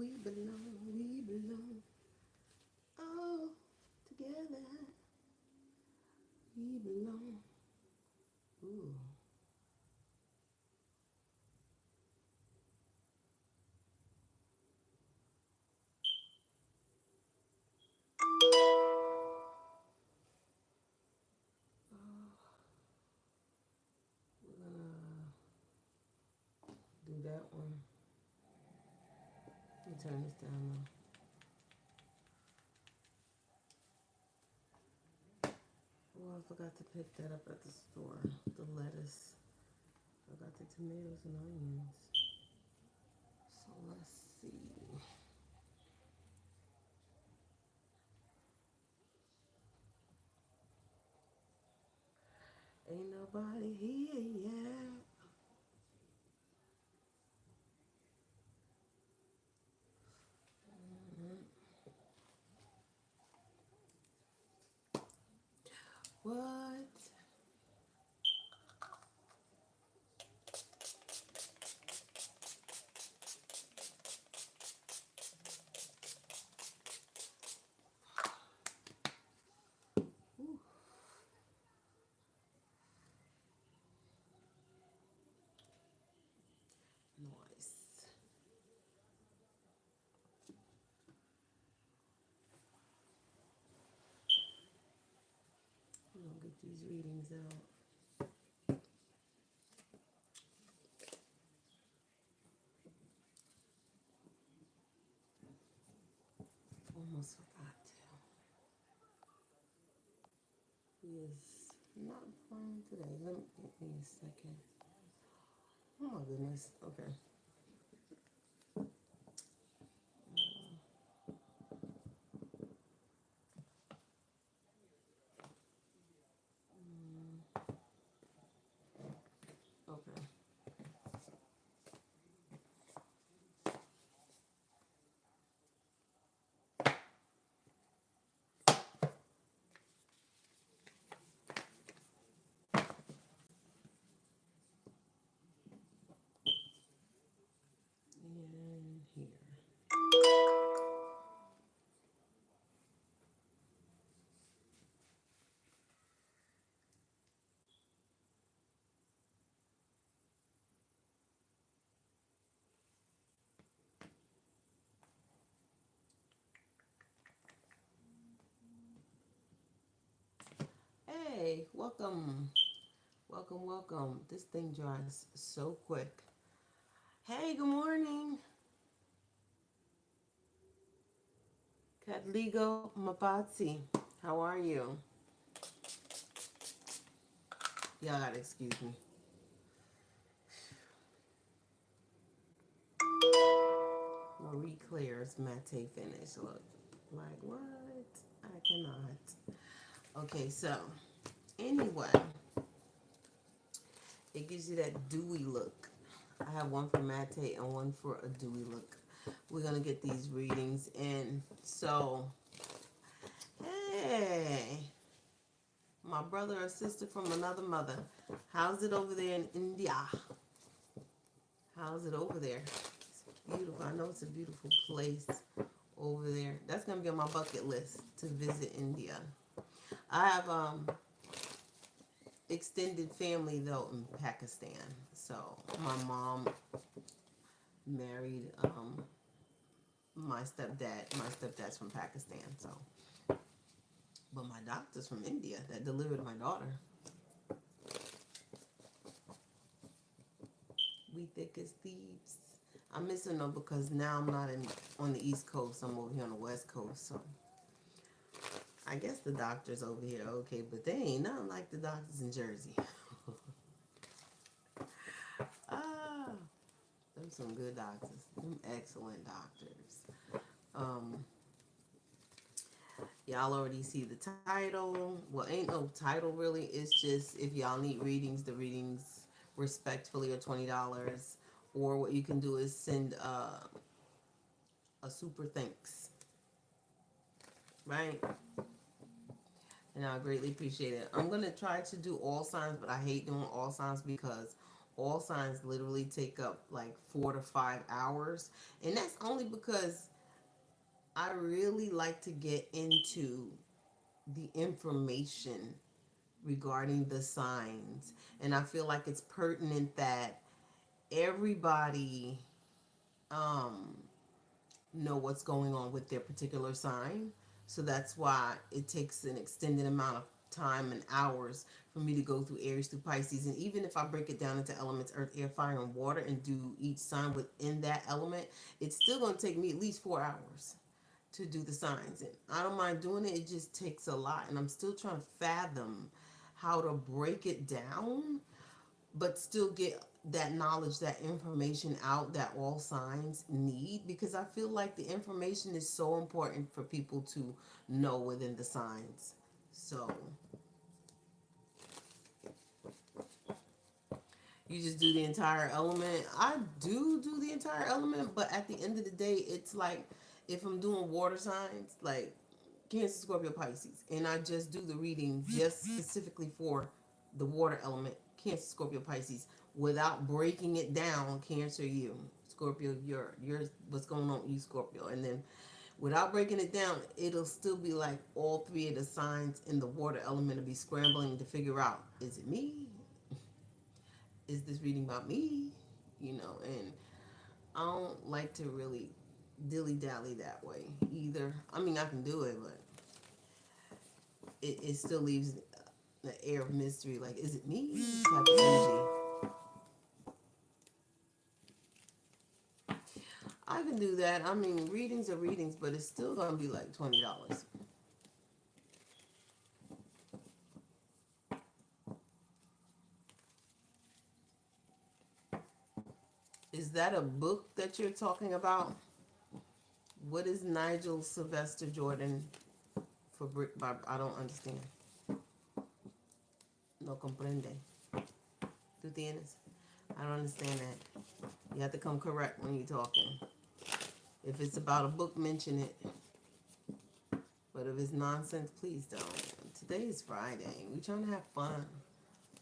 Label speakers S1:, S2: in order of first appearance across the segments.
S1: We belong all together. We belong. Ooh. We're gonna do that one. Let me turn this down low. Oh, I forgot to pick that up at the store. The lettuce. I got the tomatoes and onions. So let's see. Ain't nobody here yet. What? Ooh, nice. I'm gonna get these readings out. Almost forgot to. He is not fine today. Give me a second. Oh my goodness. Okay. Okay. And here. Hey, welcome. Welcome, welcome. This thing dries so quick. Hey, good morning. Cadligo Mapazzi. How are you? Y'all gotta excuse me. Marie Claire's matte finish. Look. Like, what? I cannot. Okay, so, anyway, it gives you that dewy look. I have one for matte and one for a dewy look. We're going to get these readings in. So, hey, my brother or sister from another mother. How's it over there in India? How's it over there? It's beautiful. I know it's a beautiful place over there. That's going to be on my bucket list to visit India. I have extended family though in Pakistan. So my mom married my stepdad. My stepdad's from Pakistan. So, but my doctor's from India that delivered my daughter. We thick as thieves. I'm missing them because now I'm not on the East Coast. I'm over here on the West Coast. So I guess the doctors over here are okay, but they ain't nothing like the doctors in Jersey. Ah, them some good doctors. Them excellent doctors. Um, y'all already see the title. Well, ain't no title really. It's just if y'all need readings, the readings respectfully are $20. Or what you can do is send a super thanks. Right? And I greatly appreciate it. I'm going to try to do all signs, but I hate doing all signs because All signs literally take up like 4 to 5 hours. And that's only because I really like to get into the information regarding the signs. And I feel like it's pertinent that everybody um, know what's going on with their particular sign. So that's why it takes an extended amount of time and hours for me to go through Aries through Pisces. And even if I break it down into elements earth, air, fire, and water and do each sign within that element, it's still going to take me at least 4 hours to do the signs. And I don't mind doing it, it just takes a lot. And I'm still trying to fathom how to break it down but still get that knowledge, that information out that all signs need, because I feel like the information is so important for people to know within the signs. So you just do the entire element. I do the entire element, but at the end of the day, it's like if I'm doing water signs, like Cancer, Scorpio, Pisces, and I just do the reading just specifically for the water element, Cancer, Scorpio, Pisces, without breaking it down. Cancer, you, Scorpio, you're what's going on with you, Scorpio, and then without breaking it down, it'll still be like all three of the signs in the water element will be scrambling to figure out: is it me? Is this reading about me? You know, and I don't like to really dilly dally that way either. I mean, I can do it, but it still leaves the air of mystery. Like, is it me? Type of energy. I can do that. I mean, readings are readings, but it's still gonna be like $20. Is that a book that you're talking about? What is Nigel Sylvester Jordan for Brick Bob? I don't understand. No comprende. ¿Tú tienes? I don't understand that. You have to come correct when you're talking. If it's about a book, mention it. But if it's nonsense, please don't. Today is Friday. We're trying to have fun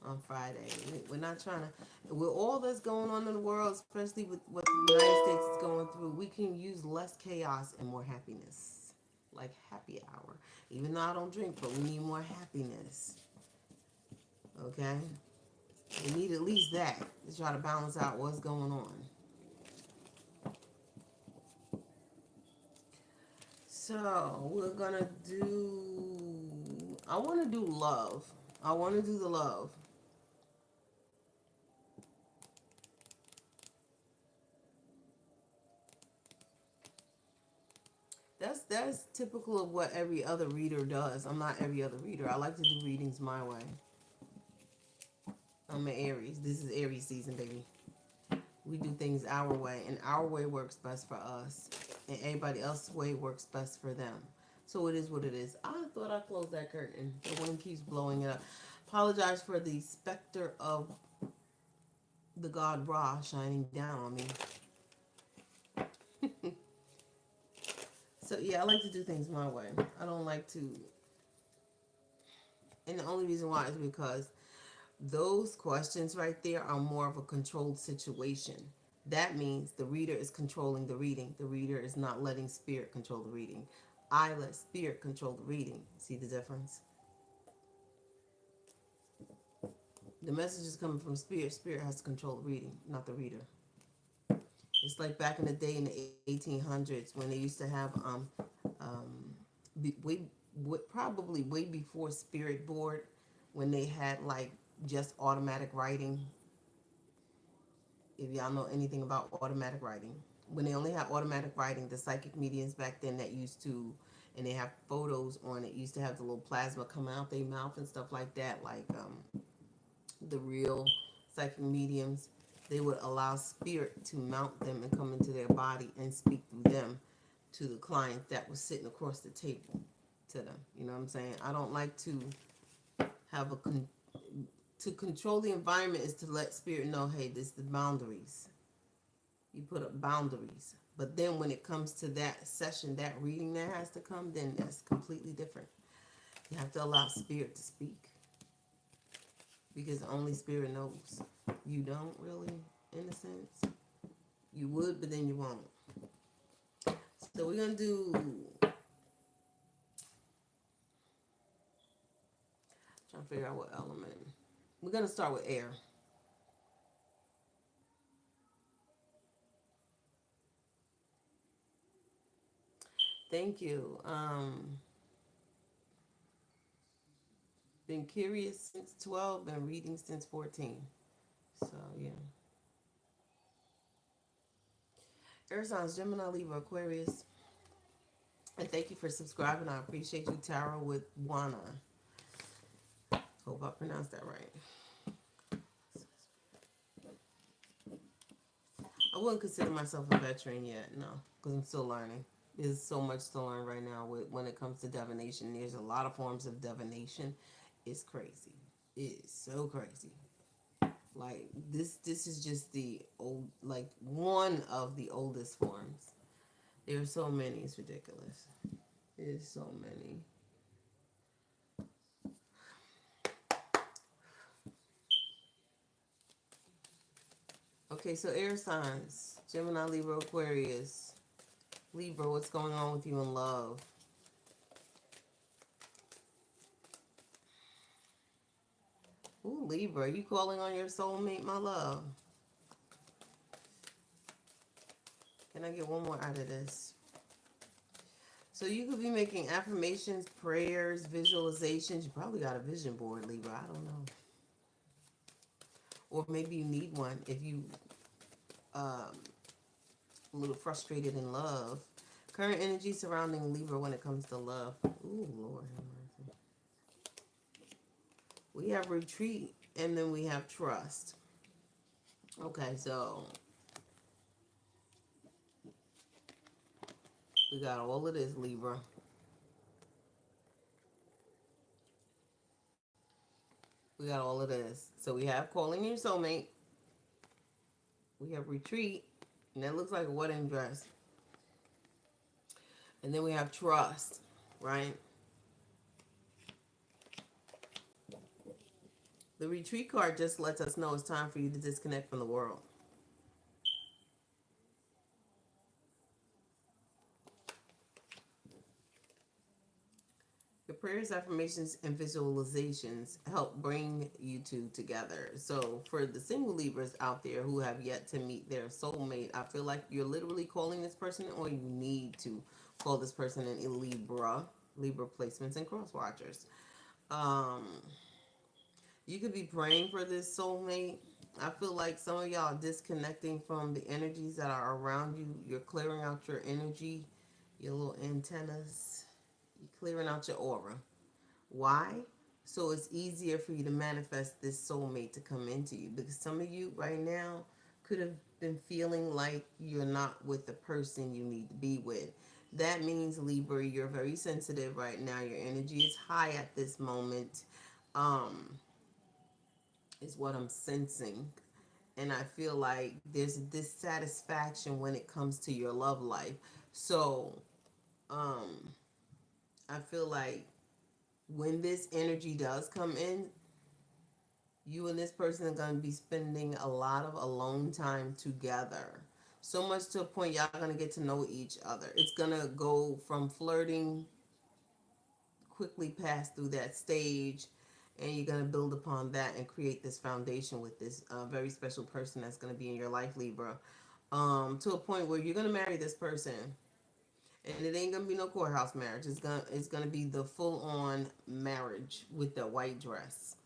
S1: on Friday. We're not trying to. With all that's going on in the world, especially with what the United States is going through, we can use less chaos and more happiness. Like happy hour. Even though I don't drink, but we need more happiness. Okay? We need at least that to try to balance out what's going on. So we're gonna do. I want to do love. I want to do the love. That's typical of what every other reader does. I'm not every other reader. I like to do readings my way. I'm an Aries. This is Aries season, baby. We do things our way, and our way works best for us, and everybody else's way works best for them. So it is what it is. I thought I closed that curtain. The wind keeps blowing it up. Apologize for the specter of the god Ra shining down on me. So yeah, I like to do things my way. I don't like to, and the only reason why is because those questions right there are more of a controlled situation. That means the reader is controlling the reading. The reader is not letting spirit control the reading. I let spirit control the reading. See the difference? The message is coming from spirit. Spirit has to control the reading, not the reader. It's like back in the day in the 1800s when they used to have probably way before spirit board, when they had like just automatic writing. If y'all know anything about automatic writing, when they only had automatic writing, the psychic mediums back then that used to, and they have photos on it, used to have the little plasma come out their mouth and stuff like that, like the real psychic mediums, they would allow spirit to mount them and come into their body and speak through them to the client that was sitting across the table to them. You know what I'm saying? I don't like to have to control the environment is to let spirit know, hey, this is the boundaries. You put up boundaries. But then when it comes to that session, that reading that has to come, then that's completely different. You have to allow spirit to speak. because only Spirit knows. You don't really, in a sense. You would, but then you won't. So we're going to do, trying to figure out what element. We're going to start with air. Thank you. Been curious since 12, been reading since 14. So, yeah. Air signs, Gemini, Libra, Aquarius. And thank you for subscribing. I appreciate you, Tarot with Wana. Hope I pronounced that right. I wouldn't consider myself a veteran yet, no, because I'm still learning. There's so much to learn right now when it comes to divination. There's a lot of forms of divination. It's crazy. It's so crazy. Like this is just the old, like one of the oldest forms. There are so many. It's ridiculous. There's so many. Okay, so air signs: Gemini, Libra, Aquarius. Libra, what's going on with you in love? Ooh, Libra, you calling on your soulmate, my love? Can I get one more out of this? So you could be making affirmations, prayers, visualizations. You probably got a vision board, Libra. I don't know. Or maybe you need one if you a little frustrated in love. Current energy surrounding Libra when it comes to love. Ooh, Lord have mercy. We have retreat and then we have trust. Okay, so we got all of this, Libra. We got all of this. So we have calling your soulmate. We have retreat. And that looks like a wedding dress. And then we have trust, right? The retreat card just lets us know it's time for you to disconnect from the world. Your prayers, affirmations, and visualizations help bring you two together. So for the single Libras out there who have yet to meet their soulmate, I feel like you're literally calling this person, or you need to call this person in Libra placements and cross watchers. You could be praying for this soulmate. I feel like some of y'all are disconnecting from the energies that are around you. You're clearing out your energy, your little antennas. You're clearing out your aura. Why? So it's easier for you to manifest this soulmate to come into you. Because some of you right now could have been feeling like you're not with the person you need to be with. That means, Libra, you're very sensitive right now. Your energy is high at this moment. Is what I'm sensing. And I feel like there's a dissatisfaction when it comes to your love life. So, I feel like when this energy does come in, you and this person are going to be spending a lot of alone time together. So much to a point y'all going to get to know each other. It's going to go from flirting, quickly pass through that stage, and you're going to build upon that and create this foundation with this very special person that's going to be in your life, Libra, to a point where you're going to marry this person. And it ain't gonna be no courthouse marriage. It's gonna be the full on marriage with the white dress.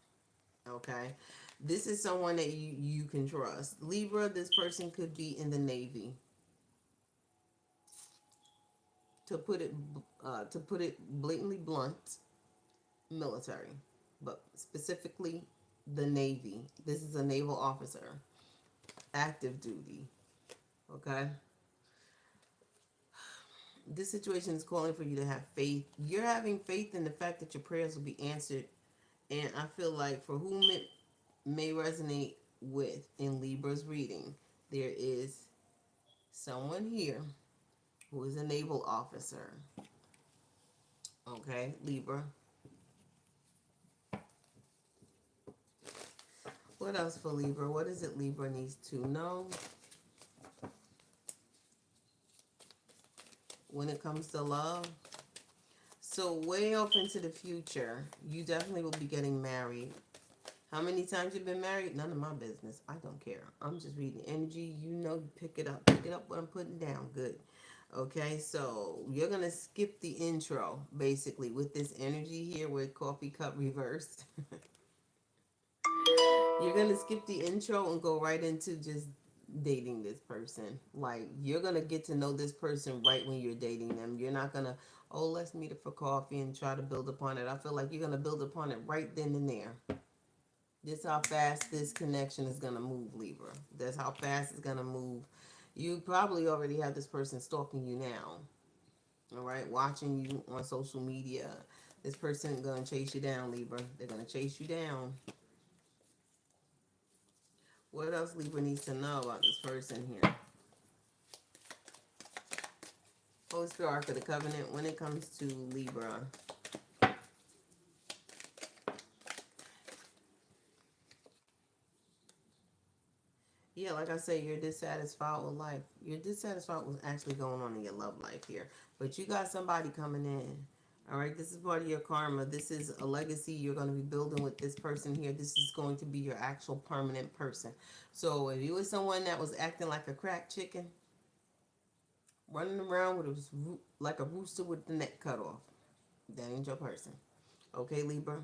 S1: Okay, this is someone that you can trust. Libra, this person could be in the Navy. To put it blatantly blunt, military, but specifically the Navy. This is a naval officer, active duty. Okay. This situation is calling for you to have faith. You're having faith in the fact that your prayers will be answered. And I feel like for whom it may resonate with in Libra's reading, there is someone here who is a naval officer. Okay, Libra. What else for Libra? What is it Libra needs to know when it comes to love? So way off into the future, you definitely will be getting married. How many times you've been married? None of my business. I don't care. I'm just reading energy. You know, you pick it up. Pick it up what I'm putting down. Good. Okay, so you're going to skip the intro, basically, with this energy here with coffee cup reversed. You're going to skip the intro and go right into just dating this person. Like, you're going to get to know this person right when you're dating them. You're not going to, oh, let's meet up for coffee and try to build upon it. I feel like you're going to build upon it right then and there. This how fast this connection is going to move, Libra. That's how fast it's going to move. You probably already have this person stalking you now. All right, watching you on social media. This person going to chase you down, Libra. They're going to chase you down. What else Libra needs to know about this person here? Holy Spirit Ark of the Covenant, when it comes to Libra. Yeah, like I said, you're dissatisfied with life. You're dissatisfied with what's actually going on in your love life here. But you got somebody coming in. All right, this is part of your karma. This is a legacy you're going to be building with this person here. This is going to be your actual permanent person. So if you were someone that was acting like a crack chicken, running around with like a rooster with the neck cut off, that ain't your person. Okay, Libra?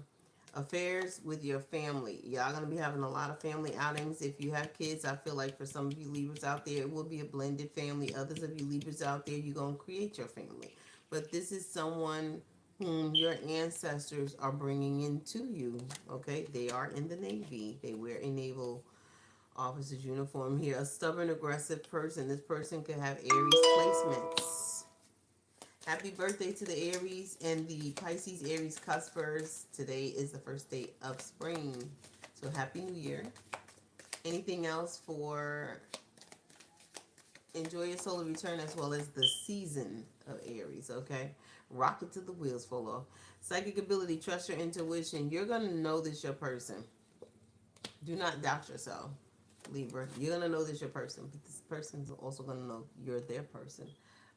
S1: Affairs with your family. Y'all gonna be having a lot of family outings. If you have kids, I feel like for some of you Libras out there, it will be a blended family. Others of you Libras out there, you're gonna create your family. But this is someone whom your ancestors are bringing into you. Okay, they are in the Navy. They wear a naval officer's uniform here. A stubborn, aggressive person. This person could have Aries placements. Happy birthday to the Aries and the Pisces Aries cuspers. Today is the first day of spring. So happy New Year. Anything else for enjoy your solar return as well as the season of Aries, okay? Rocket till the wheels fall off. Psychic ability, trust your intuition. You're going to know this your person. Do not doubt yourself, Libra. You're going to know this your person, but this person's also going to know you're their person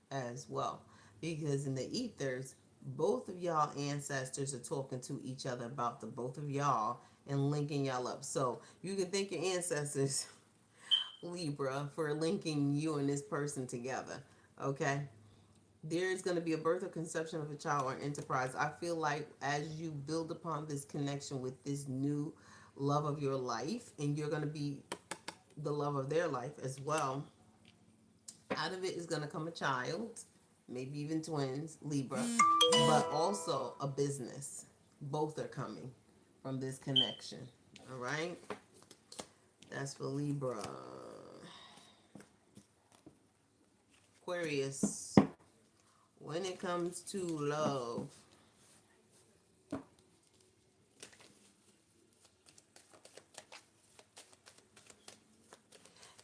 S1: as well. Because in the ethers, both of y'all ancestors are talking to each other about the both of y'all and linking y'all up. So you can thank your ancestors, Libra, for linking you and this person together. Okay? There's going to be a birth or conception of a child or enterprise. I feel like as you build upon this connection with this new love of your life, and you're going to be the love of their life as well, out of it is going to come a child, maybe even twins, Libra, but also a business. Both are coming from this connection. All right? That's for Libra. Aquarius, when it comes to love,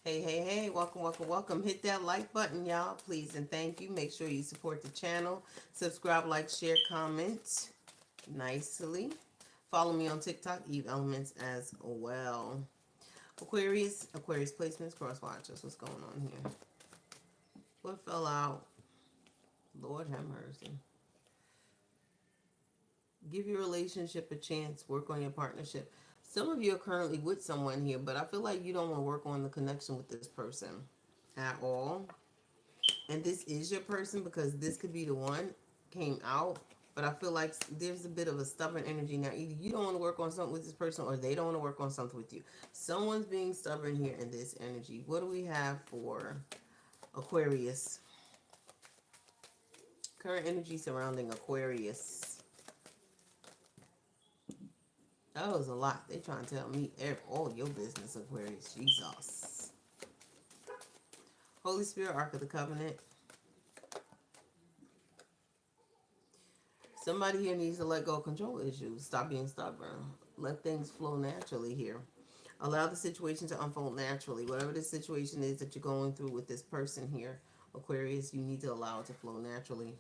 S1: hey, welcome. Hit that like button, y'all, please, and thank you. Make sure you support the channel. Subscribe, like, share, comment nicely. Follow me on TikTok, EVEELEMENTS as well. Aquarius placements, cross watchers. What's going on here? What fell out? Lord have mercy. Give your relationship a chance. Work on your partnership. Some of you are currently with someone here, but I feel like you don't want to work on the connection with this person at all. And this is your person because this could be the one came out. But I feel like there's a bit of a stubborn energy now. Either you don't want to work on something with this person or they don't want to work on something with you. Someone's being stubborn here in this energy. What do we have for Aquarius? Current energy surrounding Aquarius. That was a lot. They trying to tell me all your business, Aquarius. Jesus. Holy Spirit, Ark of the Covenant. Somebody here needs to let go of control issues. Stop being stubborn. Let things flow naturally here. Allow the situation to unfold naturally. Whatever the situation is that you're going through with this person here, Aquarius, you need to allow it to flow naturally.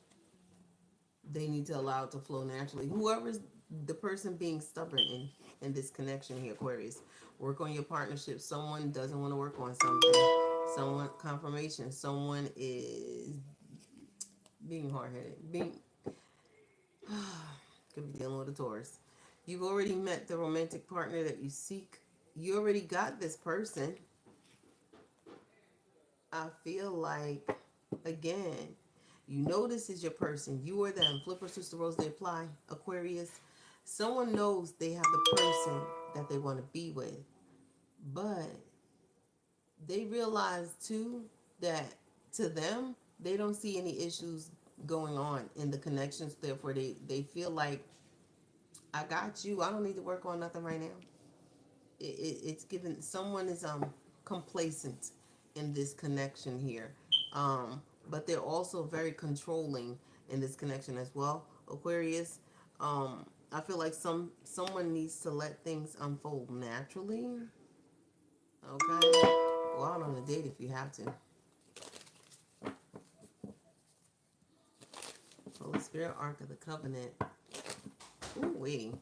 S1: They need to allow it to flow naturally. Whoever's the person being stubborn in this connection here, Aquarius. Work on your partnership. Someone doesn't want to work on something. Someone confirmation. Someone is being hard-headed. Being could be dealing with a Taurus. You've already met the romantic partner that you seek. You already got this person. I feel like, again, you know this is your person. You or them. Flipper, sister, rose, they apply. Aquarius. Someone knows they have the person that they want to be with. But they realize, too, that to them, they don't see any issues going on in the connections. Therefore, they feel like, I got you. I don't need to work on nothing right now. It's given, someone is complacent in this connection here, but they're also very controlling in this connection as well, Aquarius. I feel like someone needs to let things unfold naturally. Okay, go out on a date if you have to. Holy Spirit, Ark of the Covenant. Ooh wee.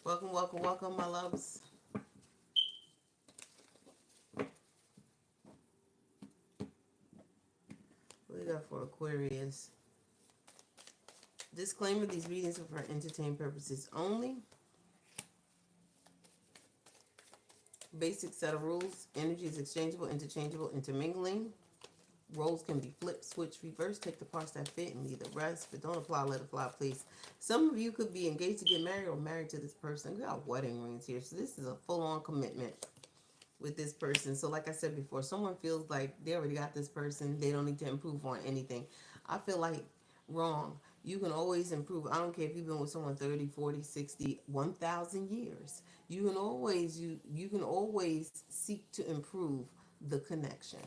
S1: Welcome, welcome, welcome, my loves. What do we got for Aquarius? Disclaimer, these readings are for entertainment purposes only. Basic set of rules. Energy is exchangeable, interchangeable, intermingling. Roles can be flipped, switch, reverse. Take the parts that fit and leave the rest. If it don't apply, let it fly, please. Some of you could be engaged to get married or married to this person. We got wedding rings here. So this is a full-on commitment with this person. So like I said before, someone feels like they already got this person. They don't need to improve on anything. I feel like wrong. You can always improve. I don't care if you've been with someone 30, 40, 60, 1,000 years. You can always seek to improve the connection.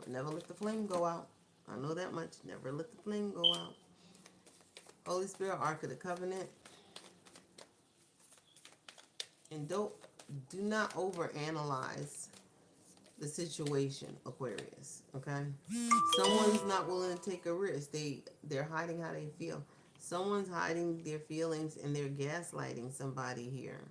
S1: Never let the flame go out. I know that much. Never let the flame go out. Holy Spirit, Ark of the Covenant. And do not overanalyze the situation, Aquarius. Okay? Someone's not willing to take a risk. They're hiding how they feel. Someone's hiding their feelings and they're gaslighting somebody here.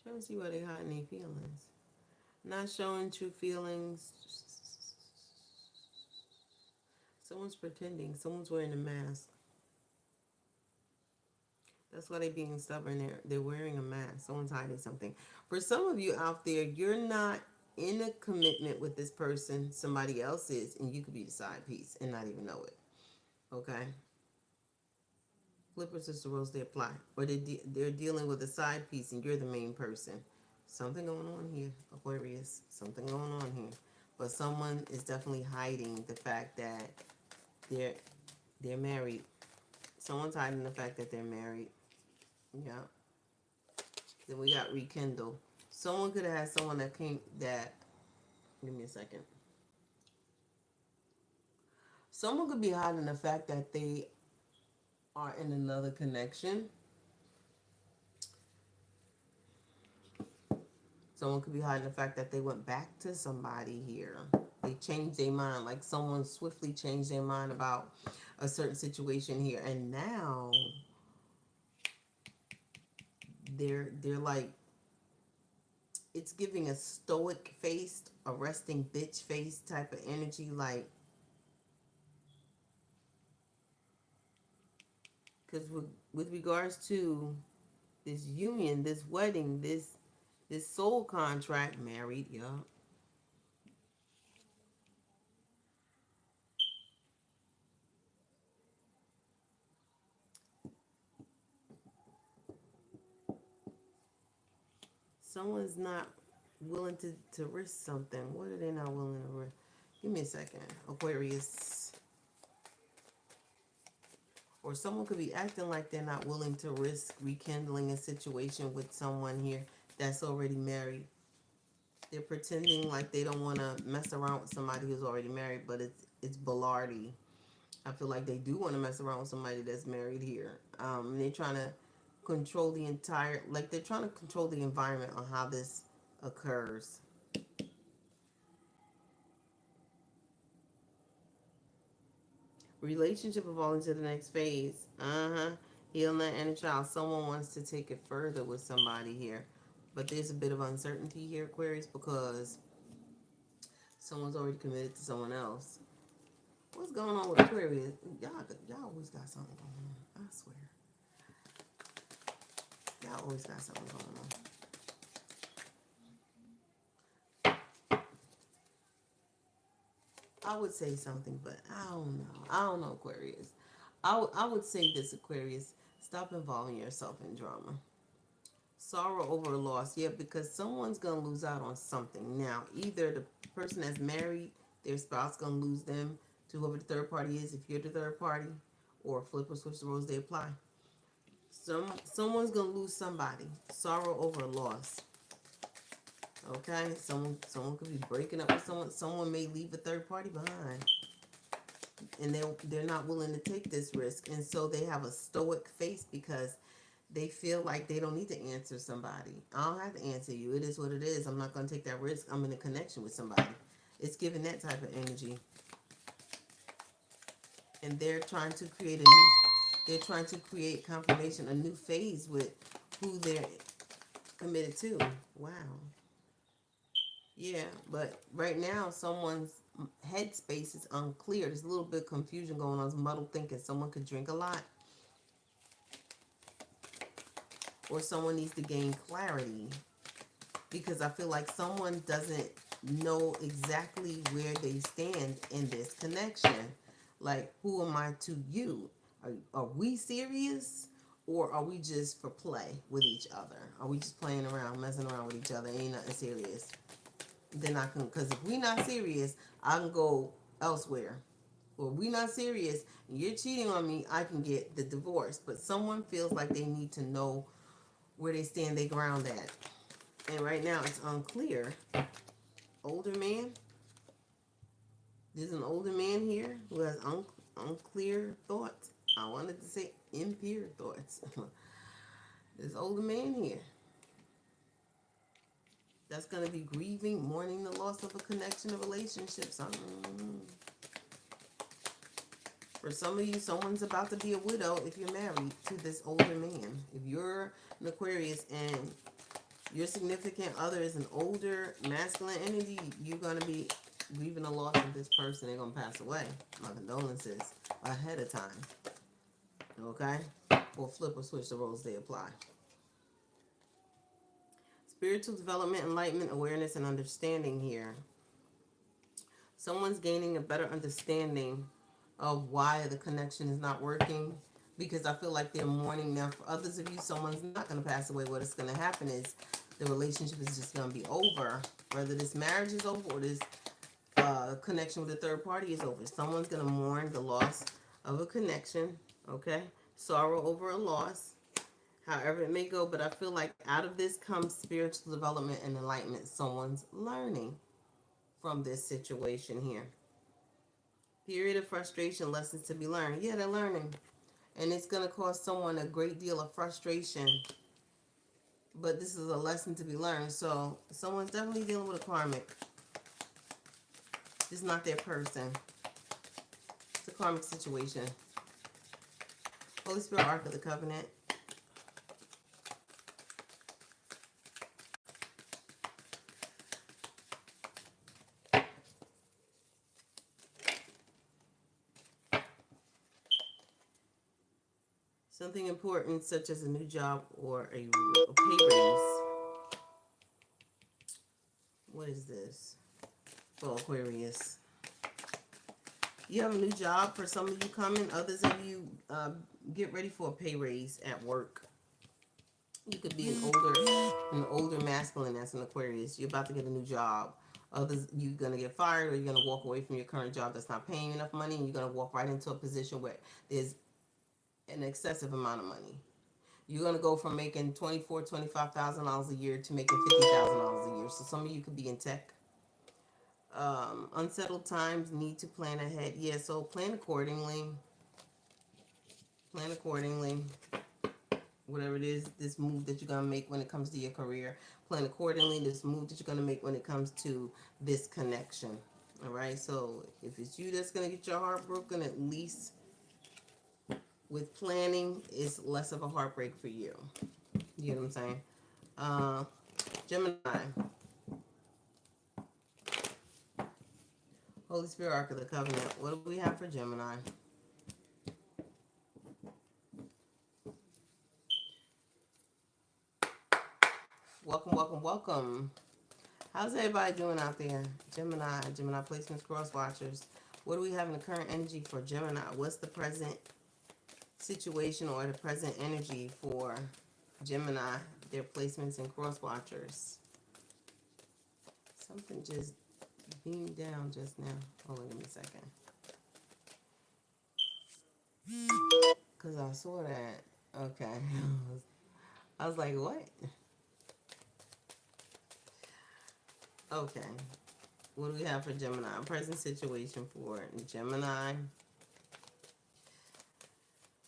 S1: Trying to see why they're hiding their feelings. Not showing true feelings. Someone's pretending. Someone's wearing a mask. That's why they're being stubborn. They're wearing a mask. Someone's hiding something. For some of you out there, you're not in a commitment with this person. Somebody else is, and you could be the side piece and not even know it. Okay? Flipper, sister, rose, they apply. Or they're dealing with a side piece and you're the main person. Something going on here, Aquarius. Something going on here. But someone is definitely hiding the fact that they're married. Someone's hiding the fact that they're married. Yeah. Then we got rekindle. Someone could have had someone that give me a second. Someone could be hiding the fact that they are in another connection. Someone could be hiding the fact that they went back to somebody here. They changed their mind. Like someone swiftly changed their mind about a certain situation here. And now they're like, it's giving a stoic faced, a resting bitch face type of energy. Like, because with regards to this union, this wedding, this soul contract, married, yeah. Someone's not willing to risk something. What are they not willing to risk? Give me a second. Aquarius. Or someone could be acting like they're not willing to risk rekindling a situation with someone here that's already married. They're pretending like they don't want to mess around with somebody who's already married, but it's baloney. I feel like they do want to mess around with somebody that's married here. They're trying to control the entire, like they're trying to control the environment on how this occurs. Relationship evolving to the next phase. Healing that inner child. Someone wants to take it further with somebody here. But there's a bit of uncertainty here, Aquarius, because someone's already committed to someone else. What's going on with Aquarius? Y'all always got something going on. I swear. Y'all always got something going on. I would say something, but I don't know. I don't know, Aquarius. I would say this, Aquarius. Stop involving yourself in drama. Sorrow over a loss. Yeah, because someone's going to lose out on something. Now, either the person that's married, their spouse going to lose them to whoever the third party is, if you're the third party, or flip or switch the roles, they apply. Someone's going to lose somebody. Sorrow over a loss. Okay? Someone could be breaking up with someone. Someone may leave a third party behind. And they're not willing to take this risk. And so they have a stoic face because they feel like they don't need to answer somebody. I don't have to answer you. It is what it is. I'm not going to take that risk. I'm in a connection with somebody. It's giving that type of energy. And they're trying to create confirmation, a new phase with who they're committed to. Wow. Yeah, but right now someone's headspace is unclear. There's a little bit of confusion going on. It's muddled thinking. Someone could drink a lot. Or someone needs to gain clarity. Because I feel like someone doesn't know exactly where they stand in this connection. Like, who am I to you? Are we serious? Or are we just for play with each other? Are we just playing around, messing around with each other? Ain't nothing serious. Then I can, because if we not serious, I can go elsewhere. Or we not serious, and you're cheating on me, I can get the divorce. But someone feels like they need to know where they stand their ground at. And right now it's unclear. Older man. There's an older man here who has unclear thoughts. I wanted to say impure thoughts. There's an older man here that's going to be grieving, mourning the loss of a connection, a relationship. For some of you, someone's about to be a widow if you're married to this older man. If you're an Aquarius and your significant other is an older masculine entity, you're going to be grieving the loss of this person. They're going to pass away. My condolences ahead of time. Okay? Or flip or switch the roles, they apply. Spiritual development, enlightenment, awareness, and understanding here. Someone's gaining a better understanding of why the connection is not working, because I feel like they're mourning now. For others of you, someone's not going to pass away. What is going to happen is the relationship is just going to be over. Whether this marriage is over or this connection with a third party is over. Someone's going to mourn the loss of a connection, okay? Sorrow over a loss, however it may go. But I feel like out of this comes spiritual development and enlightenment. Someone's learning from this situation here. Period of frustration, lessons to be learned. Yeah, they're learning. And it's going to cause someone a great deal of frustration. But this is a lesson to be learned. So someone's definitely dealing with a karmic. This is not their person. It's a karmic situation. Holy Spirit, Ark of the Covenant. Something important, such as a new job or a pay raise. What is this? For Aquarius. You have a new job for some of you coming. Others of you get ready for a pay raise at work. You could be an older masculine that's an Aquarius. You're about to get a new job. Others, you're going to get fired, or you're going to walk away from your current job that's not paying you enough money, and you're going to walk right into a position where there's an excessive amount of money. You're going to go from making $24,000, $25,000 a year to making $50,000 a year. So some of you could be in tech. Unsettled times, need to plan ahead. Yeah, so plan accordingly. Plan accordingly. Whatever it is, this move that you're going to make when it comes to your career. Plan accordingly. This move that you're going to make when it comes to this connection. All right. So if it's you that's going to get your heart broken, at least with planning, it's less of a heartbreak for you. You know what I'm saying? Uh, Gemini. Holy Spirit Ark of the Covenant. What do we have for Gemini? Welcome, welcome, welcome. How's everybody doing out there? Gemini, Gemini placements, cross watchers. What do we have in the current energy for Gemini? What's the present situation or the present energy for Gemini, their placements and cross watchers? Something just beamed down just now. Hold on, give me a second. Because I saw that. Okay. I was like, what? Okay. What do we have for Gemini? Present situation for Gemini.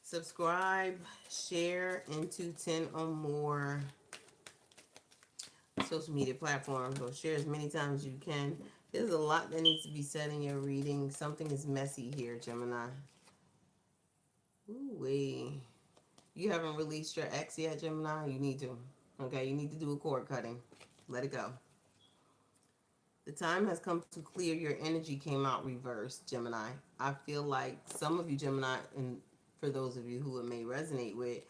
S1: Subscribe, share into 10 or more social media platforms, or share as many times as you can. There's a lot that needs to be said in your reading. Something is messy here, Gemini. Ooh-wee. You haven't released your ex yet, Gemini? You need to. Okay, you need to do a cord cutting. Let it go. The time has come to clear. Your energy came out reversed, Gemini. I feel like some of you, Gemini, and for those of you who it may resonate with,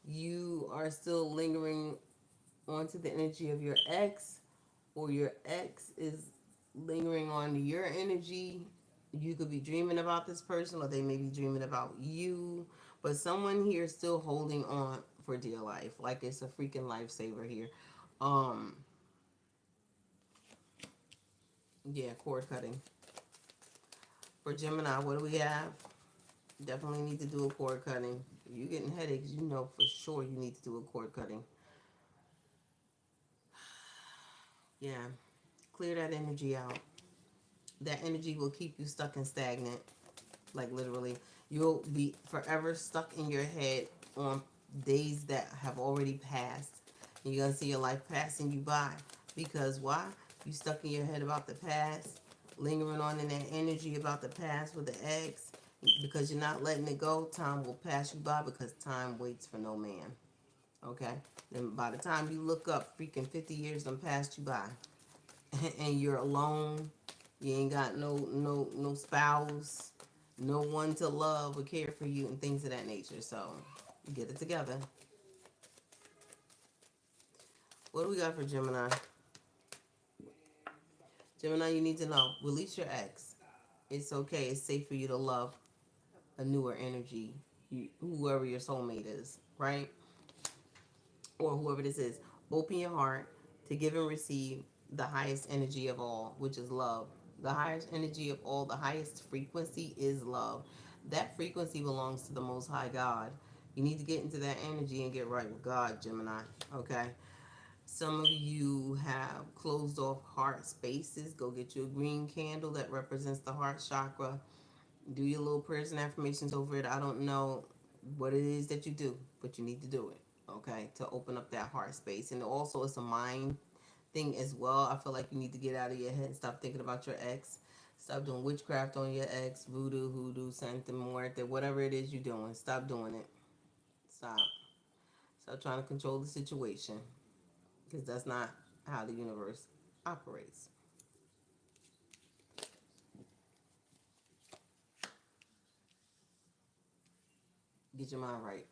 S1: you are still lingering onto the energy of your ex, or your ex is lingering on your energy. You could be dreaming about this person, or they may be dreaming about you, but someone here is still holding on for dear life, like it's a freaking lifesaver here. Yeah, cord cutting for Gemini. What do we have? Definitely need to do a cord cutting. If you're getting headaches, you know for sure you need to do a cord cutting. Yeah, clear that energy out. That energy will keep you stuck and stagnant. Like literally, you'll be forever stuck in your head on days that have already passed. And you're gonna see your life passing you by. Because why? You stuck in your head about the past, lingering on in that energy about the past with the ex. Because you're not letting it go, time will pass you by, because time waits for no man. Okay? Then by the time you look up, freaking 50 years done passed you by. And you're alone. You ain't got no spouse, no one to love or care for you, and things of that nature. So get it together. What do we got for Gemini? Gemini, you need to know. Release your ex. It's okay. It's safe for you to love a newer energy. Whoever your soulmate is, right? Or whoever this is. Open your heart to give and receive the highest energy of all, which is love. The highest energy of all, the highest frequency is love. That frequency belongs to the Most High God. You need to get into that energy and get right with God, Gemini. Okay? Some of you have closed off heart spaces. Go get you a green candle that represents the heart chakra. Do your little prayers and affirmations over it. I don't know what it is that you do, but you need to do it, okay, to open up that heart space. And also, it's a mind thing as well. I feel like you need to get out of your head and stop thinking about your ex. Stop doing witchcraft on your ex, voodoo, hoodoo, Santa Muerte, whatever it is you're doing. Stop doing it. Stop. Stop trying to control the situation, because that's not how the universe operates. Get your mind right.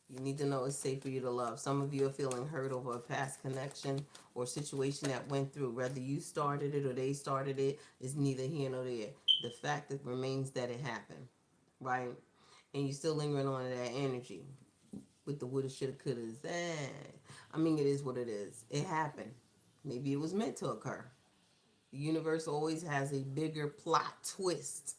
S1: You need to know it's safe for you to love. Some of you are feeling hurt over a past connection or situation that went through. Whether you started it or they started it is neither here nor there. The fact that remains that it happened, right? And you're still lingering on that energy with the woulda, shoulda, couldas. I mean, it is what it is. It happened. Maybe it was meant to occur. The universe always has a bigger plot twist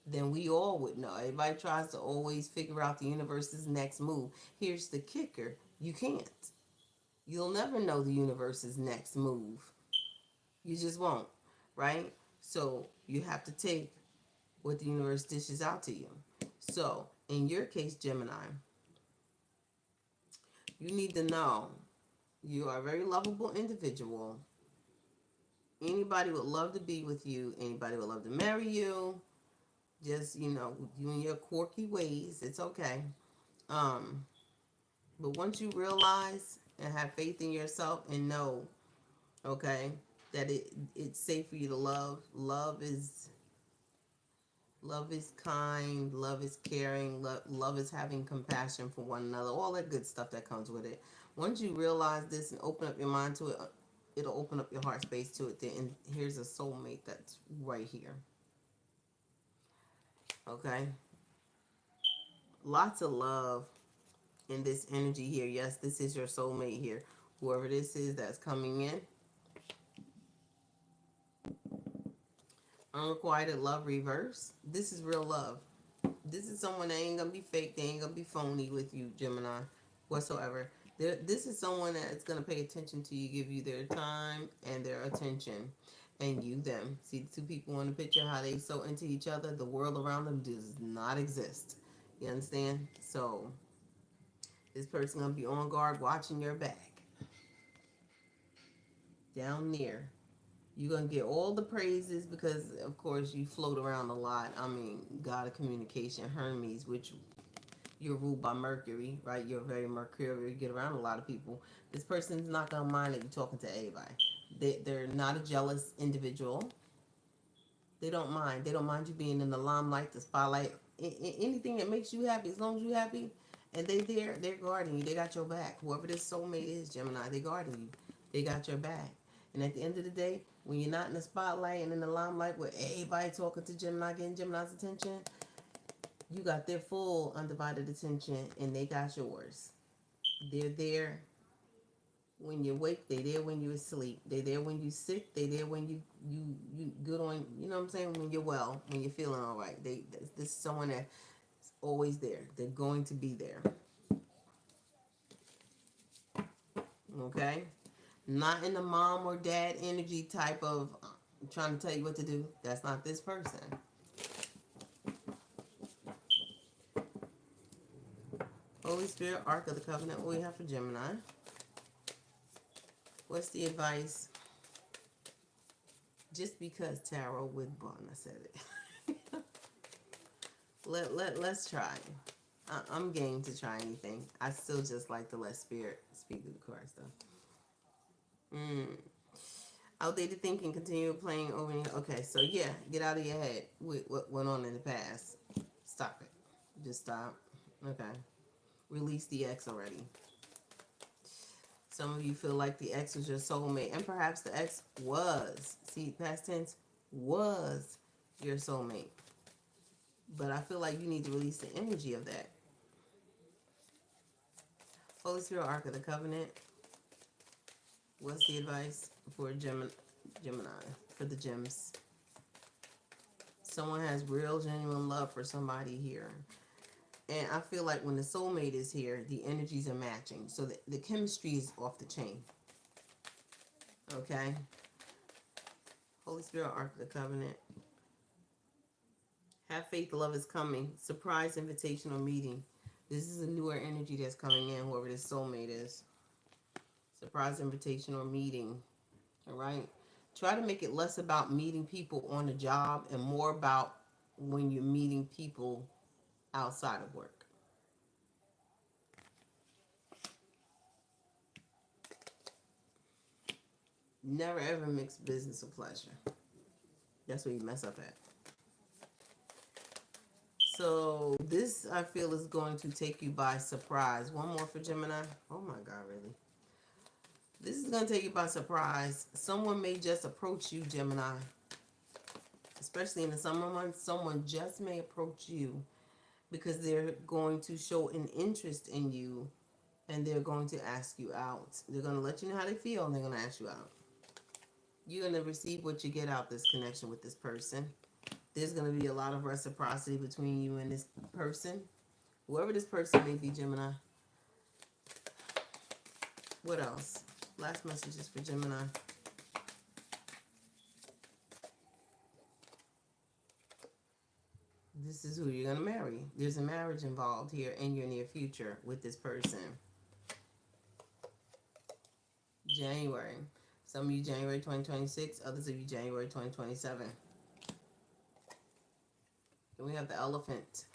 S1: than we all would know. Everybody tries to always figure out the universe's next move. Here's the kicker. You can't. You'll never know the universe's next move. You just won't, right? So you have to take what the universe dishes out to you. So in your case, Gemini, You need to know you are a very lovable individual. Anybody would love to be with you. Anybody would love to marry you. Just, you know, you and your quirky ways, it's okay. Um, but once you realize and have faith in yourself and know, okay, that it's safe for you to love. Love is kind, love is caring, love is having compassion for one another, all that good stuff that comes with it. Once you realize this and open up your mind to it, it'll open up your heart space to it. And here's a soulmate that's right here. Okay? Lots of love in this energy here. Yes, this is your soulmate here. Whoever this is that's coming in. Unrequited love reverse. This is real love. This is someone that ain't gonna be fake. They ain't gonna be phony with you, Gemini, whatsoever. This is someone that's gonna pay attention to you, give you their time and their attention, and you them. See the two people in the picture, how they so into each other. The world around them does not exist. You understand? So this person gonna be on guard, watching your back, down near. You're going to get all the praises because, of course, you float around a lot. I mean, God of communication, Hermes, which you're ruled by Mercury, right? You're very mercurial. You get around a lot of people. This person's not going to mind that you're talking to everybody. They're not a jealous individual. They don't mind. They don't mind you being in the limelight, the spotlight, anything that makes you happy. As long as you're happy and they're guarding you. They got your back. Whoever this soulmate is, Gemini, they guarding you. They got your back. And at the end of the day, when you're not in the spotlight and in the limelight where everybody talking to Gemini, getting Gemini's attention, you got their full undivided attention and they got yours. They're there when you wake, they there when you're asleep. They there when you sick. They there when you good on. You know what I'm saying? When you're well, when you're feeling all right. This is someone that's always there. They're going to be there. Okay, not in the mom or dad energy type of trying to tell you what to do. That's not this person. Holy Spirit, Ark of the Covenant. What we have for Gemini? What's the advice? Just because tarot with Bond, I said it. Let's try. I'm game to try anything. I still just like to let Spirit speak through the cards, though. Outdated thinking, continue playing over. Okay, so yeah, get out of your head with what went on in the past. Stop it. Just stop. Okay. Release the ex already. Some of you feel like the ex was your soulmate, and perhaps the ex was, see, past tense, was your soulmate. But I feel like you need to release the energy of that. Holy Spirit, Ark of the Covenant. What's the advice for Gemini, for the gems? Someone has real, genuine love for somebody here. And I feel like when the soulmate is here, the energies are matching. So the chemistry is off the chain. Okay? Holy Spirit, Ark of the Covenant. Have faith, love is coming. Surprise invitation or meeting. This is a newer energy that's coming in, whoever this soulmate is. Surprise invitation or meeting. All right? Try to make it less about meeting people on the job and more about when you're meeting people outside of work. Never ever mix business with pleasure. That's where you mess up at. So this, I feel, is going to take you by surprise. One more for Gemini. Oh my God, really? This is going to take you by surprise. Someone may just approach you, Gemini. Especially in the summer months, someone just may approach you because they're going to show an interest in you and they're going to ask you out. They're going to let you know how they feel and they're going to ask you out. You're going to receive what you get out this connection with this person. There's going to be a lot of reciprocity between you and this person. Whoever this person may be, Gemini. What else? Last messages for Gemini. This is who you're going to marry. There's a marriage involved here in your near future with this person. January. Some of you January 2026, others of you January 2027. Then we have the Elephant.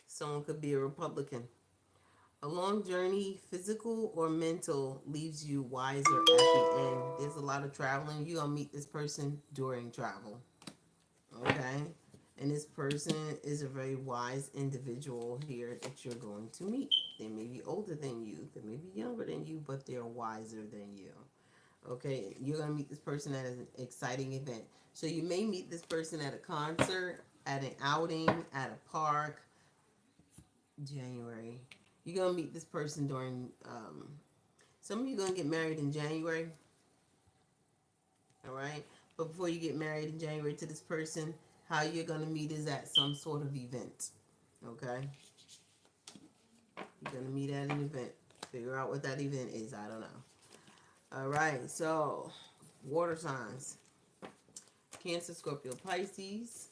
S1: Someone could be a Republican. A long journey, physical or mental, leaves you wiser at the end. There's a lot of traveling. You're going to meet this person during travel. Okay? And this person is a very wise individual here that you're going to meet. They may be older than you, they may be younger than you, but they're wiser than you. Okay? You're going to meet this person at an exciting event. So you may meet this person at a concert, at an outing, at a park. January. You're going to meet this person during, some of you are going to get married in January. All right. But before you get married in January to this person, how you're going to meet is at some sort of event. Okay. You're going to meet at an event. Figure out what that event is. I don't know. All right. So, water signs. Cancer, Scorpio, Pisces.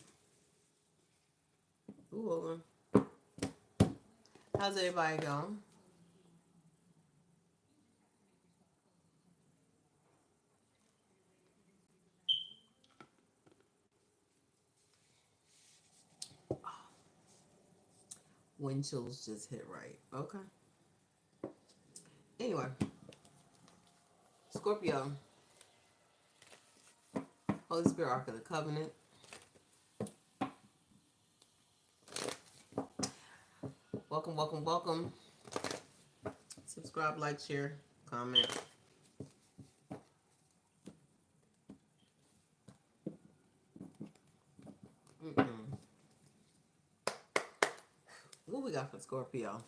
S1: Ooh, hold on. How's everybody going? Wind chills just hit right. Okay. Anyway, Scorpio, Holy Spirit, Ark of the Covenant. Welcome, welcome, welcome. Subscribe, like, share, comment. What we got for Scorpio?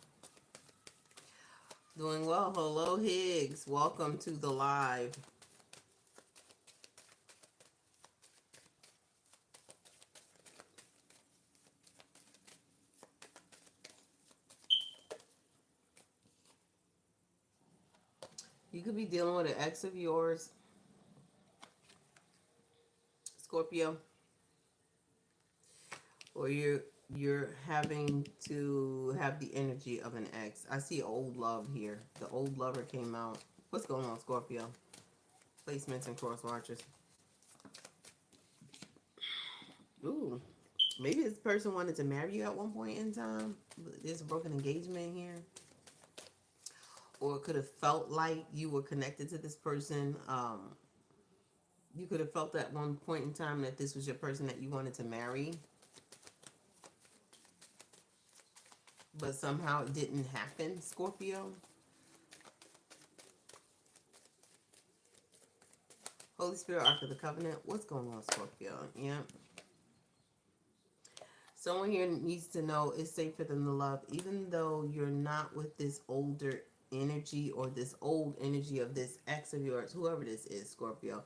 S1: Doing well. Hello, Higgs. Welcome to the live. You could be dealing with an ex of yours, Scorpio, or you're having to have the energy of an ex. I see old love here. The old lover came out. What's going on, Scorpio? Placements and cross watchers. Ooh, maybe this person wanted to marry you at one point in time. There's a broken engagement here. Or it could have felt like you were connected to this person. You could have felt at one point in time that this was your person that you wanted to marry. But somehow it didn't happen, Scorpio. Holy Spirit, Ark of the Covenant. What's going on, Scorpio? Yeah. Someone here needs to know it's safe for them to love, even though you're not with this older energy or this old energy of this ex of yours, whoever this is, Scorpio.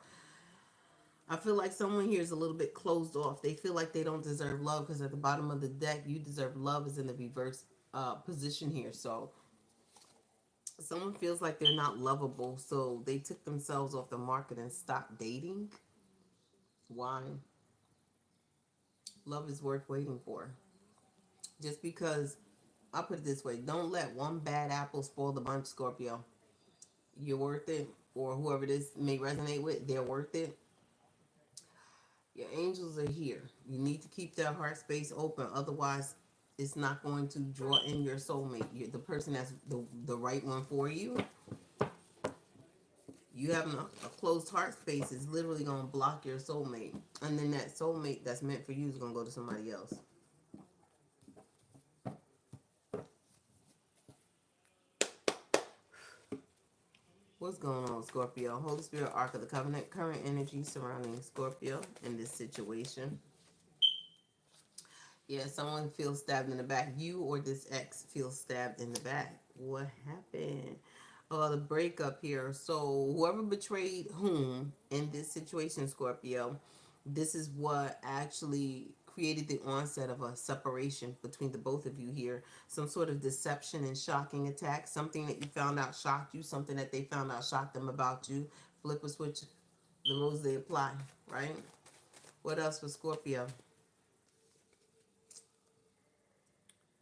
S1: I feel like someone here is a little bit closed off. They feel like they don't deserve love because at the bottom of the deck, you deserve love is in the reverse position here. So someone feels like they're not lovable, so they took themselves off the market and stopped dating. Why? Love is worth waiting for. Just because, I'll put it this way, don't let one bad apple spoil the bunch, Scorpio. You're worth it, or whoever this may resonate with, they're worth it. Your angels are here. You need to keep that heart space open, otherwise it's not going to draw in your soulmate. The person that's the right one for you. You having a closed heart space is literally going to block your soulmate. And then that soulmate that's meant for you is going to go to somebody else. What's going on, Scorpio? Holy Spirit, Ark of the Covenant. Current energy surrounding Scorpio in this situation. Yeah, someone feels stabbed in the back. You or this ex feels stabbed in the back. What happened? Oh, the breakup here. So whoever betrayed whom in this situation, Scorpio, this is what actually created the onset of a separation between the both of you here. Some sort of deception and shocking attack. Something that you found out shocked you. Something that they found out shocked them about you. Flip a switch. The rules they apply, right? What else for Scorpio?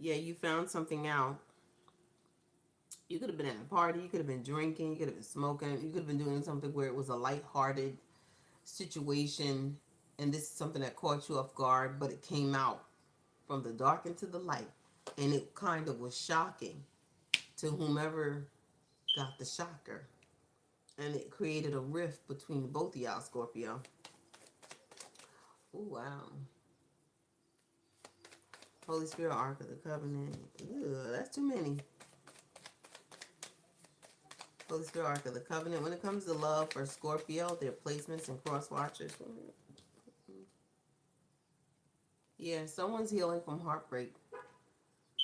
S1: Yeah, you found something out You could have been at a party, you could have been drinking, you could have been smoking, you could have been doing something where it was a lighthearted situation, and this is something that caught you off guard, but it came out from the dark into the light, and it kind of was shocking to whomever got the shocker, and it created a rift between both of y'all, Scorpio. Oh, wow. Holy Spirit, Ark of the Covenant. Ew, that's too many. Holy Spirit, Ark of the Covenant. When it comes to love for Scorpio, their placements and cross watchers. Yeah, someone's healing from heartbreak.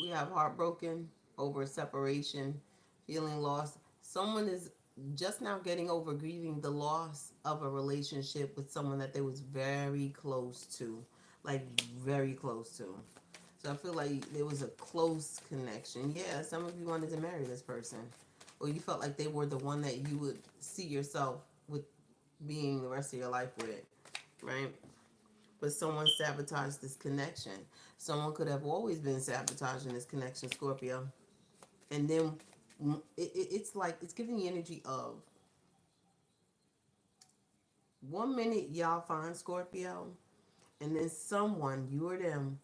S1: We have heartbroken over separation, feeling lost. Someone is just now getting over grieving the loss of a relationship with someone that they was very close to. Like, very close to. So I feel like there was a close connection. Yeah, some of you wanted to marry this person. Or you felt like they were the one that you would see yourself with being the rest of your life with, right? But someone sabotaged this connection. Someone could have always been sabotaging this connection, Scorpio. And then it's like, it's giving the energy of 1 minute y'all find Scorpio, and then someone, you or them,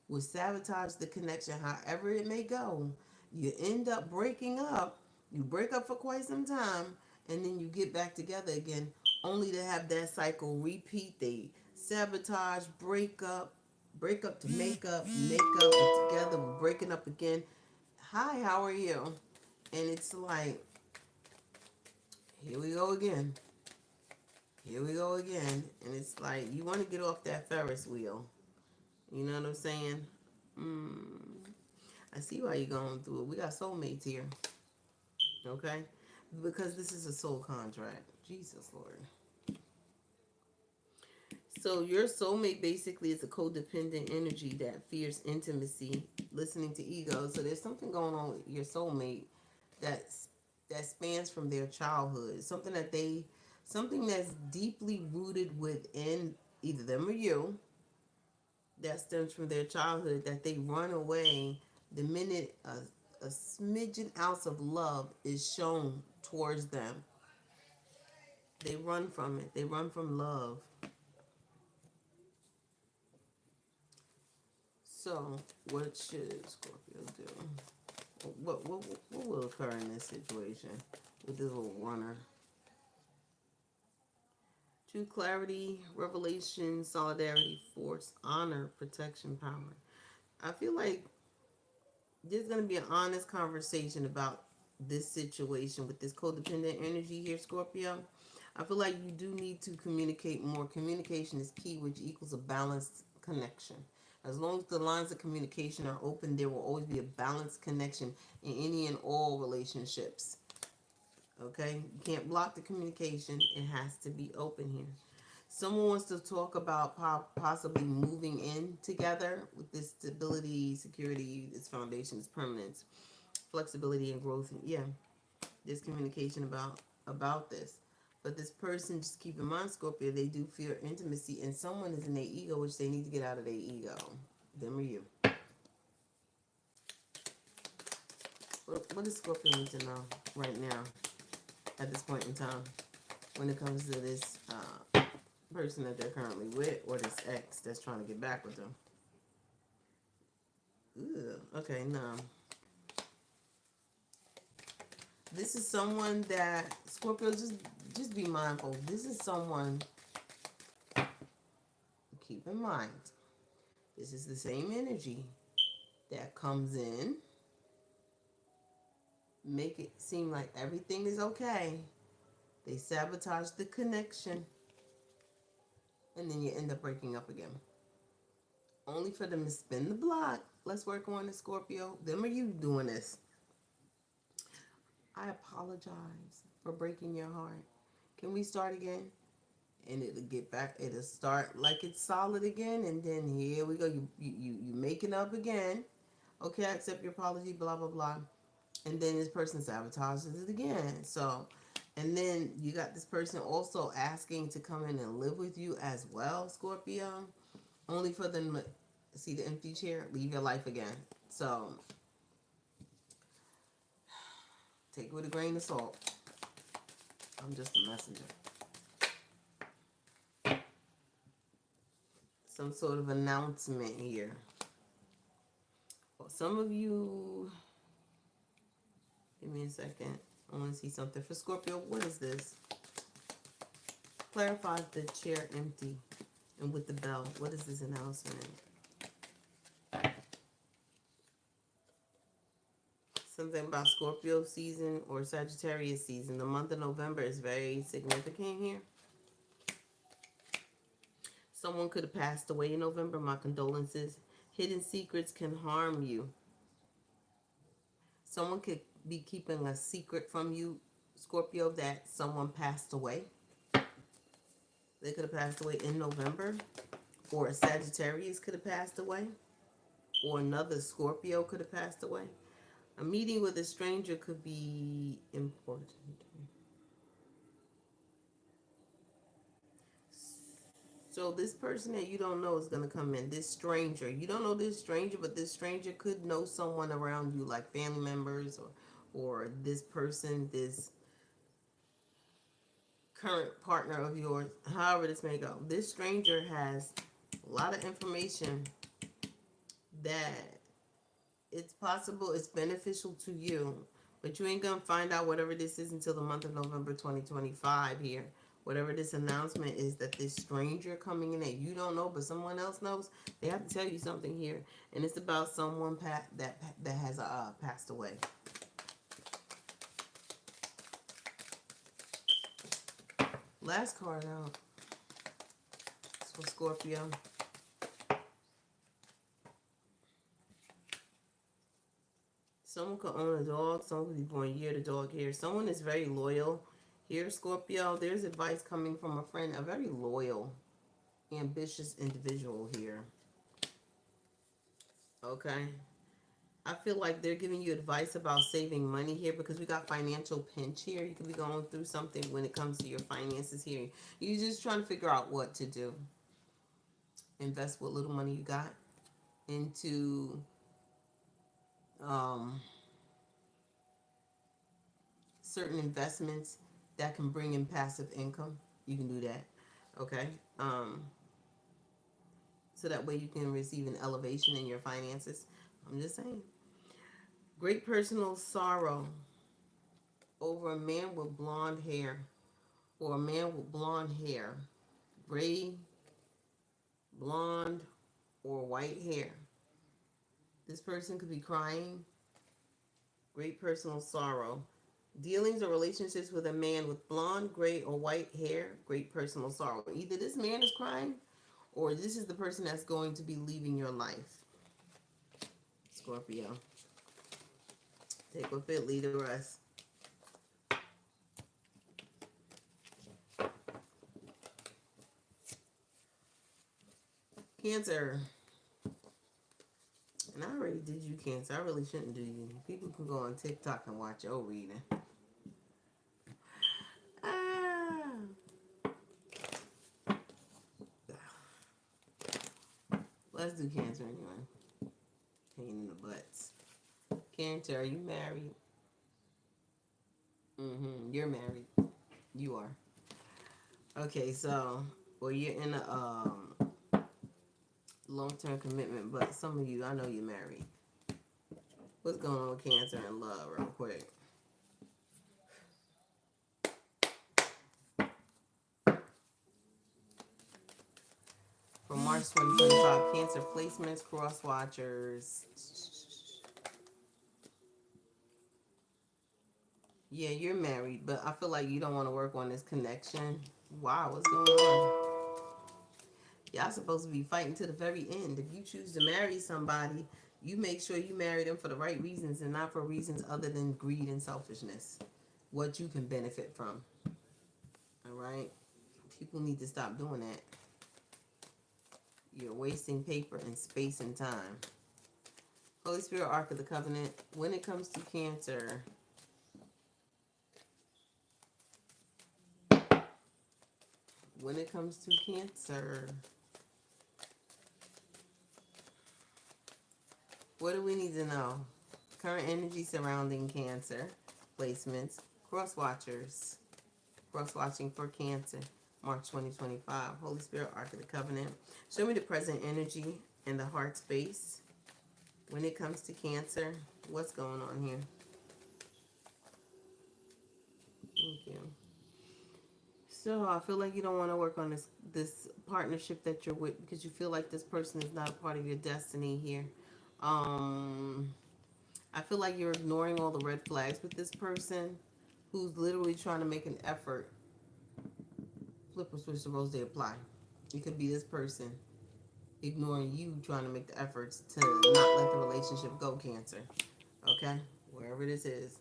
S1: will sabotage the connection however it may go. You end up breaking up. You break up for quite some time, and then you get back together again, only to have that cycle repeat. They sabotage, break up to make up together, we're breaking up again. Hi, how are you? And it's like, here we go again. Here we go again. And it's like, you want to get off that Ferris wheel. You know what I'm saying? I see why you're going through it. We got soulmates here. Okay? Because this is a soul contract. Jesus, Lord. So your soulmate basically is a codependent energy that fears intimacy, listening to ego. So there's something going on with your soulmate that spans from their childhood. Something that's deeply rooted within either them or you, that stems from their childhood, that they run away the minute a smidgen ounce of love is shown towards them. They run from it. They run from love. So, what should Scorpio do? What will occur in this situation with this little runner? True clarity, revelation, solidarity, force, honor, protection, power. I feel like there's going to be an honest conversation about this situation with this codependent energy here, Scorpio. I feel like you do need to communicate more. Communication is key, which equals a balanced connection. As long as the lines of communication are open, there will always be a balanced connection in any and all relationships. Okay? You can't block the communication. It has to be open here. Someone wants to talk about possibly moving in together with this stability, security, this foundation, this permanence, flexibility, and growth. Yeah, there's communication about this. But this person, just keep in mind, Scorpio, they do fear intimacy, and someone is in their ego, which they need to get out of their ego. Them or you. What does Scorpio need to know right now, at this point in time, when it comes to this person that they're currently with, or this ex that's trying to get back with them? Ooh, okay, no. This is someone that, Scorpio, just be mindful. This is someone, keep in mind, this is the same energy that comes in, make it seem like everything is okay. They sabotage the connection, and then you end up breaking up again. Only for them to spin the block. Let's work on it, Scorpio. Them or you doing this. I apologize for breaking your heart. Can we start again? And it'll get back. It'll start like it's solid again, and then here we go. You making up again. Okay, I accept your apology. Blah blah blah. And then this person sabotages it again. So, and then you got this person also asking to come in and live with you as well, Scorpio. Only for them to see the empty chair, leave your life again. So, Take it with a grain of salt. I'm just a messenger. Some sort of announcement here. Well, some of you, give me a second. I want to see something for Scorpio. What is this? Clarify the chair empty and with the bell. What is this announcement? Something about Scorpio season or Sagittarius season. The month of November is very significant here. Someone could have passed away in November. My condolences. Hidden secrets can harm you. Someone could be keeping a secret from you, Scorpio, that someone passed away. They could have passed away in November. Or a Sagittarius could have passed away. Or another Scorpio could have passed away. A meeting with a stranger could be important. So this person that you don't know is going to come in. This stranger. You don't know this stranger, but this stranger could know someone around you, like family members or this person, this current partner of yours, however this may go. This stranger has a lot of information that it's possible it's beneficial to you, but you ain't gonna find out whatever this is until the month of November 2025 here. Whatever this announcement is that this stranger coming in that you don't know but someone else knows, they have to tell you something here, and it's about someone that has passed away. Last card out. It's for Scorpio. Someone could own a dog. Someone could be born year to dog here. Someone is very loyal here, Scorpio. There's advice coming from a friend. A very loyal, ambitious individual here. Okay. I feel like they're giving you advice about saving money here because we got financial pinch here. You could be going through something when it comes to your finances here. You're just trying to figure out what to do. Invest what little money you got into certain investments that can bring in passive income. You can do that. Okay. So that way you can receive an elevation in your finances. I'm just saying. Great personal sorrow over a man with blonde hair or a man with blonde hair. Gray, blonde, or white hair. This person could be crying. Great personal sorrow. Dealings or relationships with a man with blonde, gray, or white hair. Great personal sorrow. Either this man is crying or this is the person that's going to be leaving your life. Scorpio. Take what fit, lead the rest. Cancer. And I already did you, Cancer. I really shouldn't do you. People can go on TikTok and watch your reading. Let's do Cancer anyway. Pain in the butts. Cancer, are you married? You're married. You are. Okay, so, well, you're in a long-term commitment, but some of you, I know you're married. What's going on with Cancer and love, real quick? For March 2025, Cancer placements, cross watchers. Yeah, you're married, but I feel like you don't want to work on this connection. Wow, what's going on? Y'all supposed to be fighting to the very end. If you choose to marry somebody, you make sure you marry them for the right reasons and not for reasons other than greed and selfishness. What you can benefit from. All right? People need to stop doing that. You're wasting paper and space and time. Holy Spirit, Ark of the Covenant. When it comes to Cancer, when it comes to Cancer, what do we need to know? Current energy surrounding Cancer. placements, cross watchers, cross watching for Cancer, March 2025. Holy Spirit, Ark of the Covenant. Show me the present energy in the heart space when it comes to Cancer. What's going on here? Thank you. So I feel like you don't want to work on this partnership that you're with because you feel like this person is not a part of your destiny here. I feel like you're ignoring all the red flags with this person who's literally trying to make an effort. Flip or switch the roles they apply. It could be this person ignoring you trying to make the efforts to not let the relationship go, Cancer. Okay? Wherever this is.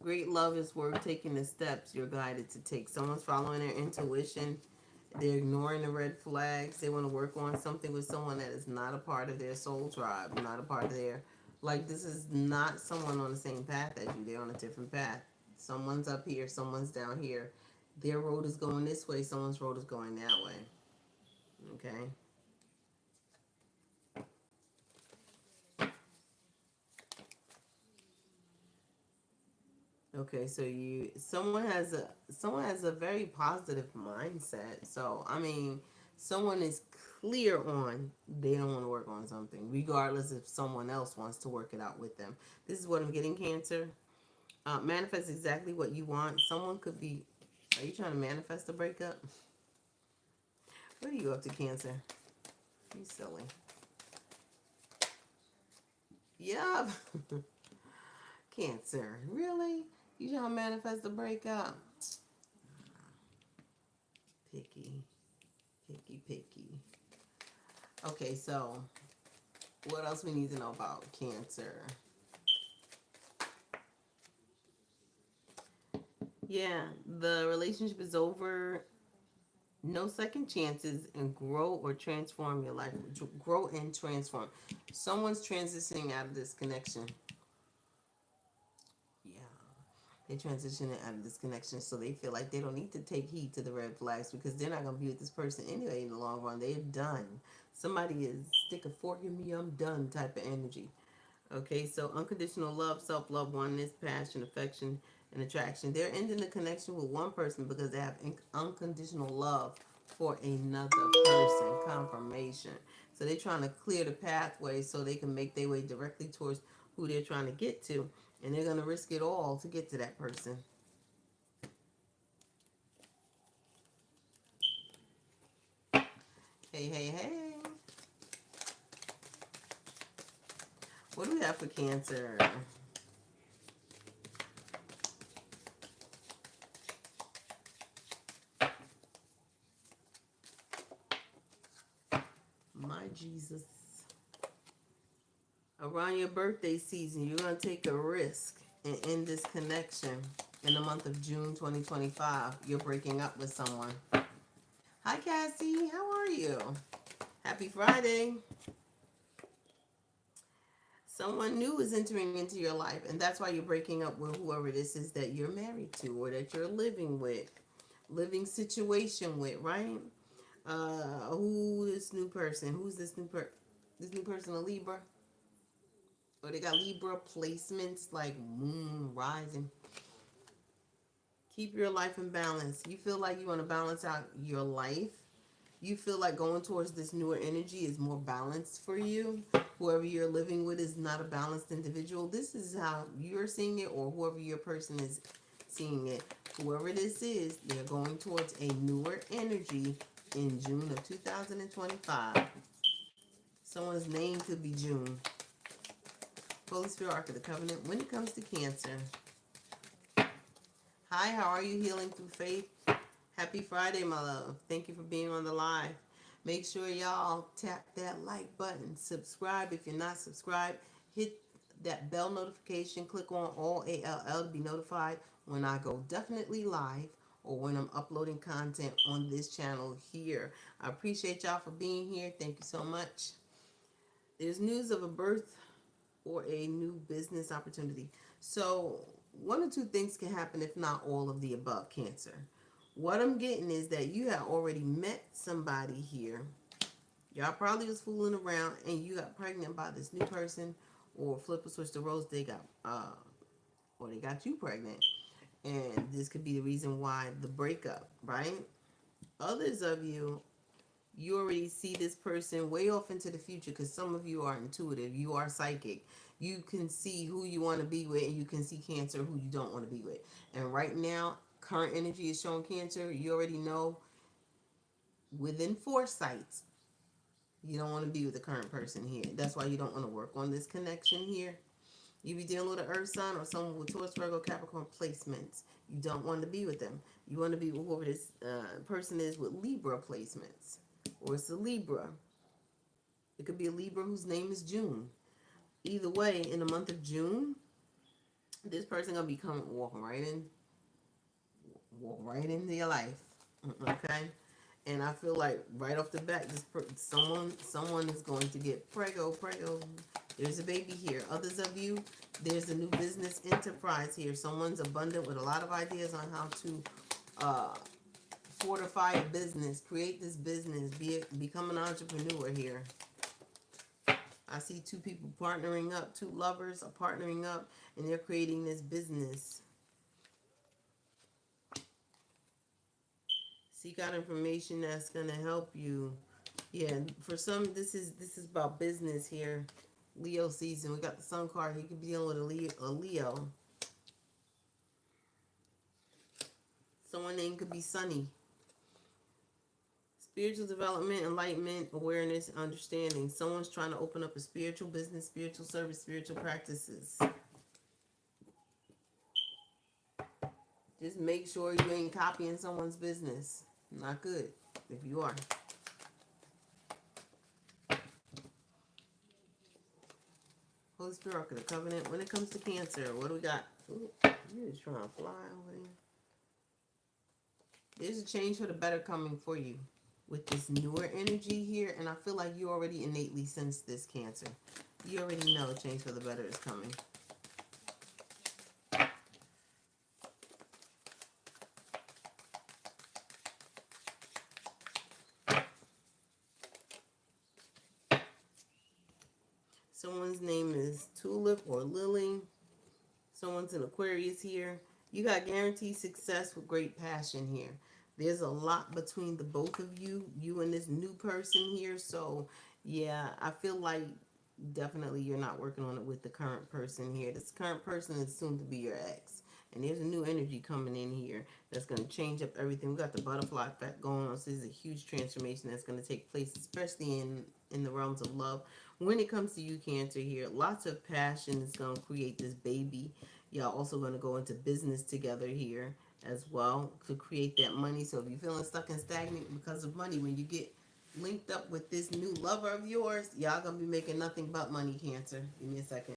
S1: Great love is worth taking the steps you're guided to take. Someone's following their intuition. They're ignoring the red flags. They want to work on something with someone that is not a part of their soul tribe, not a part of their... Like, this is not someone on the same path as you. They're on a different path. Someone's up here, someone's down here. Their road is going this way, someone's road is going that way. Okay? Okay, so someone has a very positive mindset. So I mean, someone is clear on they don't want to work on something, regardless if someone else wants to work it out with them. This is what I'm getting, Cancer. Manifest exactly what you want. Someone could be. Are you trying to manifest a breakup? What are you up to, Cancer? You silly. Yup. Cancer, really? You trying to manifest a breakup? Picky. Okay, so what else we need to know about Cancer? Yeah, the relationship is over. No second chances, and grow or transform your life. Grow and transform. Someone's transitioning out of this connection. Yeah. They're transitioning out of this connection, so they feel like they don't need to take heed to the red flags because they're not going to be with this person anyway in the long run. They're done. Somebody is stick a fork in me, I'm done type of energy. Okay, so unconditional love, self-love, oneness, passion, affection, and attraction. They're ending the connection with one person because they have unconditional love for another person. Confirmation. So they're trying to clear the pathway so they can make their way directly towards who they're trying to get to. And they're going to risk it all to get to that person. Hey. What do we have for Cancer? My Jesus. Around your birthday season, you're going to take a risk and end this connection. In the month of June 2025, you're breaking up with someone. Hi, Cassie. How are you? Happy Friday. Someone new is entering into your life, and that's why you're breaking up with whoever this is that you're married to or that you're living with, living situation with, right? Who this new person? Who's this new person? A Libra? Or they got Libra placements like moon rising. Keep your life in balance. You feel like you want to balance out your life. You feel like going towards this newer energy is more balanced for you. Whoever you're living with is not a balanced individual. This is how you're seeing it, or whoever your person is seeing it. Whoever this is, they're going towards a newer energy in June of 2025. Someone's name could be June. Holy Spirit, Ark of the Covenant. When it comes to Cancer. Hi, how are you? Healing through faith. Happy Friday, my love. Thank you for being on the live. Make sure y'all tap that like button. Subscribe if you're not subscribed. Hit that bell notification. Click on all ALL to be notified when I go definitely live or when I'm uploading content on this channel here. I appreciate y'all for being here. Thank you so much. There's news of a birth or a new business opportunity. So one or two things can happen, if not all of the above, Cancer. What I'm getting is that you have already met somebody here. Y'all probably was fooling around and you got pregnant by this new person, or flip a switch the roles, they got or they got you pregnant, and this could be the reason why the breakup, right? Others of you, you already see this person way off into the future, because some of you are intuitive, you are psychic, you can see who you want to be with, and you can see Cancer who you don't want to be with. And right now, current energy is showing Cancer, you already know within foresight you don't want to be with the current person here. That's why you don't want to work on this connection here. You be dealing with an earth sign or someone with Taurus, Virgo, Capricorn placements. You don't want to be with them. You want to be with whoever this person is with Libra placements. Or it's a Libra. It could be a Libra whose name is June. Either way, in the month of June, this person gonna be coming walk right into your life. Okay? And I feel like right off the bat, someone is going to get prego. There's a baby here. Others of you, there's a new business enterprise here. Someone's abundant with a lot of ideas on how to fortify a business, create this business, become an entrepreneur here. I see two people partnering up, two lovers are partnering up, and they're creating this business. Seek out information that's gonna help you. Yeah, for some, this is about business here. Leo season. We got the Sun card. He could be dealing with a Leo. Someone name could be Sunny. Spiritual development, enlightenment, awareness, understanding. Someone's trying to open up a spiritual business, spiritual service, spiritual practices. Just make sure you ain't copying someone's business. Not good if you are. Holy Spirit, Ark of the Covenant. When it comes to Cancer, what do we got? Ooh, you're just trying to fly over there. There's a change for the better coming for you with this newer energy here, and I feel like you already innately sense this, Cancer. You already know change for the better is coming. Someone's name is Tulip or Lily. Someone's an Aquarius here. You got guaranteed success with great passion here. There's a lot between the both of you and this new person here. So, yeah, I feel like definitely you're not working on it with the current person here. This current person is soon to be your ex. And there's a new energy coming in here that's going to change up everything. We got the butterfly effect going on. So this is a huge transformation that's going to take place, especially in the realms of love. When it comes to you, Cancer here, lots of passion is going to create this baby. Y'all also going to go into business together here as well to create that money. So if you're feeling stuck and stagnant because of money, when you get linked up with this new lover of yours, y'all going to be making nothing but money, Cancer. Give me a second.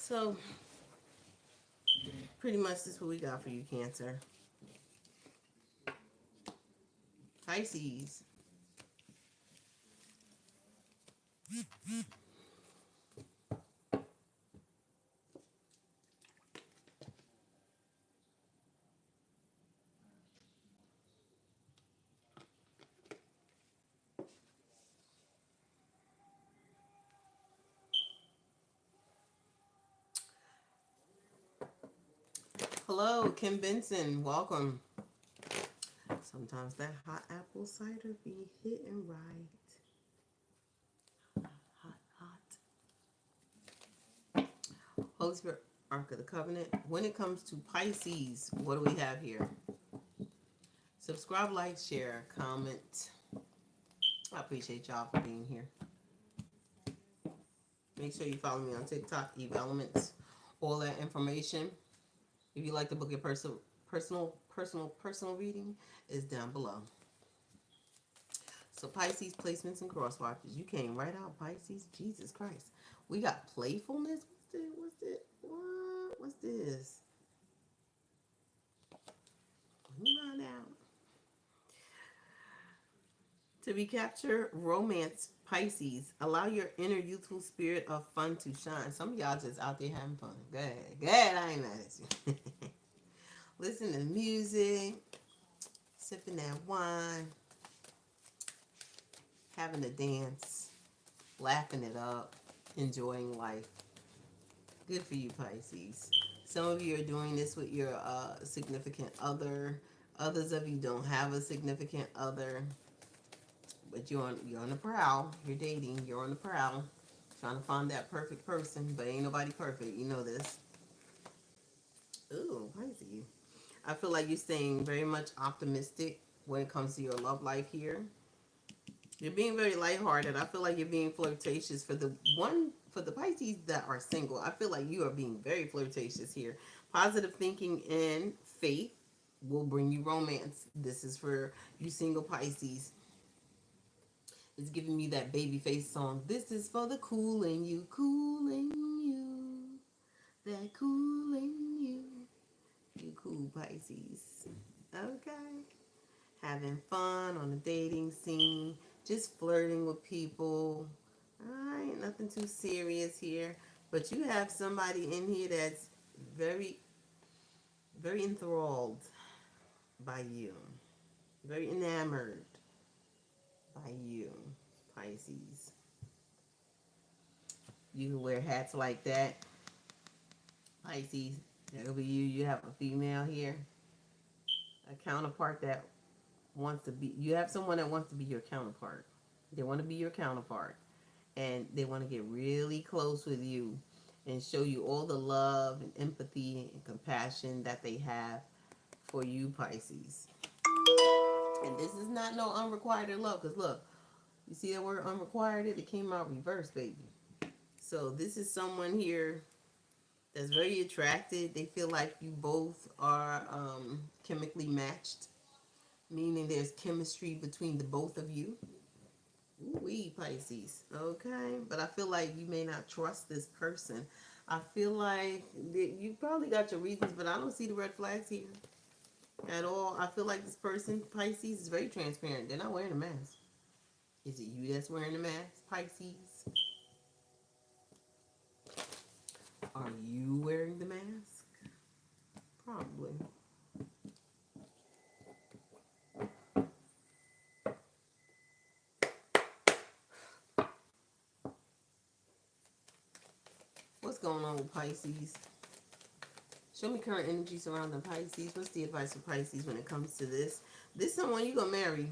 S1: So, pretty much this is what we got for you, Cancer. Pisces. Hello, Kim Benson. Welcome. Sometimes that hot apple cider be hitting right. Hot, hot. Holy Spirit, Ark of the Covenant. When it comes to Pisces, what do we have here? Subscribe, like, share, comment. I appreciate y'all for being here. Make sure you follow me on TikTok, EVEELEMENTS. All that information. If you like to book your personal reading, is down below. So Pisces placements and cross watches. You came right out, Pisces. Jesus Christ. We got playfulness. What's this? Run out. To recapture romance, Pisces. Allow your inner youthful spirit of fun to shine. Some of y'all just out there having fun. Go ahead. I ain't mad at you. Listen to music, sipping that wine, having a dance, laughing it up, enjoying life. Good for you, Pisces. Some of you are doing this with your significant other. Others of you don't have a significant other, but you're on the prowl. You're dating. You're on the prowl, trying to find that perfect person, but ain't nobody perfect. You know this. Ooh, Pisces. I feel like you're staying very much optimistic when it comes to your love life here. You're being very lighthearted. I feel like you're being flirtatious. For the Pisces that are single, I feel like you are being very flirtatious here. Positive thinking and faith will bring you romance. This is for you single Pisces. It's giving me that baby face song. This is for the cooling you. That cooling you. You cool, Pisces. Okay. Having fun on the dating scene. Just flirting with people. Alright, nothing too serious here. But you have somebody in here that's very, very enthralled by you. Very enamored by you, Pisces. You can wear hats like that. Pisces, that'll be you. You have a female here. A counterpart that wants to be, you have someone that wants to be your counterpart. They want to be your counterpart. And they want to get really close with you and show you all the love and empathy and compassion that they have for you, Pisces. And this is not no unrequited love, because look, you see that word unrequited? It came out reversed, baby. So this is someone here that's very attracted. They feel like you both are chemically matched, meaning there's chemistry between the both of you. Ooh-wee, Pisces. Okay, but I feel like you may not trust this person. I feel like you probably got your reasons, but I don't see the red flags here at all. I feel like this person, Pisces, is very transparent. They're not wearing a mask. Is it you that's wearing the mask, Pisces? Are you wearing the mask? Probably. What's going on with Pisces? Show me current energy surrounding Pisces. What's the advice for Pisces when it comes to this? This someone you're going to marry.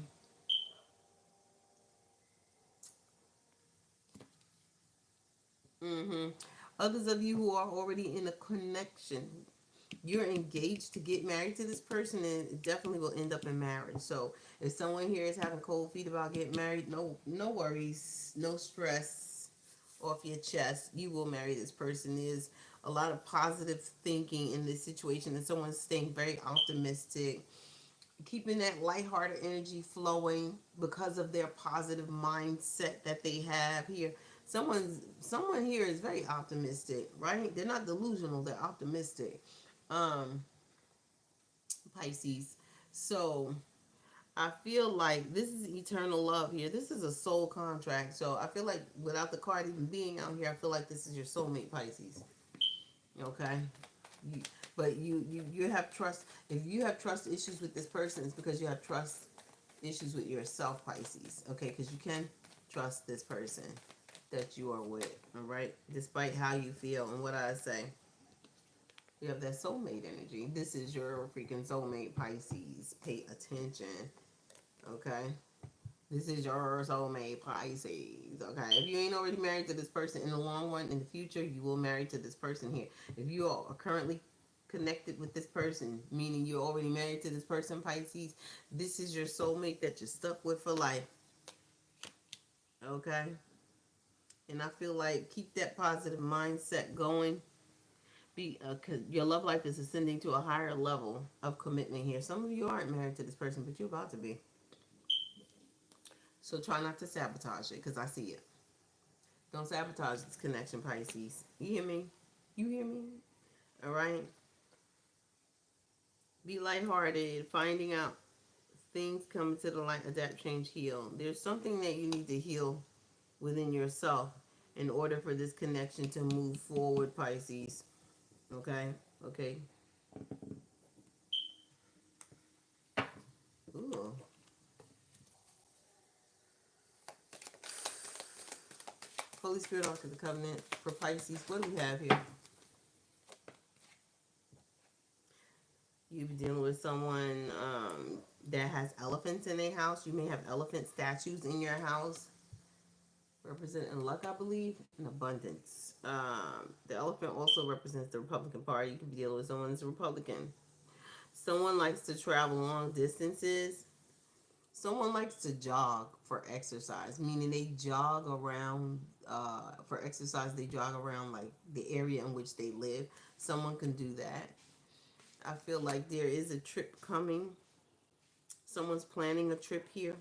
S1: Others of you who are already in a connection, you're engaged to get married to this person, and it definitely will end up in marriage. So if someone here is having cold feet about getting married, no worries, no stress off your chest. You will marry this person. There's a lot of positive thinking in this situation, and someone's staying very optimistic, keeping that lighthearted energy flowing because of their positive mindset that they have here. Someone here is very optimistic, right? They're not delusional, they're optimistic. Um, Pisces. So I feel like this is eternal love here. This is a soul contract. So I feel like without the card even being out here, I feel like this is your soulmate, Pisces. Okay? You, but you have trust. If you have trust issues with this person, it's because you have trust issues with yourself, Pisces. Okay? Because you can trust this person that you are with. All right? Despite how you feel and what I say. You have that soulmate energy. This is your freaking soulmate, Pisces. Pay attention. Okay? This is your soulmate, Pisces. Okay? If you ain't already married to this person in the long run, in the future, you will marry to this person here. If you are currently connected with this person, meaning you're already married to this person, Pisces, this is your soulmate that you're stuck with for life. Okay? And I feel like keep that positive mindset going. Your love life is ascending to a higher level of commitment here. Some of you aren't married to this person, but you're about to be. So try not to sabotage it, because I see it. Don't sabotage this connection, Pisces. You hear me? You hear me? All right? Be lighthearted, finding out things coming to the light, adapt, change, heal. There's something that you need to heal within yourself in order for this connection to move forward, Pisces. Okay? Okay? Ooh. Holy Spirit, Ark of the Covenant for Pisces. What do we have here? You be dealing with someone that has elephants in their house. You may have elephant statues in your house, representing luck, I believe, and abundance. The elephant also represents the Republican Party. You can be dealing with someone that's a Republican. Someone likes to travel long distances. Someone likes to jog for exercise, meaning they jog around for exercise. They jog around like the area in which they live. Someone can do that. I feel like there is a trip coming. Someone's planning a trip here.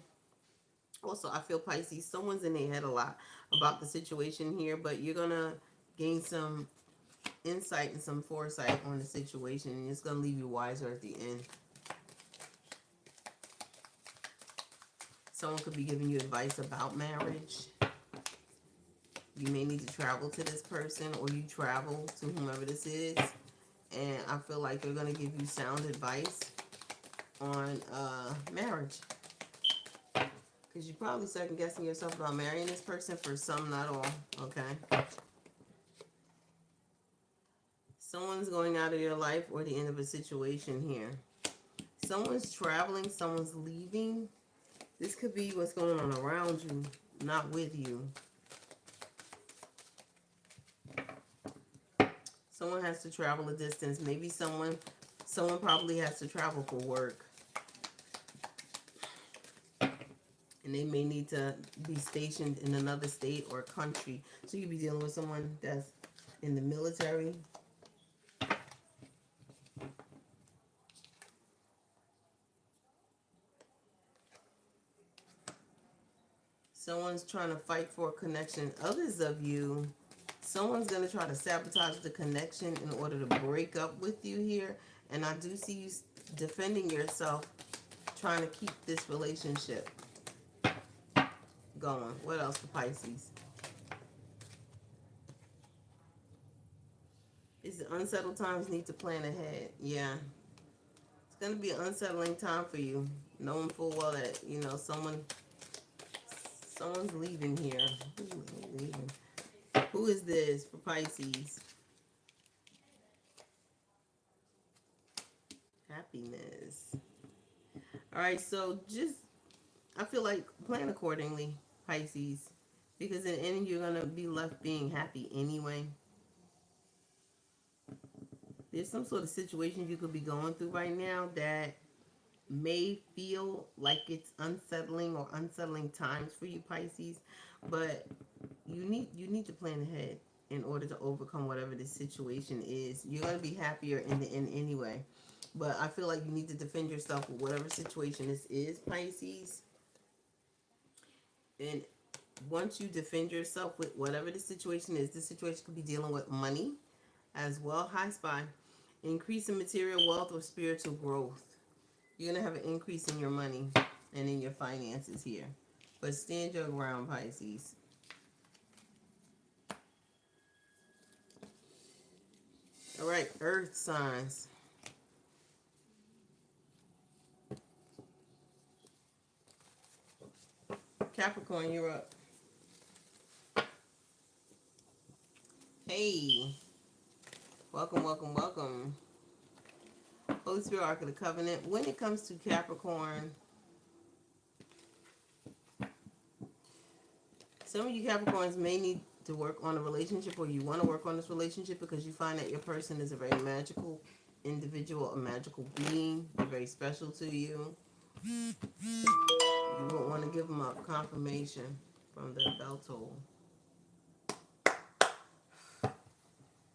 S1: Also, I feel Pisces, someone's in their head a lot about the situation here, but you're going to gain some insight and some foresight on the situation, and it's going to leave you wiser at the end. Someone could be giving you advice about marriage. You may need to travel to this person, or you travel to whomever this is, and I feel like they're going to give you sound advice on marriage. Because you're probably second guessing yourself about marrying this person, for some, not all. Okay? Someone's going out of your life or the end of a situation here. Someone's traveling, someone's leaving. This could be what's going on around you, not with you. Someone has to travel a distance. Maybe someone probably has to travel for work. And they may need to be stationed in another state or country. So you could be dealing with someone that's in the military. Someone's trying to fight for a connection. Others of you, someone's going to try to sabotage the connection in order to break up with you here. And I do see you defending yourself, trying to keep this relationship going. What else for Pisces? It's unsettled times, need to plan ahead. Yeah. It's going to be an unsettling time for you, knowing full well that, you know, someone's leaving here. Who's leaving? Who is this for Pisces? Happiness. All right, so just, I feel like plan accordingly, Pisces, because in the end you're going to be left being happy anyway. There's some sort of situation you could be going through right now that may feel like it's unsettling or unsettling times for you, Pisces, but you need to plan ahead in order to overcome whatever this situation is. You're going to be happier in the end anyway, but I feel like you need to defend yourself with whatever situation this is, Pisces. And once you defend yourself with whatever the situation is, this situation could be dealing with money as well. High spy. Increase in material wealth or spiritual growth. You're going to have an increase in your money and in your finances here. But stand your ground, Pisces. All right, earth signs. Capricorn, you're up. Hey, welcome, welcome, welcome. Holy Spirit, Ark of the Covenant. When it comes to Capricorn, some of you Capricorns may need to work on a relationship, or you want to work on this relationship because you find that your person is a very magical individual, a magical being. They're very special to you. You won't want to give them a confirmation from the bell toll.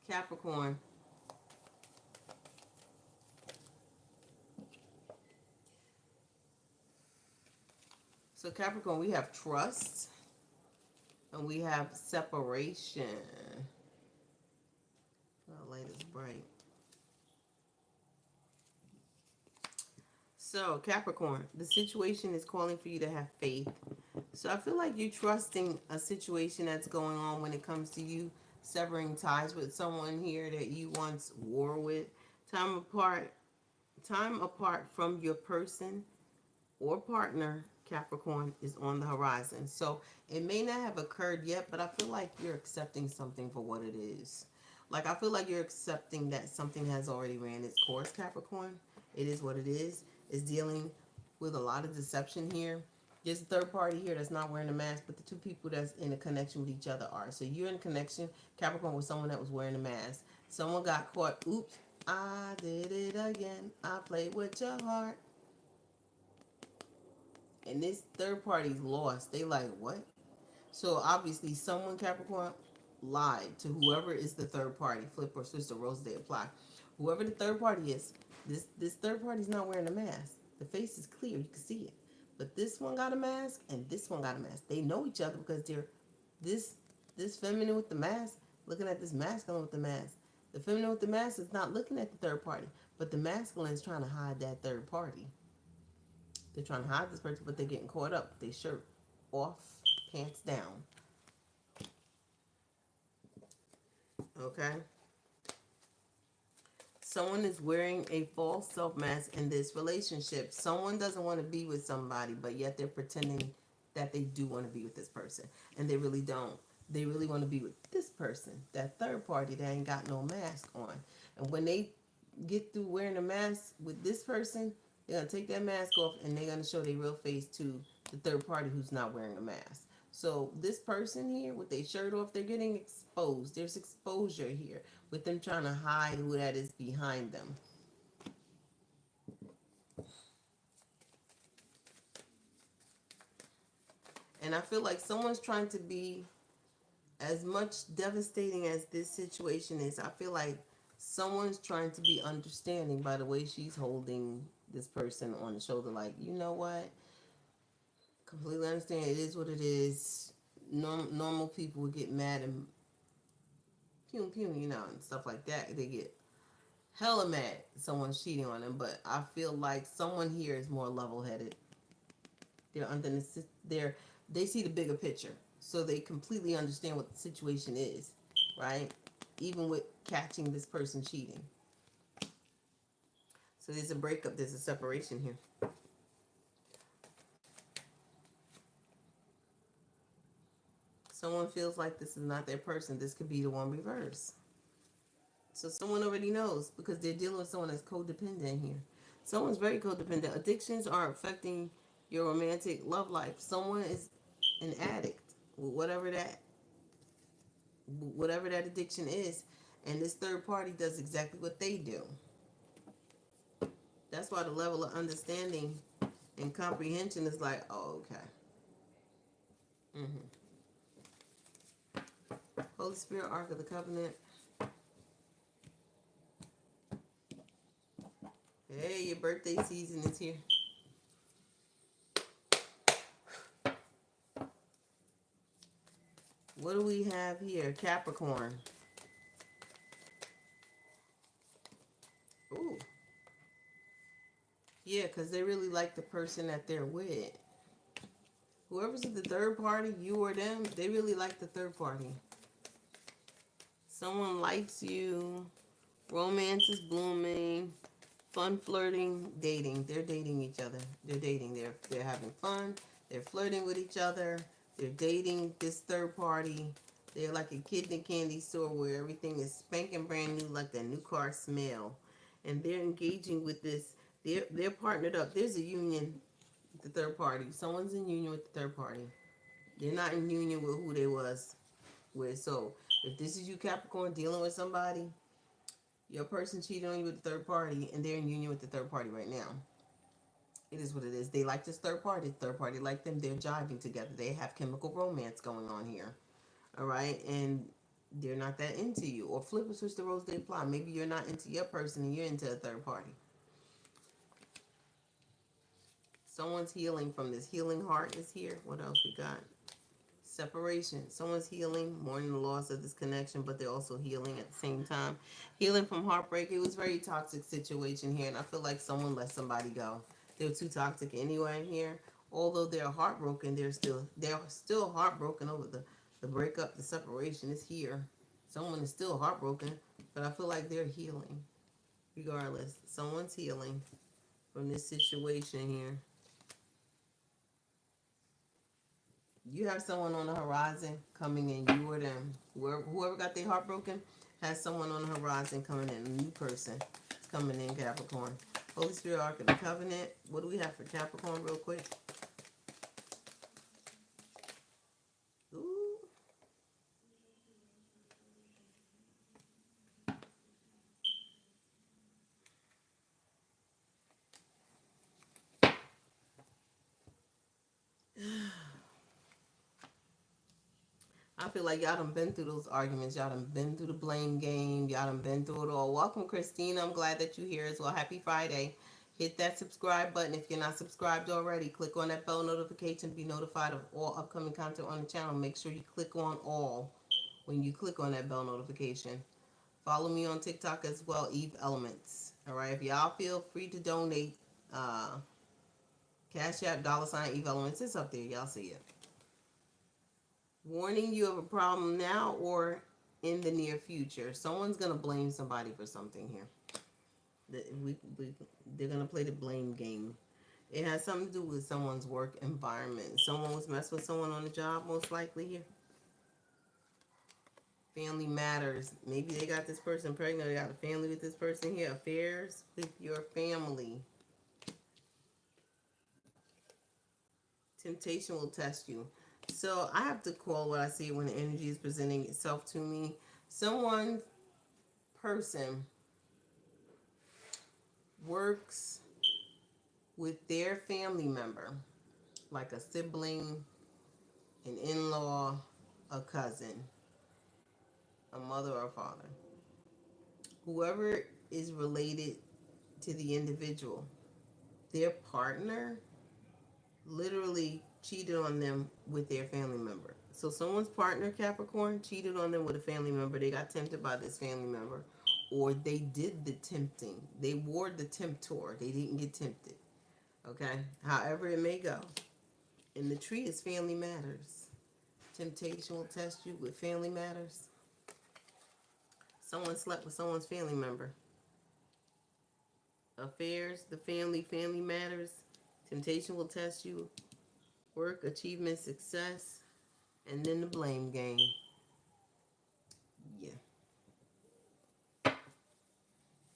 S1: Capricorn. So Capricorn, we have trust and we have separation. The light is bright. So Capricorn, the situation is calling for you to have faith. So I feel like you're trusting a situation that's going on when it comes to you severing ties with someone here that you once were with. Time apart from your person or partner, Capricorn, is on the horizon. So it may not have occurred yet, but I feel like you're accepting something for what it is. Like, I feel like you're accepting that something has already ran its course, Capricorn. It is what it is. It's dealing with a lot of deception here. There's a third party here that's not wearing a mask, but the two people that's in a connection with each other are. So you're in connection, Capricorn, with someone that was wearing a mask. Someone got caught. Oops, I did it again. I played with your heart. And this third party's lost. They like, what? So obviously someone, Capricorn, lied to whoever is the third party. Flip or switch the roles, they apply. Whoever the third party is, this third party's not wearing a mask. The face is clear, you can see it. But this one got a mask and this one got a mask. They know each other because they're this feminine with the mask looking at this masculine with the mask. The feminine with the mask is not looking at the third party, but the masculine is trying to hide that third party. They're trying to hide this person, but they're getting caught up. They shirt off, pants down. Okay? Someone is wearing a false self mask in this relationship. Someone doesn't want to be with somebody, but yet they're pretending that they do want to be with this person. And they really don't. They really want to be with this person, that third party that ain't got no mask on. And when they get through wearing a mask with this person, they're going to take that mask off and they're going to show their real face to the third party who's not wearing a mask. So this person here with their shirt off, they're getting exposed. There's exposure here with them trying to hide who that is behind them. And I feel like someone's trying to be, as much devastating as this situation is, I feel like someone's trying to be understanding by the way she's holding this person on the shoulder. Like, you know what? Completely understand. It is what it is. Normal people would get mad and pew, you know, and stuff like that. They get hella mad someone's cheating on them. But I feel like someone here is more level-headed. They're under they see the bigger picture. So they completely understand what the situation is, right? Even with catching this person cheating. So there's a breakup, there's a separation here. Someone feels like this is not their person. This could be the one reverse. So someone already knows because they're dealing with someone that's codependent here. Someone's very codependent. Addictions are affecting your romantic love life. Someone is an addict, whatever that addiction is, and this third party does exactly what they do. That's why the level of understanding and comprehension is like, oh, okay. Holy Spirit, Ark of the Covenant. Hey, your birthday season is here. What do we have here? Capricorn. Ooh. Yeah, because they really like the person that they're with. Whoever's at the third party, you or them, they really like the third party. Someone likes you. Romance is blooming. Fun flirting, dating. They're dating each other. They're dating. They're having fun. They're flirting with each other. They're dating this third party. They're like a kid in a candy store where everything is spanking brand new, like that new car smell. And they're engaging with this. They're partnered up. There's a union with the third party. Someone's in union with the third party. They're not in union with who they was with. So if this is you, Capricorn, dealing with somebody, your person cheated on you with the third party, and they're in union with the third party right now. It is what it is. They like this third party. Third party like them. They're jiving together. They have chemical romance going on here. All right? And they're not that into you. Or flip or switch the roles they apply. Maybe you're not into your person and you're into a third party. Someone's healing from this. Healing heart is here. What else we got? Separation. Someone's healing, mourning the loss of this connection, but they're also healing at the same time. Healing from heartbreak. It was a very toxic situation here, and I feel like someone let somebody go. They're too toxic anyway here. Although they're heartbroken, they're still heartbroken over the breakup, the separation is here. Someone is still heartbroken, but I feel like they're healing. Regardless, someone's healing from this situation here. You have someone on the horizon coming in, you or them. Whoever got their heart broken has someone on the horizon coming in. A new person is coming in, Capricorn. Holy Spirit, Ark of the Covenant. What do we have for Capricorn real quick? Ooh. I feel like y'all done been through those arguments. Y'all done been through the blame game. Y'all done been through it all. Welcome, Christina. I'm glad that you're here as well. Happy Friday. Hit that subscribe button if you're not subscribed already. Click on that bell notification to be notified of all upcoming content on the channel. Make sure you click on all when you click on that bell notification. Follow me on TikTok as well, EVEELEMENTS. All right. If y'all feel free to donate, Cash App, $ EVEELEMENTS. It's up there. Y'all see it. Warning, you have a problem now or in the near future. Someone's going to blame somebody for something here. They're going to play the blame game. It has something to do with someone's work environment. Someone was messing with someone on the job, most likely here. Family matters. Maybe they got this person pregnant. They got a family with this person here. Affairs with your family. Temptation will test you. So I have to call what I see when the energy is presenting itself to me. Someone, person, works with their family member, like a sibling, an in-law, a cousin, a mother or father. Whoever is related to the individual, their partner literally cheated on them with their family member. So someone's partner, Capricorn, cheated on them with a family member. They got tempted by this family member. Or they did the tempting. They wore the temptor. They didn't get tempted. Okay? However it may go. And the tree is family matters. Temptation will test you with family matters. Someone slept with someone's family member. Affairs, the family matters. Temptation will test you. Work, achievement, success. And then the blame game. Yeah.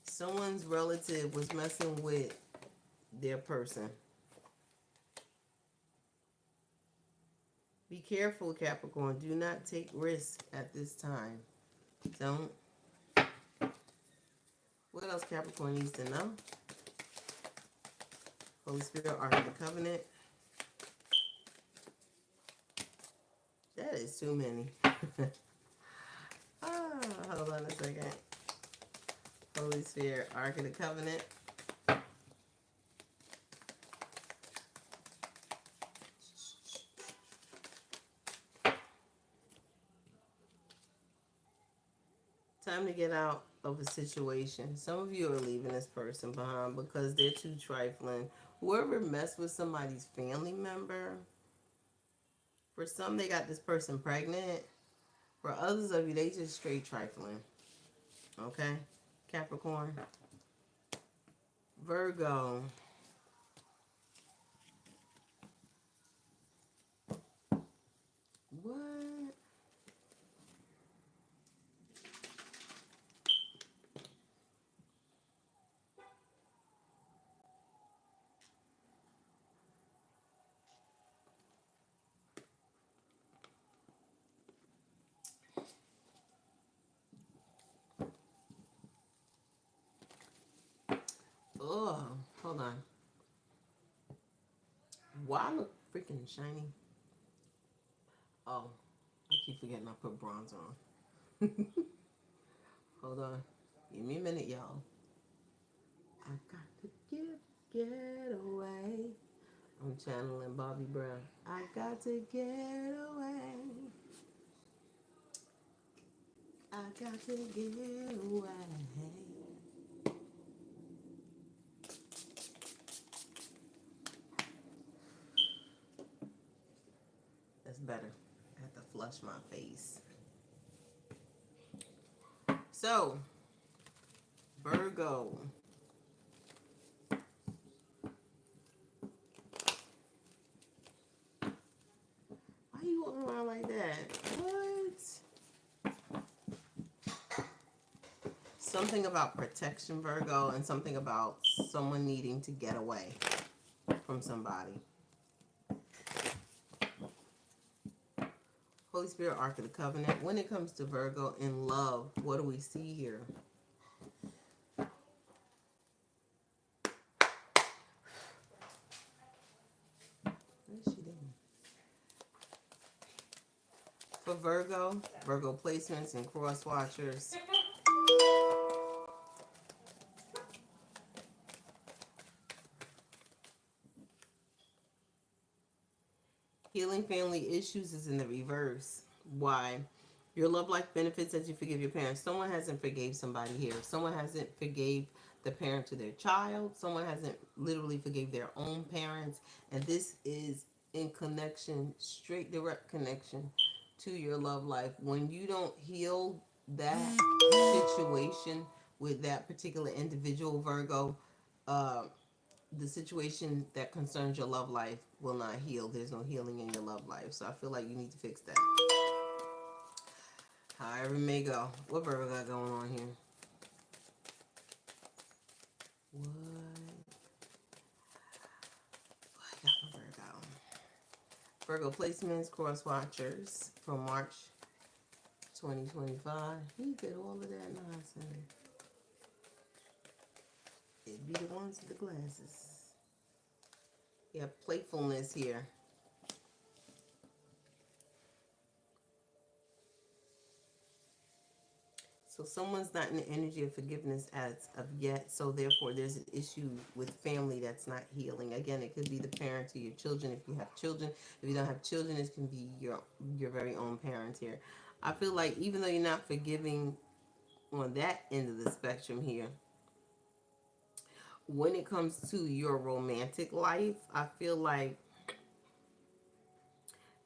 S1: Someone's relative was messing with their person. Be careful, Capricorn. Do not take risks at this time. Don't. What else Capricorn needs to know? Holy Spirit, Ark of the Covenant. That is too many. Hold on a second. Holy Spirit, Ark of the Covenant. time to get out of a situation. Some of you are leaving this person behind because they're too trifling. Whoever messed with somebody's family member, for some, they got this person pregnant. For others of you, they just straight trifling. Okay? Capricorn. Virgo. What? Oh, hold on. Why I look freaking shiny? Oh, I keep forgetting I put bronze on. Hold on. Give me a minute, y'all. I got to get away. I'm channeling Bobby Brown. I got to get away. I got to get away. That's better. I have to flush my face. So, Virgo. Why are you walking around like that? What? Something about protection, Virgo, and something about someone needing to get away from somebody. Holy Spirit, Ark of the Covenant. When it comes to Virgo in love, what do we see here? For Virgo, Virgo placements and cross watchers. Healing family issues is in the reverse. Why? Your love life benefits as you forgive your parents. Someone hasn't forgave somebody here. Someone hasn't forgave the parent to their child. Someone hasn't literally forgave their own parents. And this is in connection, straight direct connection to your love life. When you don't heal that situation with that particular individual, Virgo, the situation that concerns your love life will not heal. There's no healing in your love life. So I feel like you need to fix that. However it may go. What Virgo got going on here? What got for Virgo? Virgo placements, cross watchers from March 2025. He did all of that nonsense. It'd be the ones with the glasses. Yeah, playfulness here. So someone's not in the energy of forgiveness as of yet. So therefore, there's an issue with family that's not healing. Again, it could be the parent to your children if you have children. If you don't have children, it can be your very own parents here. I feel like even though you're not forgiving on that end of the spectrum here, when it comes to your romantic life, I feel like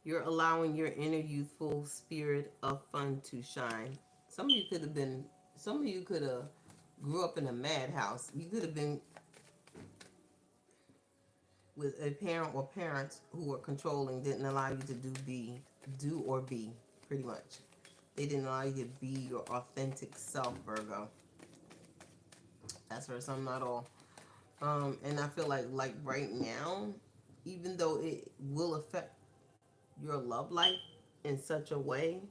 S1: you're allowing your inner youthful spirit of fun to shine. Some of you could have grew up in a madhouse. You could have been with a parent or parents who were controlling, didn't allow you to do or be, pretty much. They didn't allow you to be your authentic self, Virgo. That's for some, not all. And I feel like right now, even though it will affect your love life in such a way,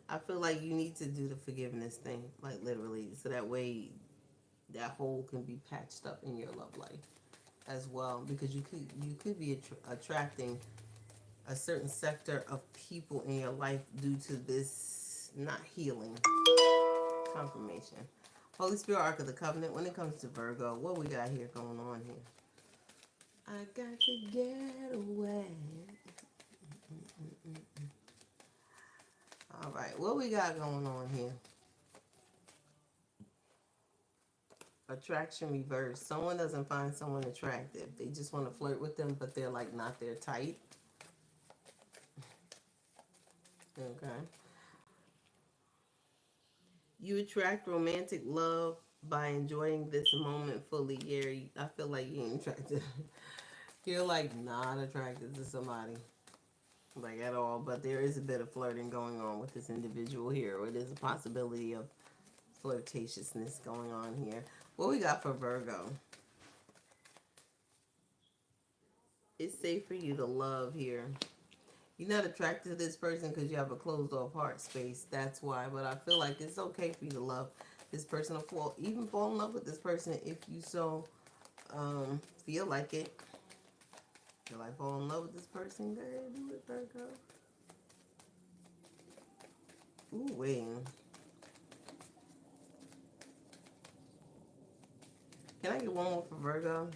S1: I feel like you need to do the forgiveness thing, like literally, so that way that hole can be patched up in your love life as well, because you could be attracting a certain sector of people in your life due to this not healing. Confirmation. Holy Spirit, Ark of the Covenant. When it comes to Virgo, what we got here going on here? I got to get away. All right, what we got going on here? Attraction reverse. Someone doesn't find someone attractive. They just want to flirt with them, but they're like not their type. Okay. You attract romantic love by enjoying this moment fully. Yeah, I feel like you ain't attracted. You're like not attracted to somebody. Like at all. But there is a bit of flirting going on with this individual here. Or there's a possibility of flirtatiousness going on here. What we got for Virgo? It's safe for you to love here. You're not attracted to this person because you have a closed off heart space. That's why. But I feel like it's okay for you to love this person or even fall in love with this person if you so feel like it. Feel like fall in love with this person? Go ahead, do it, Virgo. Ooh, wait. Can I get one more for Virgo?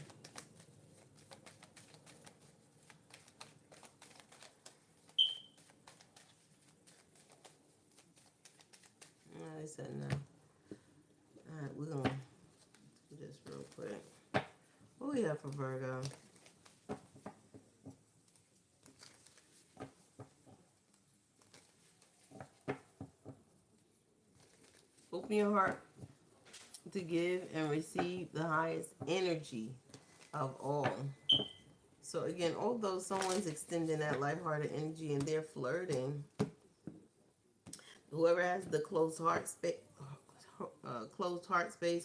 S1: They said no. Alright, we're going to do this real quick. What we have for Virgo? Open your heart to give and receive the highest energy of all. So again, although someone's extending that lighthearted energy and they're flirting, whoever has the closed heart space,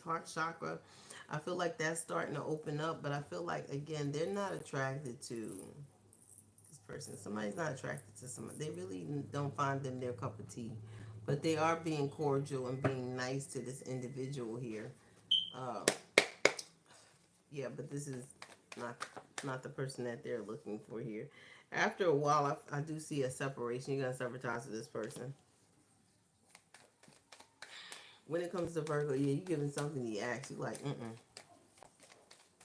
S1: heart chakra, I feel like that's starting to open up. But I feel like again, they're not attracted to this person. Somebody's not attracted to someone. They really don't find them their cup of tea. But they are being cordial and being nice to this individual here. Uh, yeah, but this is not the person that they're looking for here. After a while, I do see a separation. You're going to sever ties with this person. When it comes to Virgo, yeah, you're giving something you ask. You're like,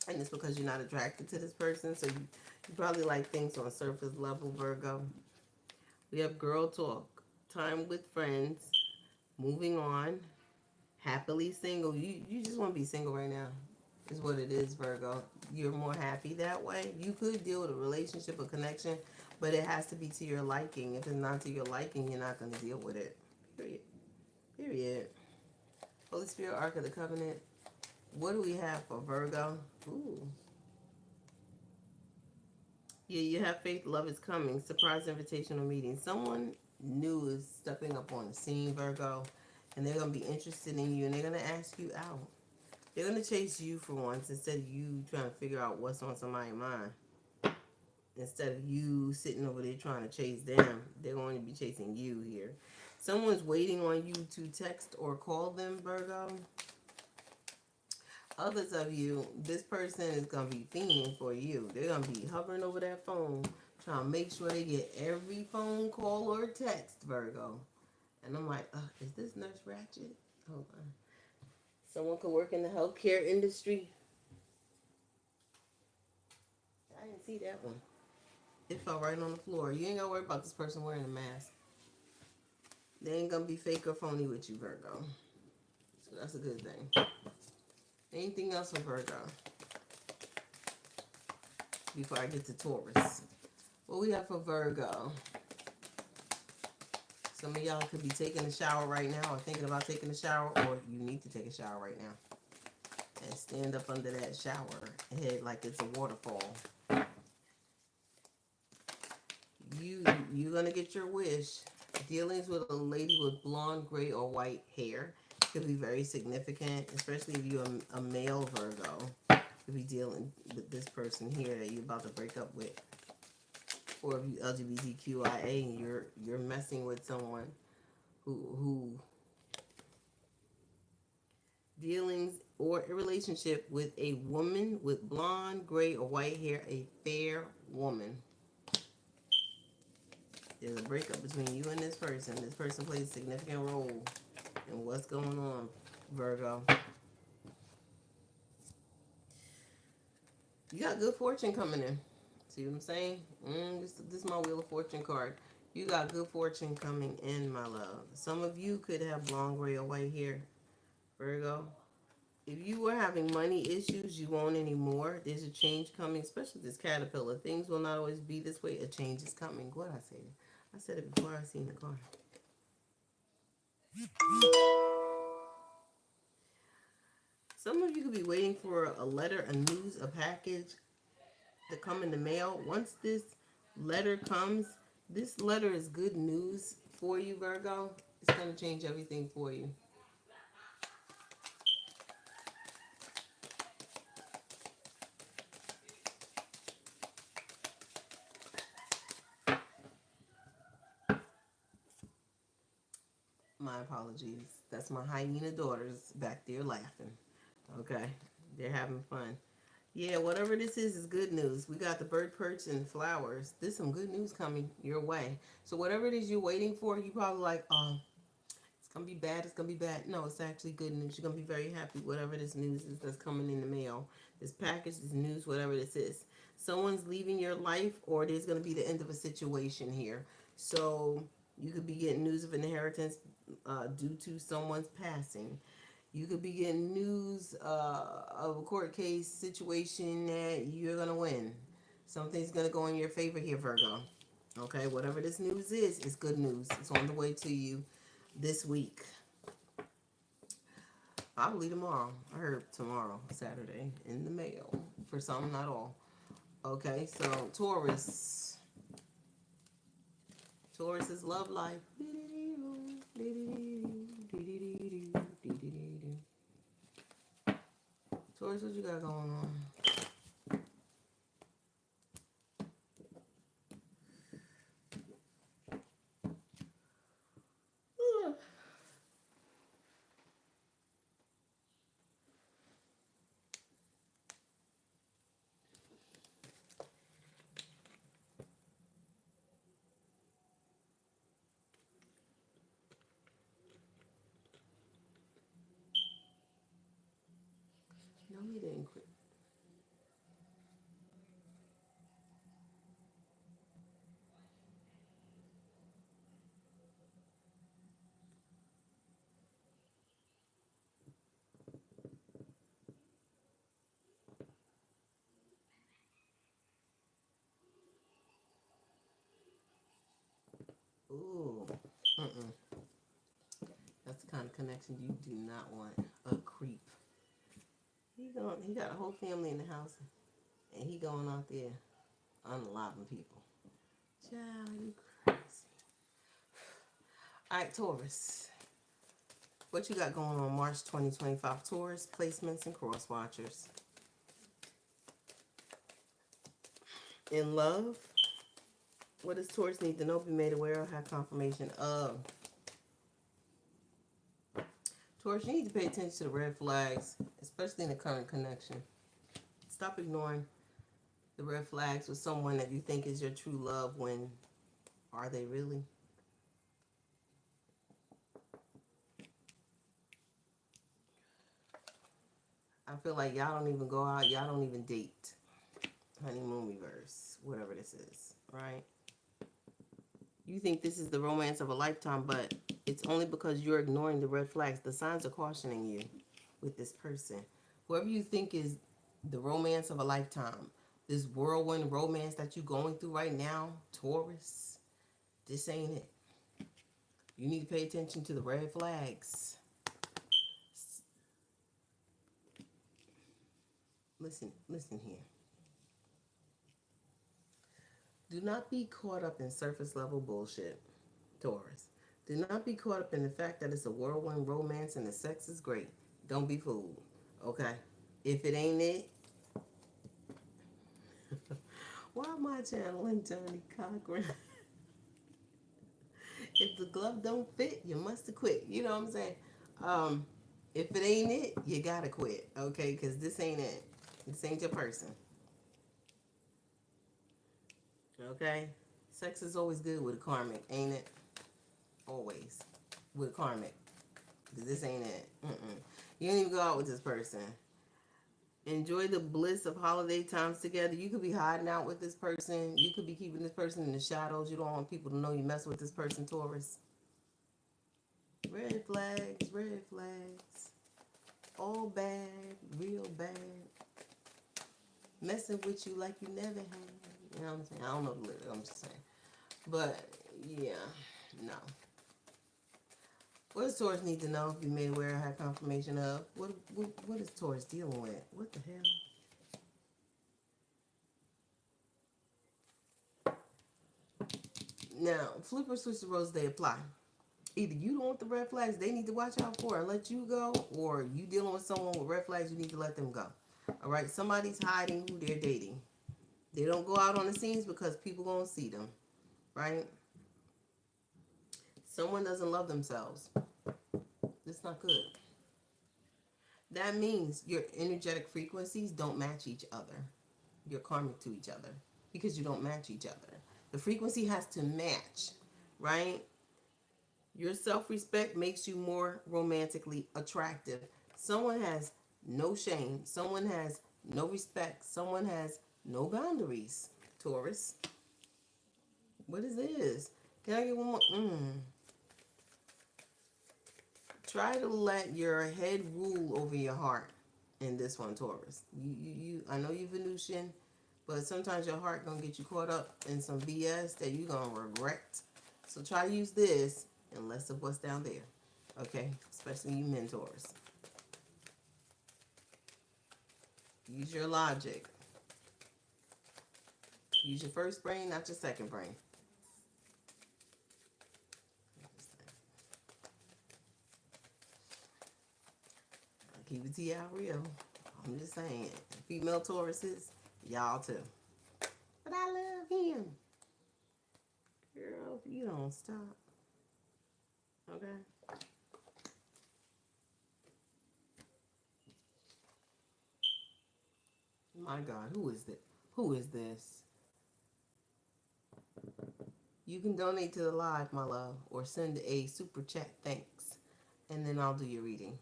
S1: And it's because you're not attracted to this person. So you probably like things on surface level, Virgo. We have girl talk. Time with friends. Moving on. Happily single. You just want to be single right now. Is what it is, Virgo. You're more happy that way. You could deal with a relationship or connection, but it has to be to your liking. If it's not to your liking, you're not going to deal with it. Period. Holy Spirit, Ark of the Covenant. What do we have for Virgo? Ooh. Yeah, you have faith. Love is coming. Surprise invitational meeting. Someone new is stepping up on the scene, Virgo, and they're going to be interested in you, and they're going to ask you out. They're going to chase you for once instead of you trying to figure out what's on somebody's mind. Instead of you sitting over there trying to chase them, they're going to be chasing you here. Someone's waiting on you to text or call them, Virgo. Others of you, this person is going to be fiending for you. They're going to be hovering over that phone, trying to make sure they get every phone call or text, Virgo. And I'm like, is this Nurse Ratched? Hold on. Someone could work in the healthcare industry. I didn't see that one. It fell right on the floor. You ain't got to worry about this person wearing a mask. They ain't going to be fake or phony with you, Virgo. So that's a good thing. Anything else for Virgo? Before I get to Taurus. What we have for Virgo? Some of y'all could be taking a shower right now or thinking about taking a shower, or you need to take a shower right now. And stand up under that shower head like it's a waterfall. You're going to get your wish. Dealings with a lady with blonde, gray, or white hair could be very significant, especially if you're a male Virgo. You'll be dealing with this person here that you're about to break up with. Or if you LGBTQIA and you're messing with someone who dealings or a relationship with a woman with blonde, gray, or white hair, a fair woman. There's a breakup between you and this person. This person plays a significant role in what's going on, Virgo. You got good fortune coming in. See what I'm saying? This is my Wheel of Fortune card. You got good fortune coming in, my love. Some of you could have blonde, gray, or white hair, Virgo. If you were having money issues, you won't anymore. There's a change coming, especially this caterpillar. Things will not always be this way. A change is coming. What I say? I said it before I seen the card. Some of you could be waiting for a letter, a news, a package to come in the mail. Once this letter comes, this letter is good news for you, Virgo. It's going to change everything for you. My apologies. That's my hyena daughters back there laughing. Okay. They're having fun. Yeah, whatever this is good news. We got the bird perch and flowers. There's some good news coming your way. So whatever it is you're waiting for, you probably like, oh, it's gonna be bad, it's gonna be bad. No, it's actually good news. You're gonna be very happy, whatever this news is that's coming in the mail. This package, this news, whatever this is. Someone's leaving your life, or there's gonna be the end of a situation here. So you could be getting news of inheritance due to someone's passing. You could be getting news of a court case situation that you're gonna win. Something's gonna go in your favor here, Virgo. Okay, whatever this news is, it's good news. It's on the way to you this week. Probably tomorrow. I heard tomorrow, Saturday, in the mail. For some, not all. Okay, so Taurus. Taurus's love life. Taurus, what you got going on? No, he didn't quit. Ooh. That's the kind of connection you do not want. A creep. He got a whole family in the house, and he going out there unaliving people. Child, you crazy. All right, Taurus. What you got going on March 2025? Taurus, placements, and cross watchers. In love, what does Taurus need to know, be made aware of, have confirmation of? Taurus, you need to pay attention to the red flags, especially in the current connection. Stop ignoring the red flags with someone that you think is your true love when are they really? I feel like y'all don't even go out, y'all don't even date. Honeymoon reverse, whatever this is, right? You think this is the romance of a lifetime, but it's only because you're ignoring the red flags. The signs are cautioning you with this person. Whoever you think is the romance of a lifetime, this whirlwind romance that you're going through right now, Taurus, this ain't it. You need to pay attention to the red flags. Listen here. Do not be caught up in surface level bullshit, Taurus. Do not be caught up in the fact that it's a whirlwind romance and the sex is great. Don't be fooled, okay? If it ain't it, why am I channeling Johnny Cochran? If the glove don't fit, you must have quit. You know what I'm saying? If it ain't it, you gotta quit, okay? Because this ain't it. This ain't your person. Okay? Sex is always good with a karmic, ain't it? Always. With a karmic. Because this ain't it. You don't even go out with this person. Enjoy the bliss of holiday times together. You could be hiding out with this person. You could be keeping this person in the shadows. You don't want people to know you mess with this person, Taurus. Red flags, red flags. all bad, real bad, messing with you like you never had. You know what I'm saying? I don't know the lyrics, I'm just saying. But, yeah, no. What does Taurus need to know if you made aware or had confirmation of? What is Taurus dealing with? What the hell? Now, flip or switch the roles, they apply. Either you don't want the red flags they need to watch out for and let you go, or you dealing with someone with red flags, you need to let them go. All right? Somebody's hiding who they're dating. They don't go out on the scenes because people gonna see them, right? Someone doesn't love themselves. That's not good. That means your energetic frequencies don't match each other. You're karmic to each other because you don't match each other. The frequency has to match, right? Your self-respect makes you more romantically attractive. Someone has no shame. Someone has no respect. Someone has no boundaries. Taurus. What is this? Can I get one more? Try to let your head rule over your heart in this one, Taurus. I know you're Venusian, but sometimes your heart gonna get you caught up in some BS that you're gonna regret. So try to use this and less of what's down there. Okay? Especially you men, Taurus. Use your logic. Use your first brain, not your second brain. Keep it to y'all real. I'm just saying. Female Tauruses, y'all too. But I love him. Girl, if you don't stop. Okay? My God, who is this? Who is this? You can donate to the live, my love, or send a super chat thanks, and then I'll do your reading.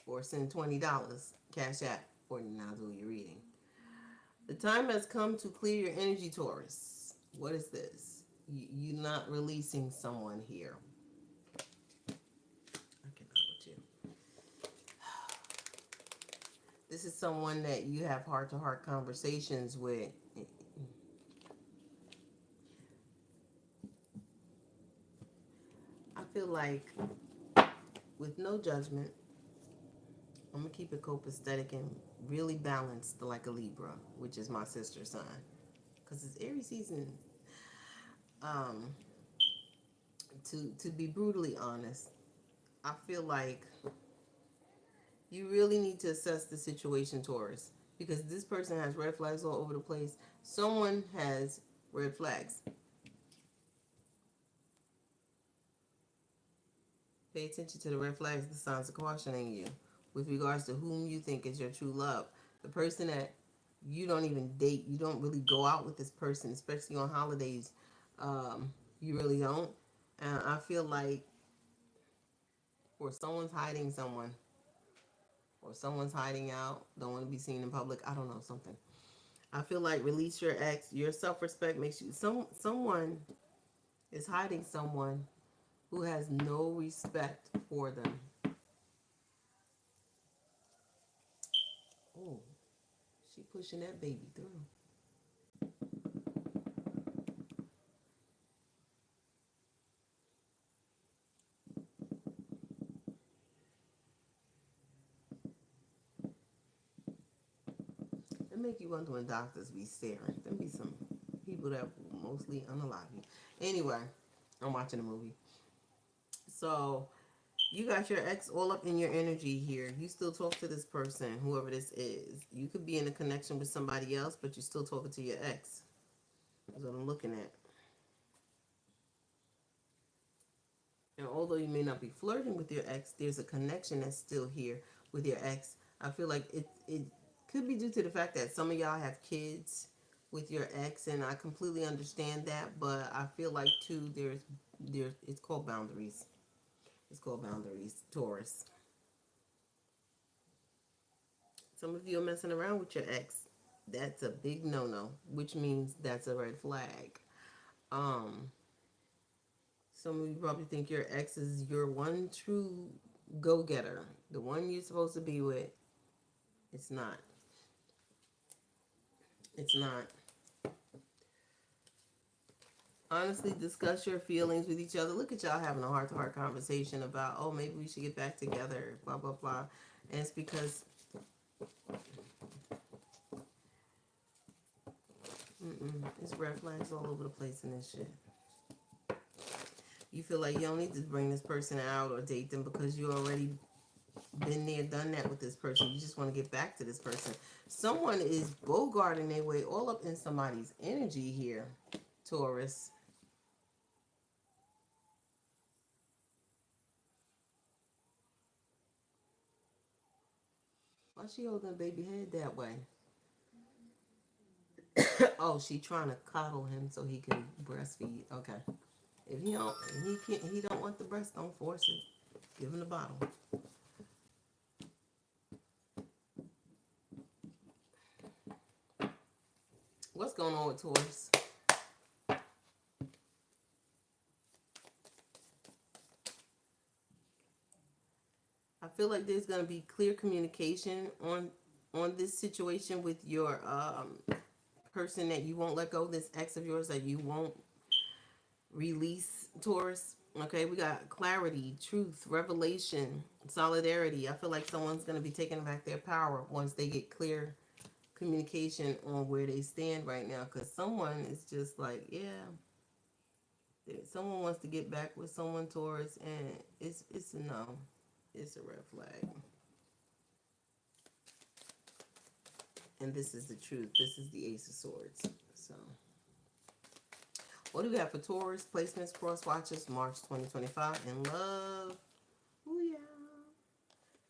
S1: Or send $20 cash app, or then I'll do your reading. The time has come to clear your energy, Taurus. What is this? You're not releasing someone here. I cannot with you. This is someone that you have heart-to-heart conversations with. I feel like, with no judgment, I'm going to keep it copacetic and really balanced like a Libra, which is my sister sign. Because it's Aries season. To be brutally honest, I feel like you really need to assess the situation, Taurus. Because this person has red flags all over the place. Someone has red flags. Pay attention to the red flags, the signs of cautioning you with regards to whom you think is your true love. The person that you don't even date, you don't really go out with this person, especially on holidays. You really don't. And I feel like, or someone's hiding someone, or someone's hiding out, don't want to be seen in public. I don't know, something. I feel like release your ex. Your self-respect makes you, someone is hiding someone who has no respect for them. Oh, she pushing that baby through. It make you wonder when doctors be staring. There be some people that mostly unalive you. Anyway, I'm watching a movie. So, you got your ex all up in your energy here. You still talk to this person, whoever this is. You could be in a connection with somebody else, but you're still talking to your ex. That's what I'm looking at. And although you may not be flirting with your ex, there's a connection that's still here with your ex. I feel like it could be due to the fact that some of y'all have kids with your ex, and I completely understand that. But I feel like too, there's it's called boundaries. It's called boundaries, Taurus. Some of you are messing around with your ex. That's a big no-no, which means that's a red flag. Um, some of you probably think your ex is your one true go-getter, the one you're supposed to be with. It's not. It's not. Honestly, discuss your feelings with each other. Look at y'all having a heart-to-heart conversation about, oh, maybe we should get back together, blah, blah, blah. And it's because it's red flags all over the place in this shit. You feel like you don't need to bring this person out or date them because you already been there, done that with this person. You just want to get back to this person. Someone is bogarting their way all up in somebody's energy here, Taurus. Why she holding a baby head that way? Oh, she trying to coddle him so he can breastfeed. Okay. If he don't, he don't want the breast. Don't force it. Give him the bottle. What's going on with Taurus? I feel like there's gonna be clear communication on this situation with your person that you won't let go. This ex of yours that you won't release, Taurus. Okay, we got clarity, truth, revelation, solidarity. I feel like someone's gonna be taking back their power once they get clear communication on where they stand right now. Because someone is just like, yeah, someone wants to get back with someone, Taurus, and it's a no. It's a red flag. And this is the truth. This is the Ace of Swords. So, what do we have for Taurus? Placements, cross watches, March 2025. In love. Oh, yeah.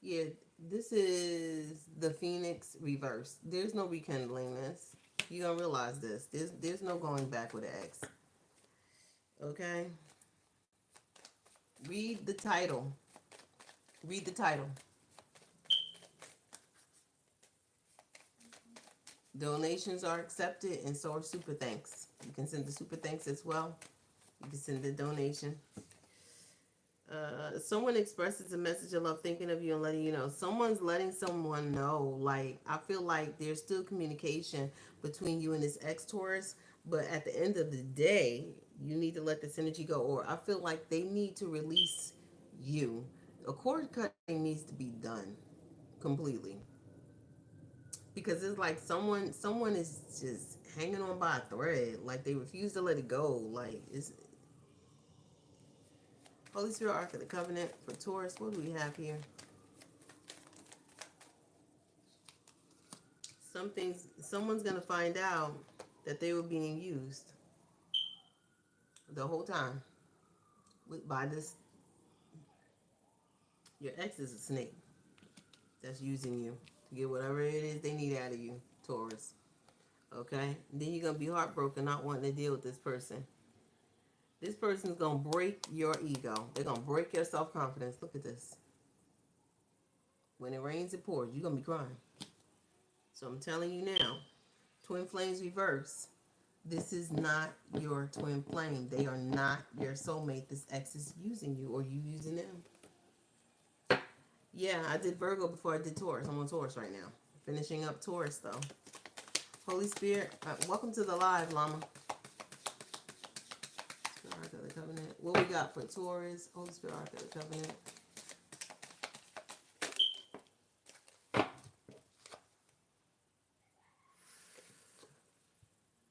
S1: Yeah, this is the Phoenix reverse. There's no rekindling this. You're going to realize this. There's no going back with an ex. Okay? Read the title. Read the title. Donations are accepted, and so are super thanks. You can send the super thanks as well. You can send the donation. Someone expresses a message of love, thinking of you and letting you know. Someone's letting someone know. Like, I feel like there's still communication between you and this ex-Taurus, but at the end of the day, you need to let this energy go. Or I feel like they need to release you. A cord cutting needs to be done completely. Because it's like someone is just hanging on by a thread. Like, they refuse to let it go. Like, it's Holy Spirit Ark of the Covenant for Taurus. What do we have here? Someone's gonna find out that they were being used the whole time by this. Your ex is a snake that's using you to get whatever it is they need out of you, Taurus. Okay? Then you're gonna be heartbroken, not wanting to deal with this person. This person's gonna break your ego. They're gonna break your self-confidence. Look at this. When it rains, it pours. You're gonna be crying. So I'm telling you now, twin flames reverse. This is not your twin flame. They are not your soulmate. This ex is using you, or you using them. Yeah, I did Virgo before I did Taurus. I'm on Taurus right now. Finishing up Taurus, though. Holy Spirit, welcome to the live, Llama. Ark of the Covenant. What we got for Taurus? Holy Spirit, Ark of the Covenant.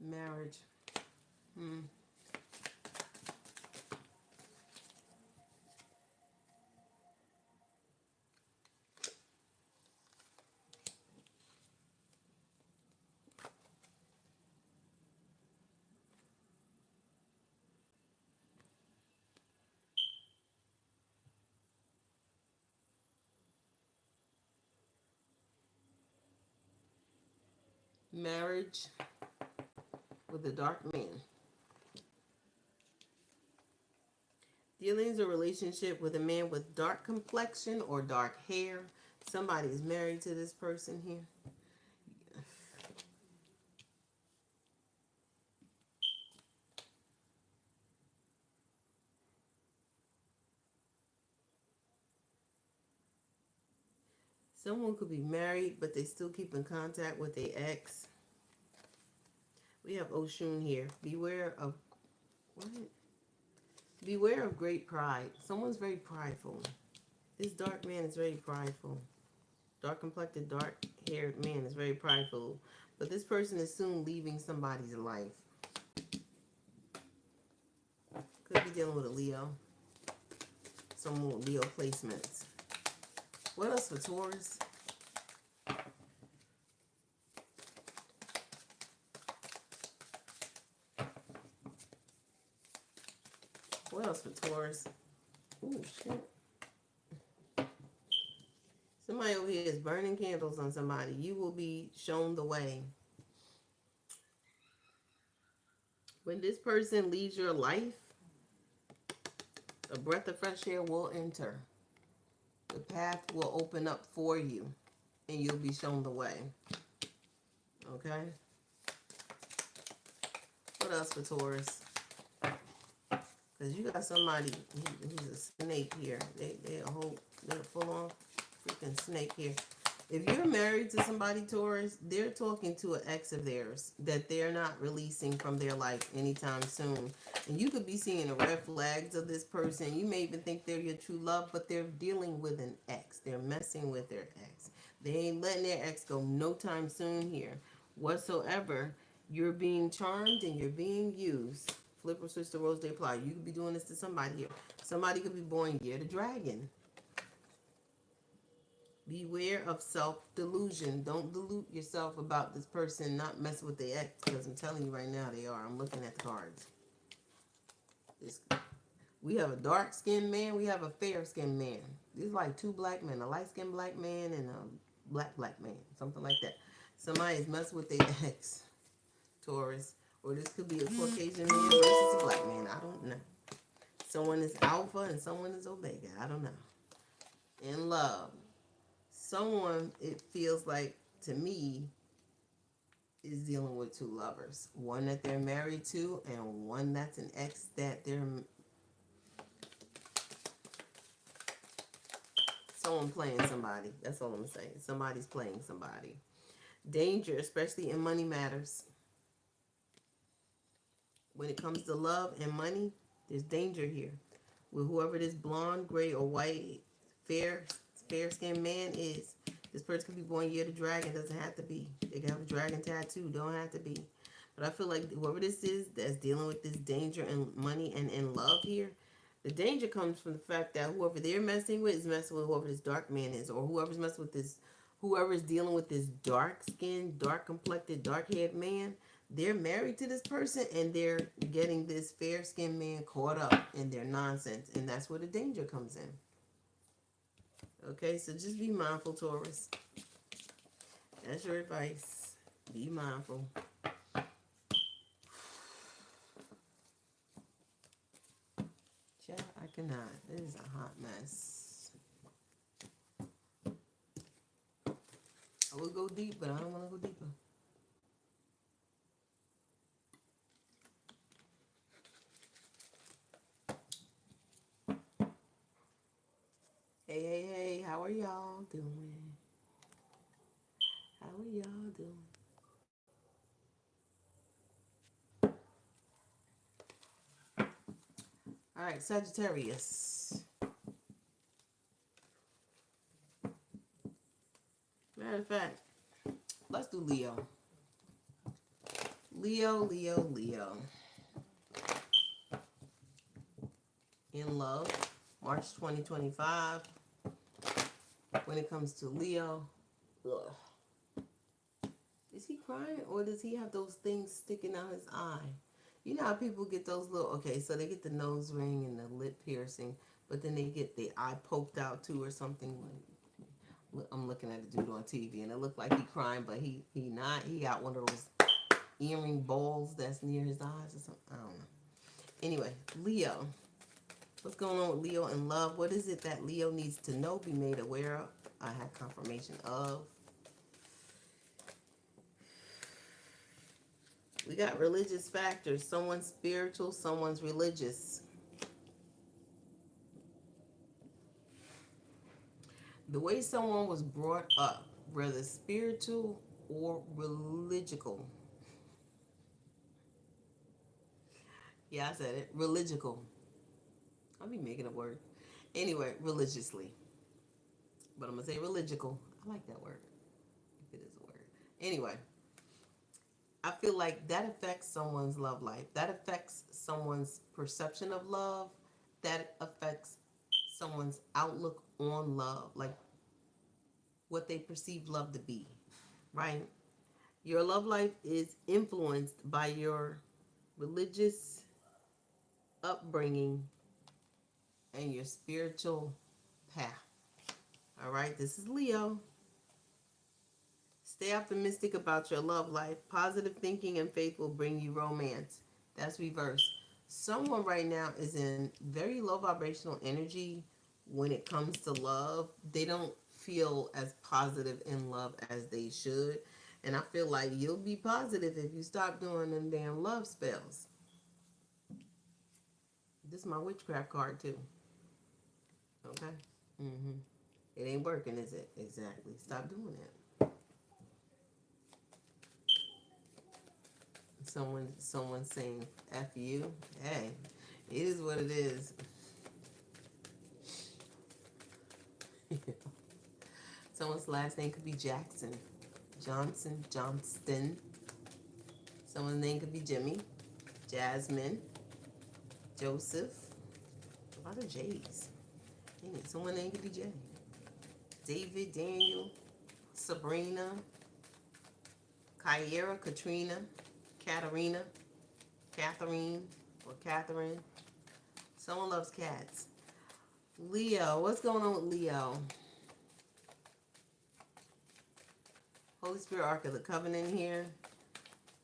S1: Marriage. Marriage with a dark man. Dealings or relationship with a man with dark complexion or dark hair. Somebody is married to this person here. Someone could be married, but they still keep in contact with their ex. We have Oshun here. Beware of what? Beware of great pride. Someone's very prideful. This dark man is very prideful. Dark complected, dark haired man is very prideful. But this person is soon leaving somebody's life. Could be dealing with a Leo. Someone with Leo placements. What else for Taurus? What else for Taurus? Ooh, shit. Somebody over here is burning candles on somebody. You will be shown the way. When this person leaves your life, a breath of fresh air will enter. The path will open up for you, and you'll be shown the way. Okay? What else for Taurus? Because you got somebody who's a snake here. They're a full-on freaking snake here. If you're married to somebody, Taurus, they're talking to an ex of theirs that they're not releasing from their life anytime soon. And you could be seeing the red flags of this person. You may even think they're your true love, but they're dealing with an ex. They're messing with their ex. They ain't letting their ex go no time soon here. Whatsoever, you're being charmed and you're being used. Flip or switch the roles they apply. You could be doing this to somebody here. Somebody could be born year the dragon. Beware of self-delusion. Don't delude yourself about this person not messing with their ex, because I'm telling you right now they are. I'm looking at the cards. We have a dark-skinned man. We have a fair-skinned man. These are like two black men. A light-skinned black man and a black man. Something like that. Somebody is messing with their ex, Taurus. Or this could be a Caucasian man versus a black man. I don't know. Someone is alpha and someone is omega. I don't know. In love. Someone, it feels like, to me, is dealing with two lovers. One that they're married to and one that's an ex that they're... Someone playing somebody. That's all I'm saying. Somebody's playing somebody. Danger, especially in money matters. When it comes to love and money, there's danger here. With whoever this blonde, gray, or white, fair-skinned man is, this person could be born year to dragon. Doesn't have to be. They can have a dragon tattoo. Don't have to be. But I feel like whoever this is that's dealing with this danger and money and in love here, the danger comes from the fact that whoever they're messing with is messing with whoever this dark man is, or whoever's messing with this, whoever's dealing with this dark-skinned, dark-complected, dark-haired man. They're married to this person and they're getting this fair-skinned man caught up in their nonsense, and that's where the danger comes in. Okay, so just be mindful, Taurus. That's your advice. Be mindful. Chat, I cannot. This is a hot mess. I would go deep, but I don't want to go deeper. Hey, how are y'all doing? How are y'all doing? All right, Sagittarius. Matter of fact, let's do Leo. Leo. In love, March 2025. When it comes to Leo, ugh. Is he crying or does he have those things sticking out his eye? You know how people get those little, okay, so they get the nose ring and the lip piercing, but then they get the eye poked out too or something. I'm looking at a dude on TV and it looked like he crying, but he not. He got one of those earring balls that's near his eyes or something. I don't know. Anyway, Leo. What's going on with Leo in love? What is it that Leo needs to know, be made aware of? I had confirmation of. We got religious factors. Someone's spiritual, someone's religious. The way someone was brought up, whether spiritual or religical. Yeah, I said it. Religical. I'll be making a word. Anyway, religiously. But I'm going to say religical. I like that word. If it is a word. Anyway, I feel like that affects someone's love life. That affects someone's perception of love. That affects someone's outlook on love. Like what they perceive love to be. Right? Your love life is influenced by your religious upbringing and your spiritual path. All right, this is Leo. Stay optimistic about your love life. Positive thinking and faith will bring you romance. That's reverse. Someone right now is in very low vibrational energy when it comes to love. They don't feel as positive in love as they should. And I feel like you'll be positive if you stop doing them damn love spells. This is my witchcraft card too. Okay? Mm-hmm. It ain't working, is it? Exactly. Stop doing it. Someone saying F you. Hey, it is what it is. Someone's last name could be Jackson, Johnson, Johnston. Someone's name could be Jimmy, Jasmine, Joseph. A lot of J's. Dang it, someone's name could be J. David, Daniel, Sabrina, Kyra, Katrina, Katarina, Catherine, or Catherine. Someone loves cats. Leo, what's going on with Leo? Holy Spirit Ark of the Covenant here.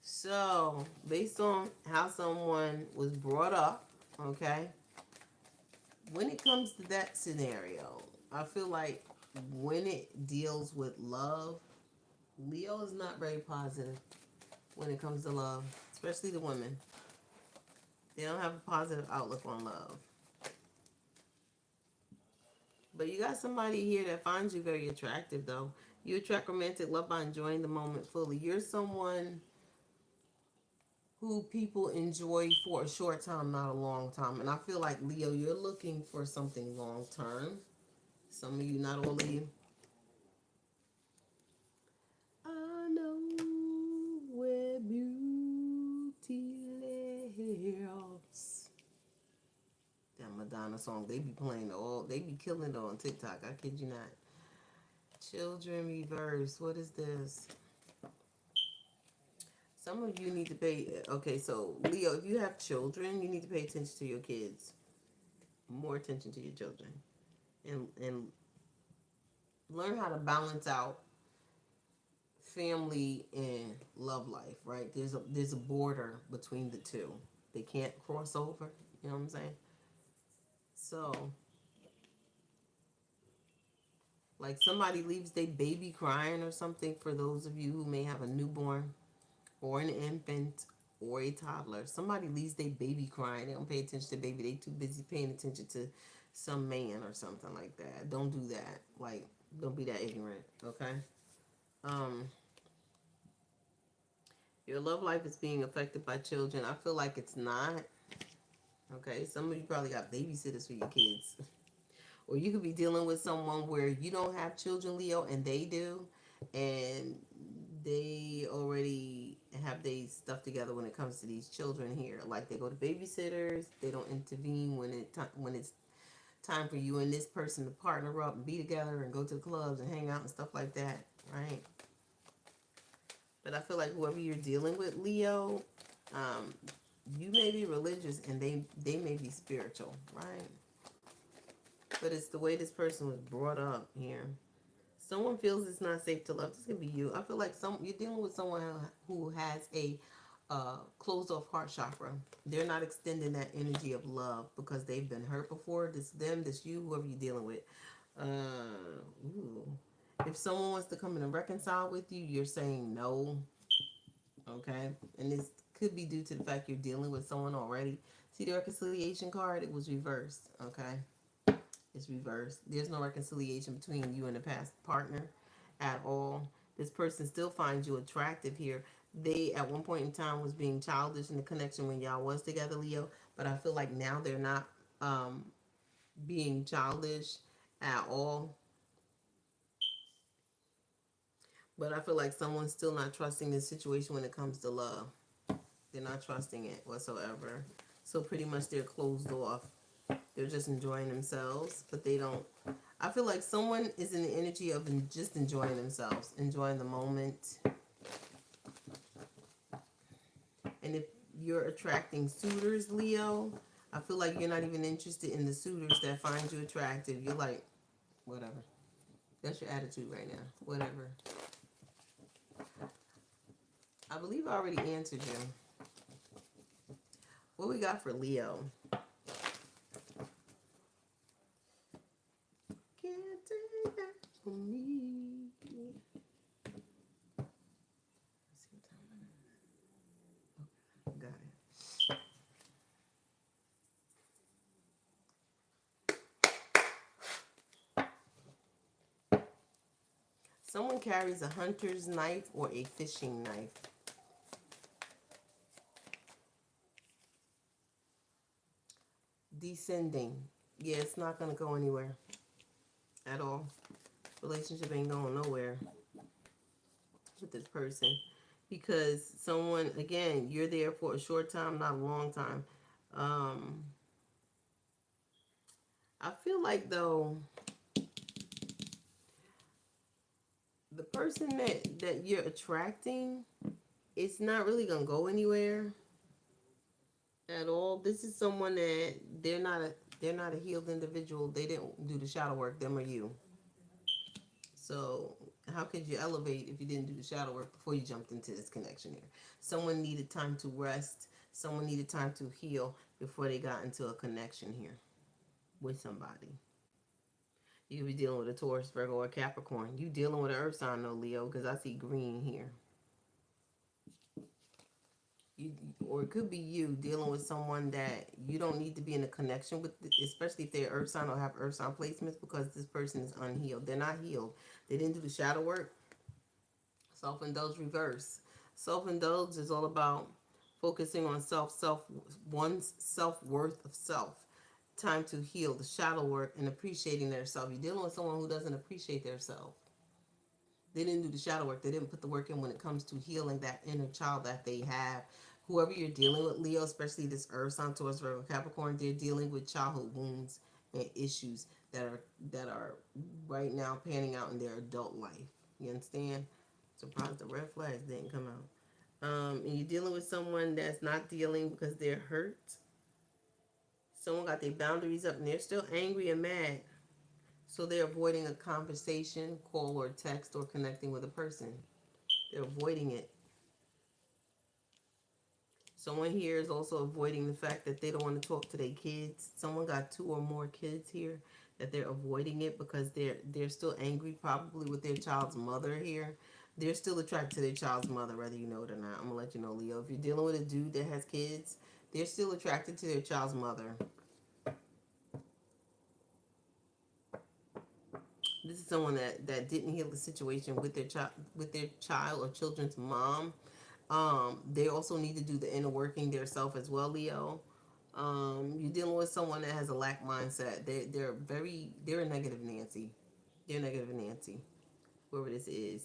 S1: So, based on how someone was brought up, okay, when it comes to that scenario, I feel like when it deals with love, Leo is not very positive when it comes to love, especially the women. They don't have a positive outlook on love. But you got somebody here that finds you very attractive, though. You attract romantic love by enjoying the moment fully. You're someone who people enjoy for a short time, not a long time. And I feel like, Leo, you're looking for something long term. Some of you, not all of you. I know where beauty lives. That Madonna song, they be playing they be killing it on TikTok. I kid you not. Children reverse. What is this? Some of you need to pay. Okay, so Leo, if you have children, you need to pay attention to your kids. More attention to your children, and learn how to balance out family and love life. Right? There's a border between the two. They can't cross over. You know what I'm saying? So, like somebody leaves their baby crying or something. For those of you who may have a newborn or an infant or a toddler, somebody leaves their baby crying. They don't pay attention to the baby. They too busy paying attention to some man or something like that. Don't do that. Like, don't be that ignorant. Okay. Um, your love life is being affected by children. I feel like it's not. Okay. Some of you probably got babysitters for your kids. Or you could be dealing with someone where you don't have children, Leo, and they do, and they already have their stuff together when it comes to these children here. Like they go to babysitters, they don't intervene when it's time for you and this person to partner up and be together and go to the clubs and hang out and stuff like that, right? But I feel like whoever you're dealing with, Leo, you may be religious and they may be spiritual, right? But it's the way this person was brought up here. Someone feels it's not safe to love. This could be you. I feel like you're dealing with someone who has a closed off heart chakra. They're not extending that energy of love because they've been hurt before. This them, this you, whoever you're dealing with. Ooh. If someone wants to come in and reconcile with you, you're saying no. Okay, and this could be due to the fact you're dealing with someone already. See the reconciliation card? It was reversed. Okay. It's reversed. There's no reconciliation between you and the past partner at all. This person still finds you attractive here. They at one point in time was being childish in the connection when y'all was together, Leo. But I feel like now they're not being childish at all. But I feel like someone's still not trusting this situation when it comes to love. They're not trusting it whatsoever. So pretty much they're closed off. They're just enjoying themselves, but they don't. I feel like someone is in the energy of just enjoying themselves, enjoying the moment. And if you're attracting suitors, Leo, I feel like you're not even interested in the suitors that find you attractive. You're like, whatever. That's your attitude right now. Whatever. I believe I already answered you. What we got for Leo? Can't take that from me. Let's see what time it is. Okay, got it. Someone carries a hunter's knife or a fishing knife. Descending. Yeah, it's not going to go anywhere at all. Relationship ain't going nowhere with this person. Because someone, again, you're there for a short time, not a long time. I feel like, though, the person that you're attracting, it's not really going to go anywhere at all. This is someone that they're not a healed individual. They didn't do the shadow work, them or you. So how could you elevate if you didn't do the shadow work before you jumped into this connection here? Someone needed time to rest. Someone needed time to heal before they got into a connection here with somebody. You could be dealing with a Taurus, Virgo, or Capricorn. You dealing with an earth sign though, Leo, because I see green here. You, or it could be you dealing with someone that you don't need to be in a connection with, especially if they're earth sign or have earth sign placements, because this person is unhealed. They're not healed. They didn't do the shadow work. Self-indulge reverse. Self-indulge is all about focusing on one's self-worth of self. Time to heal, the shadow work, and appreciating their self. You're dealing with someone who doesn't appreciate their self. They didn't do the shadow work. They didn't put the work in when it comes to healing that inner child that they have. Whoever you're dealing with, Leo, especially this Earth sign, Taurus, Virgo, Capricorn, they're dealing with childhood wounds and issues that are right now panning out in their adult life. You understand? Surprised the red flags didn't come out. And you're dealing with someone that's not dealing because they're hurt. Someone got their boundaries up and they're still angry and mad. So they're avoiding a conversation, call or text, or connecting with a person. They're avoiding it. Someone here is also avoiding the fact that they don't want to talk to their kids. Someone got 2 or more kids here that they're avoiding it because they're still angry probably with their child's mother here. They're still attracted to their child's mother, whether you know it or not. I'm going to let you know, Leo. If you're dealing with a dude that has kids, they're still attracted to their child's mother. This is someone that didn't heal the situation with their child or children's mom. They also need to do the inner working themselves as well, Leo. You're dealing with someone that has a lack mindset. They're a negative Nancy. They're negative Nancy. Whoever this is.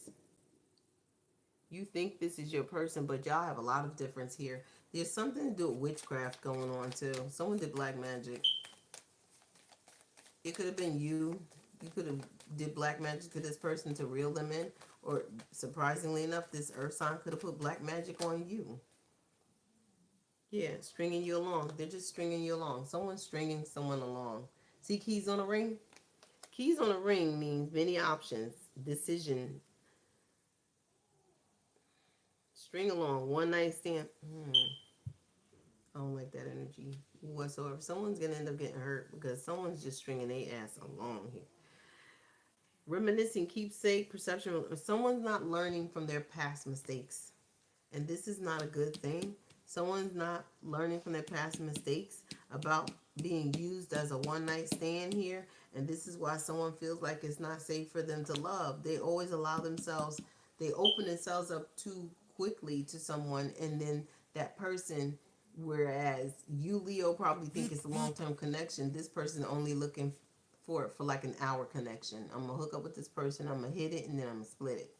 S1: You think this is your person, but y'all have a lot of difference here. There's something to do with witchcraft going on too. Someone did black magic. It could have been you. You could have did black magic to this person to reel them in. Or surprisingly enough, this earth sign could have put black magic on you. Yeah, stringing you along. They're just stringing you along. Someone's stringing someone along. See keys on a ring? Keys on a ring means many options. Decision. String along. One night stand. I don't like that energy whatsoever. Someone's going to end up getting hurt because someone's just stringing their ass along here. Reminiscing, keepsake, perception. Someone's not learning from their past mistakes. And this is not a good thing. Someone's not learning from their past mistakes about being used as a one-night stand here. And this is why someone feels like it's not safe for them to love. They always allow themselves, they open themselves up too quickly to someone. And then that person, whereas you, Leo, probably think it's a long-term connection, this person only looking for it for like an hour connection. I'm going to hook up with this person, I'm going to hit it, and then I'm going to split it.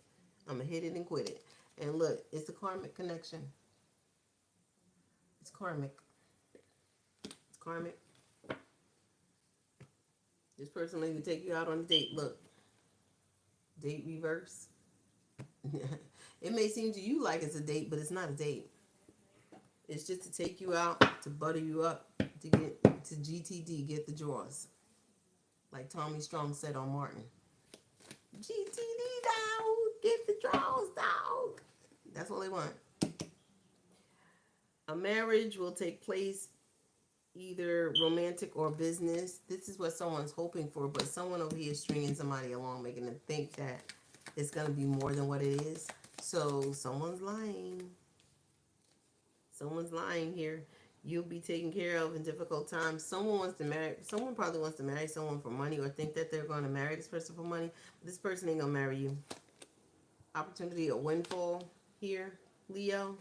S1: I'm going to hit it and quit it. And look, it's a karmic connection. It's karmic. It's karmic. This person will even take you out on a date. Look. Date reverse. It may seem to you like it's a date, but it's not a date. It's just to take you out, to butter you up, to get to GTD, get the draws. Like Tommy Strong said on Martin. GTD, dog. Get the draws, dog. That's what they want. A marriage will take place, either romantic or business. This is what someone's hoping for, but someone over here is stringing somebody along, making them think that it's going to be more than what it is. So someone's lying. Someone's lying here. You'll be taken care of in difficult times. Someone probably wants to marry someone for money, or think that they're going to marry this person for money. This person ain't going to marry you. Opportunity, a windfall here, Leo.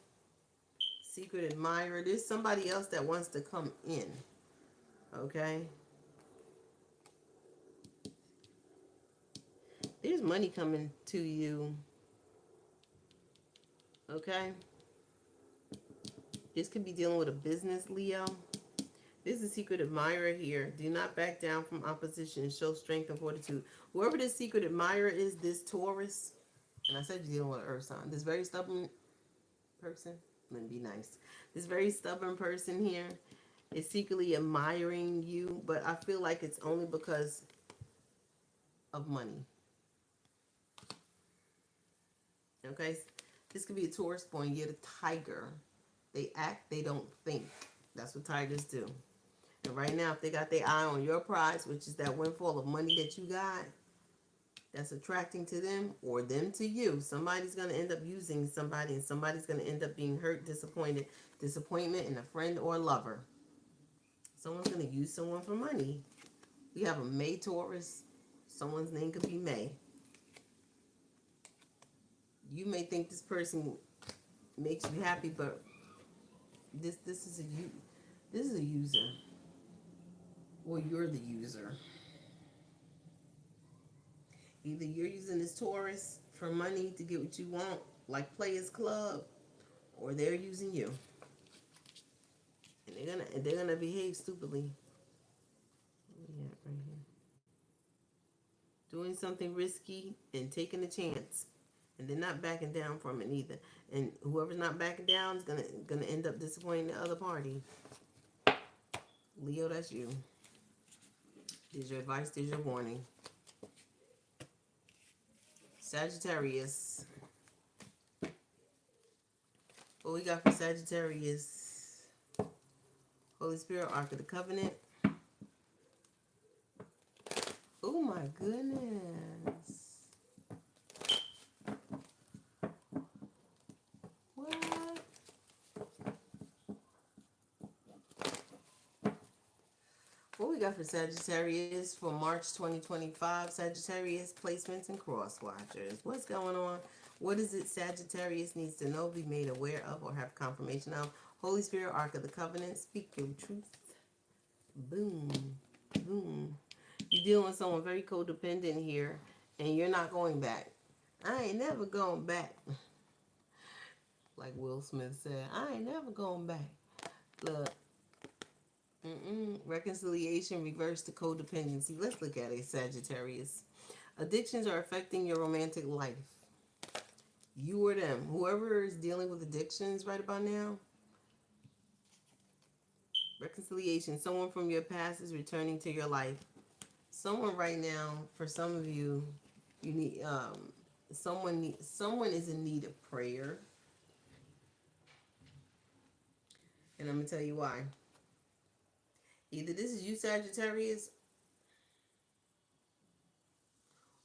S1: Secret admirer. There's somebody else that wants to come in. Okay? There's money coming to you. Okay? This could be dealing with a business, Leo. There's a secret admirer here. Do not back down from opposition. Show strength and fortitude. Whoever this secret admirer is, this Taurus, and I said you're dealing with an earth sign. This very stubborn person. Let me be nice. This very stubborn person here is secretly admiring you, but I feel like it's only because of money. Okay? This could be a Taurus born. You're the tiger. They act, they don't think. That's what tigers do. And right now, if they got their eye on your prize, which is that windfall of money that you got, that's attracting to them, or them to you. Somebody's going to end up using somebody, and somebody's going to end up being hurt, disappointed. Disappointment in a friend or a lover. Someone's going to use someone for money. We have a May Taurus. Someone's name could be May. You may think this person makes you happy, but this is a user. Or you're the user. Either you're using this Taurus for money to get what you want, like Players Club, or they're using you. And they're gonna behave stupidly. What we got right here? Doing something risky and taking a chance. And they're not backing down from it either. And whoever's not backing down is gonna end up disappointing the other party. Leo, that's you. There's your advice, there's your warning. Sagittarius. What we got for Sagittarius? Holy Spirit, Ark of the Covenant. Oh my goodness. What? What we got for Sagittarius for March 2025? Sagittarius placements and cross watchers. What's going on? What is it Sagittarius needs to know, be made aware of, or have confirmation of? Holy Spirit, Ark of the Covenant, speak your truth. Boom. Boom. You're dealing with someone very codependent here, and you're not going back. I ain't never going back. Like Will Smith said, I ain't never going back. Look. Reconciliation, reverse to codependency. Let's look at it, Sagittarius. Addictions are affecting your romantic life. You or them. Whoever is dealing with addictions right about now. Reconciliation. Someone from your past is returning to your life. Someone right now, for some of you, you need someone is in need of prayer. And I'm gonna tell you why. Either this is you, Sagittarius,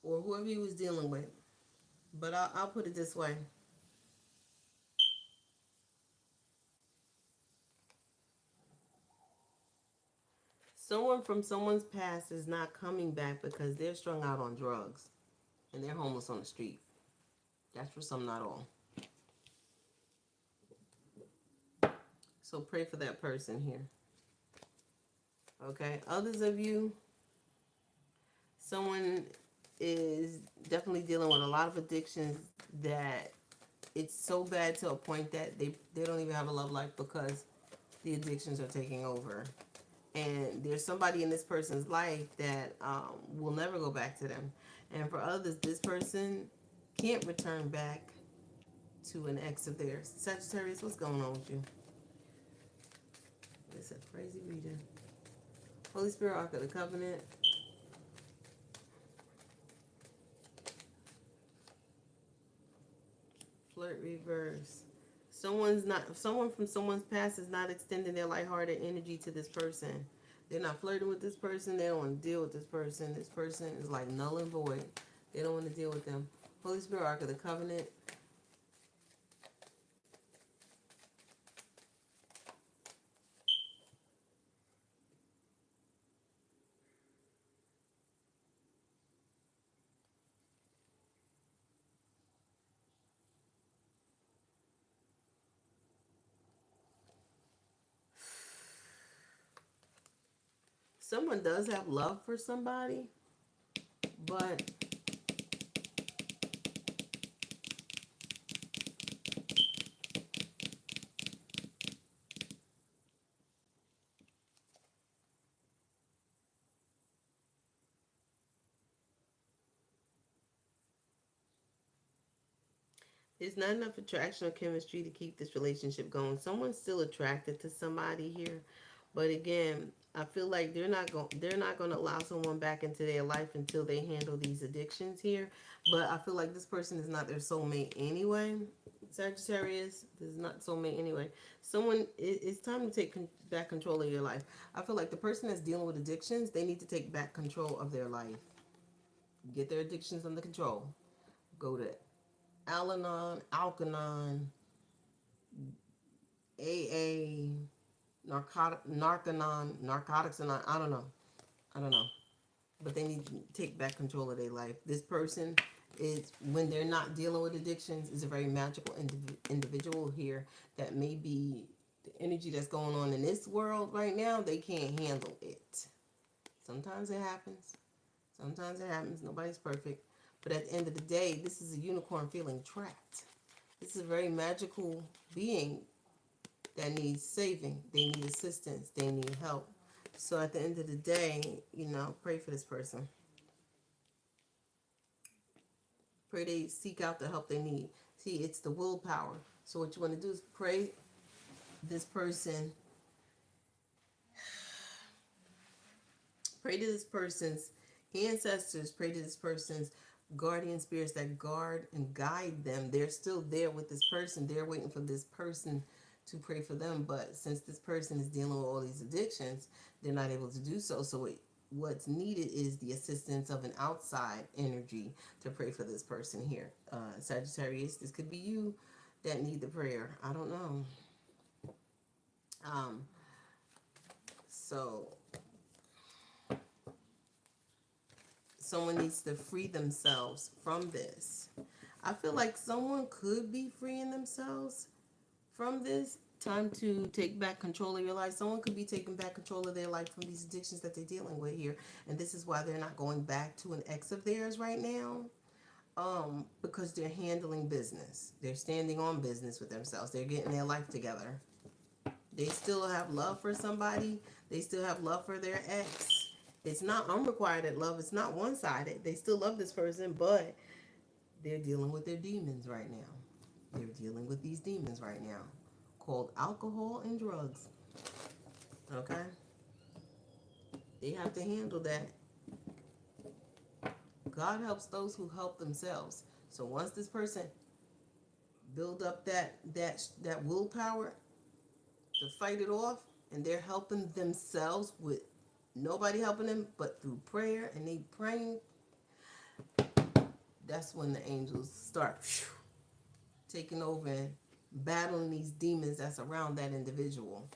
S1: or whoever you was dealing with. But I'll put it this way. Someone from someone's past is not coming back because they're strung out on drugs and they're homeless on the street. That's for some, not all. So pray for that person here. Okay, others of you, someone is definitely dealing with a lot of addictions that it's so bad to a point that they don't even have a love life because the addictions are taking over. And there's somebody in this person's life that will never go back to them. And for others, this person can't return back to an ex of theirs. Sagittarius, what's going on with you? It's a crazy reading. Holy Spirit, Ark of the Covenant. Flirt reverse. Someone from someone's past is not extending their lighthearted energy to this person. They're not flirting with this person. They don't want to deal with this person. This person is like null and void. They don't want to deal with them. Holy Spirit, Ark of the Covenant. Someone does have love for somebody, but there's not enough attraction or chemistry to keep this relationship going. Someone's still attracted to somebody here, but again, I feel like they're not going to allow someone back into their life until they handle these addictions here. But I feel like this person is not their soulmate anyway. Sagittarius, this is not soulmate anyway. It's time to take back control of your life. I feel like the person that's dealing with addictions, they need to take back control of their life. Get their addictions under control. Go to Al-Anon, Alkanon, AA, Narcotics Anon. I don't know. But they need to take back control of their life. This person is, when they're not dealing with addictions, is a very magical individual here that may be the energy that's going on in this world right now. They can't handle it. Sometimes it happens. Nobody's perfect. But at the end of the day, this is a unicorn feeling trapped. This is a very magical being that needs saving. They need assistance. They need help. So at the end of the day, pray for this person. Pray they seek out the help they need. See, it's the willpower. So what you want to do is pray this person. Pray to this person's ancestors. Pray to this person's guardian spirits that guard and guide them. They're still there with this person. They're waiting for this person to pray for them. But since this person is dealing with all these addictions, they're not able to do so. So what's needed is the assistance of an outside energy to pray for this person here. Sagittarius, this could be you that need the prayer. I don't know. So someone needs to free themselves from this. I feel like someone could be freeing themselves from this. Time to take back control of your life. Someone could be taking back control of their life from these addictions that they're dealing with here. And this is why they're not going back to an ex of theirs right now. Because they're handling business. They're standing on business with themselves. They're getting their life together. They still have love for somebody. They still have love for their ex. It's not unrequited love. It's not one-sided. They still love this person, but they're dealing with their demons right now. They're dealing with these demons right now, called alcohol and drugs. Okay? They have to handle that. God helps those who help themselves. So once this person build up that willpower to fight it off, and they're helping themselves with nobody helping them but through prayer, and they praying, that's when the angels start taking over and battling these demons that's around that individual,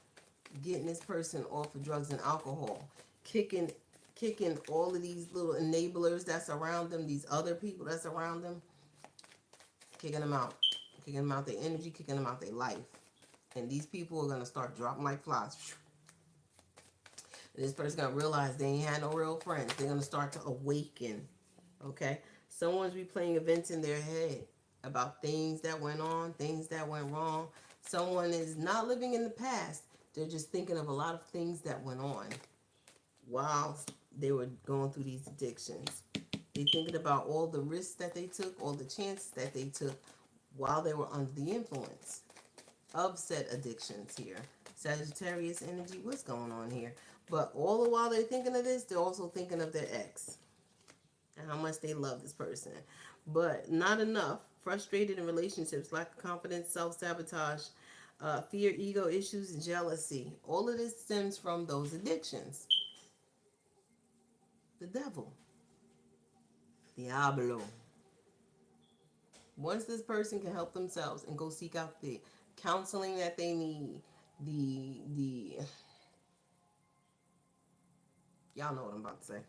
S1: getting this person off of drugs and alcohol, kicking all of these little enablers that's around them, these other people that's around them, kicking them out their energy, kicking them out their life. And these people are going to start dropping like flies. And this person's going to realize they ain't had no real friends. They're going to start to awaken. Okay? Someone's replaying events in their head about things that went on, things that went wrong. Someone is not living in the past. They're just thinking of a lot of things that went on while they were going through these addictions. They're thinking about all the risks that they took, all the chances that they took while they were under the influence of said addictions here. Sagittarius energy, what's going on here? But all the while they're thinking of this, they're also thinking of their ex and how much they love this person. But not enough. Frustrated in relationships, lack of confidence, self-sabotage, fear, ego issues, and jealousy. All of this stems from those addictions. The devil. Diablo. Once this person can help themselves and go seek out the counseling that they need, y'all know what I'm about to say.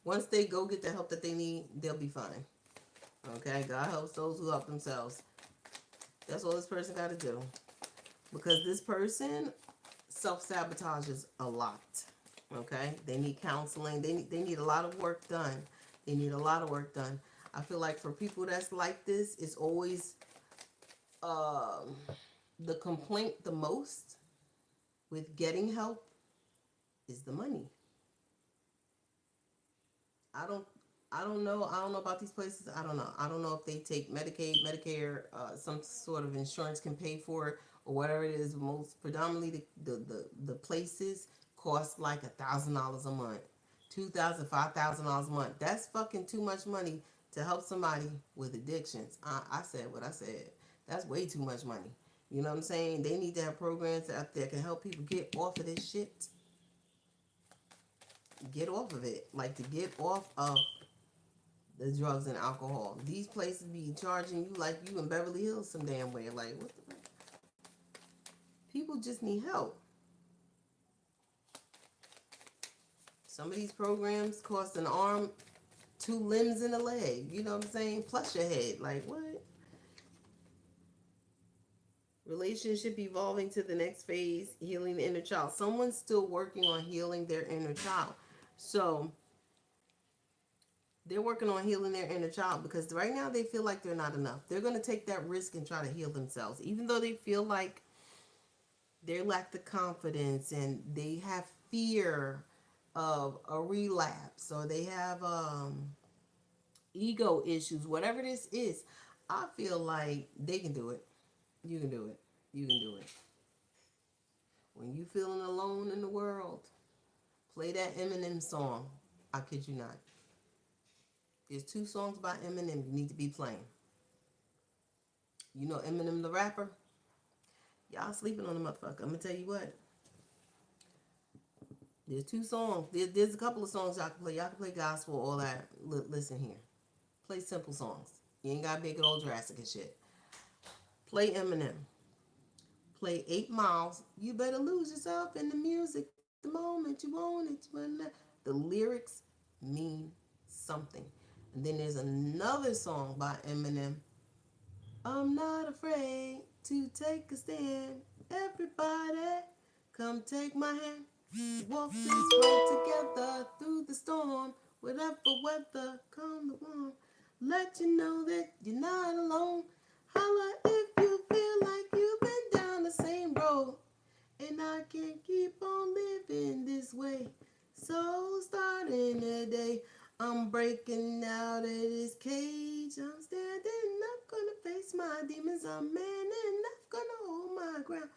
S1: Once they go get the help that they need, they'll be fine. Okay? God helps those who help themselves. That's all this person got to do. Because this person self-sabotages a lot. Okay? They need counseling. They need a lot of work done. They need a lot of work done. I feel like for people that's like this, it's always the complaint the most with getting help is the money. I don't know about these places. I don't know if they take Medicaid, Medicare, some sort of insurance can pay for it or whatever it is. Most predominantly the places cost like $1,000 a month, $2,000, $5,000 a month. That's fucking too much money to help somebody with addictions. I said what I said. That's way too much money. You know what I'm saying? They need to have programs out there that can help people get off of this shit. Get off of it. Like to get off of the drugs and alcohol. These places be charging you like you in Beverly Hills some damn way. Like, what the fuck? People just need help. Some of these programs cost an arm, 2 limbs, and a leg. You know what I'm saying? Plus your head. Like, what? Relationship evolving to the next phase, healing the inner child. Someone's still working on healing their inner child. So they're working on healing their inner child because right now they feel like they're not enough. They're going to take that risk and try to heal themselves. Even though they feel like they lack the confidence and they have fear of a relapse or they have ego issues, whatever this is, I feel like they can do it. You can do it. You can do it. When you feeling alone in the world, play that Eminem song. I kid you not. There's 2 songs by Eminem you need to be playing. You know Eminem the rapper? Y'all sleeping on the motherfucker. I'm going to tell you what. There's 2 songs. There's a couple of songs y'all can play. Y'all can play gospel, all that. Listen here. Play simple songs. You ain't got to make it all drastic and shit. Play Eminem. Play 8 Miles. You better lose yourself in the music the moment you want it. The lyrics mean something. And then there's another song by Eminem. I'm not afraid to take a stand. Everybody, come take my hand. Walk this road together through the storm. Whatever weather, come the warm. Let you know that you're not alone. Holla if you feel like you've been down the same road. And I can't keep on living this way. So starting today, I'm breaking out of this cage. I'm standing up, gonna face my demons. I'm man enough, gonna hold my ground.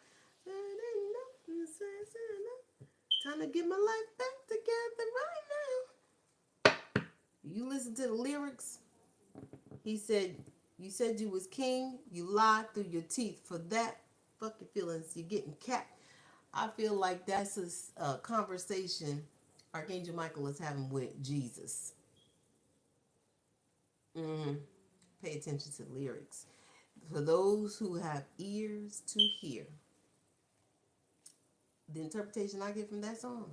S1: Time to get my life back together right now. You listen to the lyrics. He said, you said you was king. You lied through your teeth. For that fucking feelings, you're getting capped. I feel like that's a conversation Archangel Michael is having with Jesus. Pay attention to the lyrics. For those who have ears to hear, the interpretation I get from that song.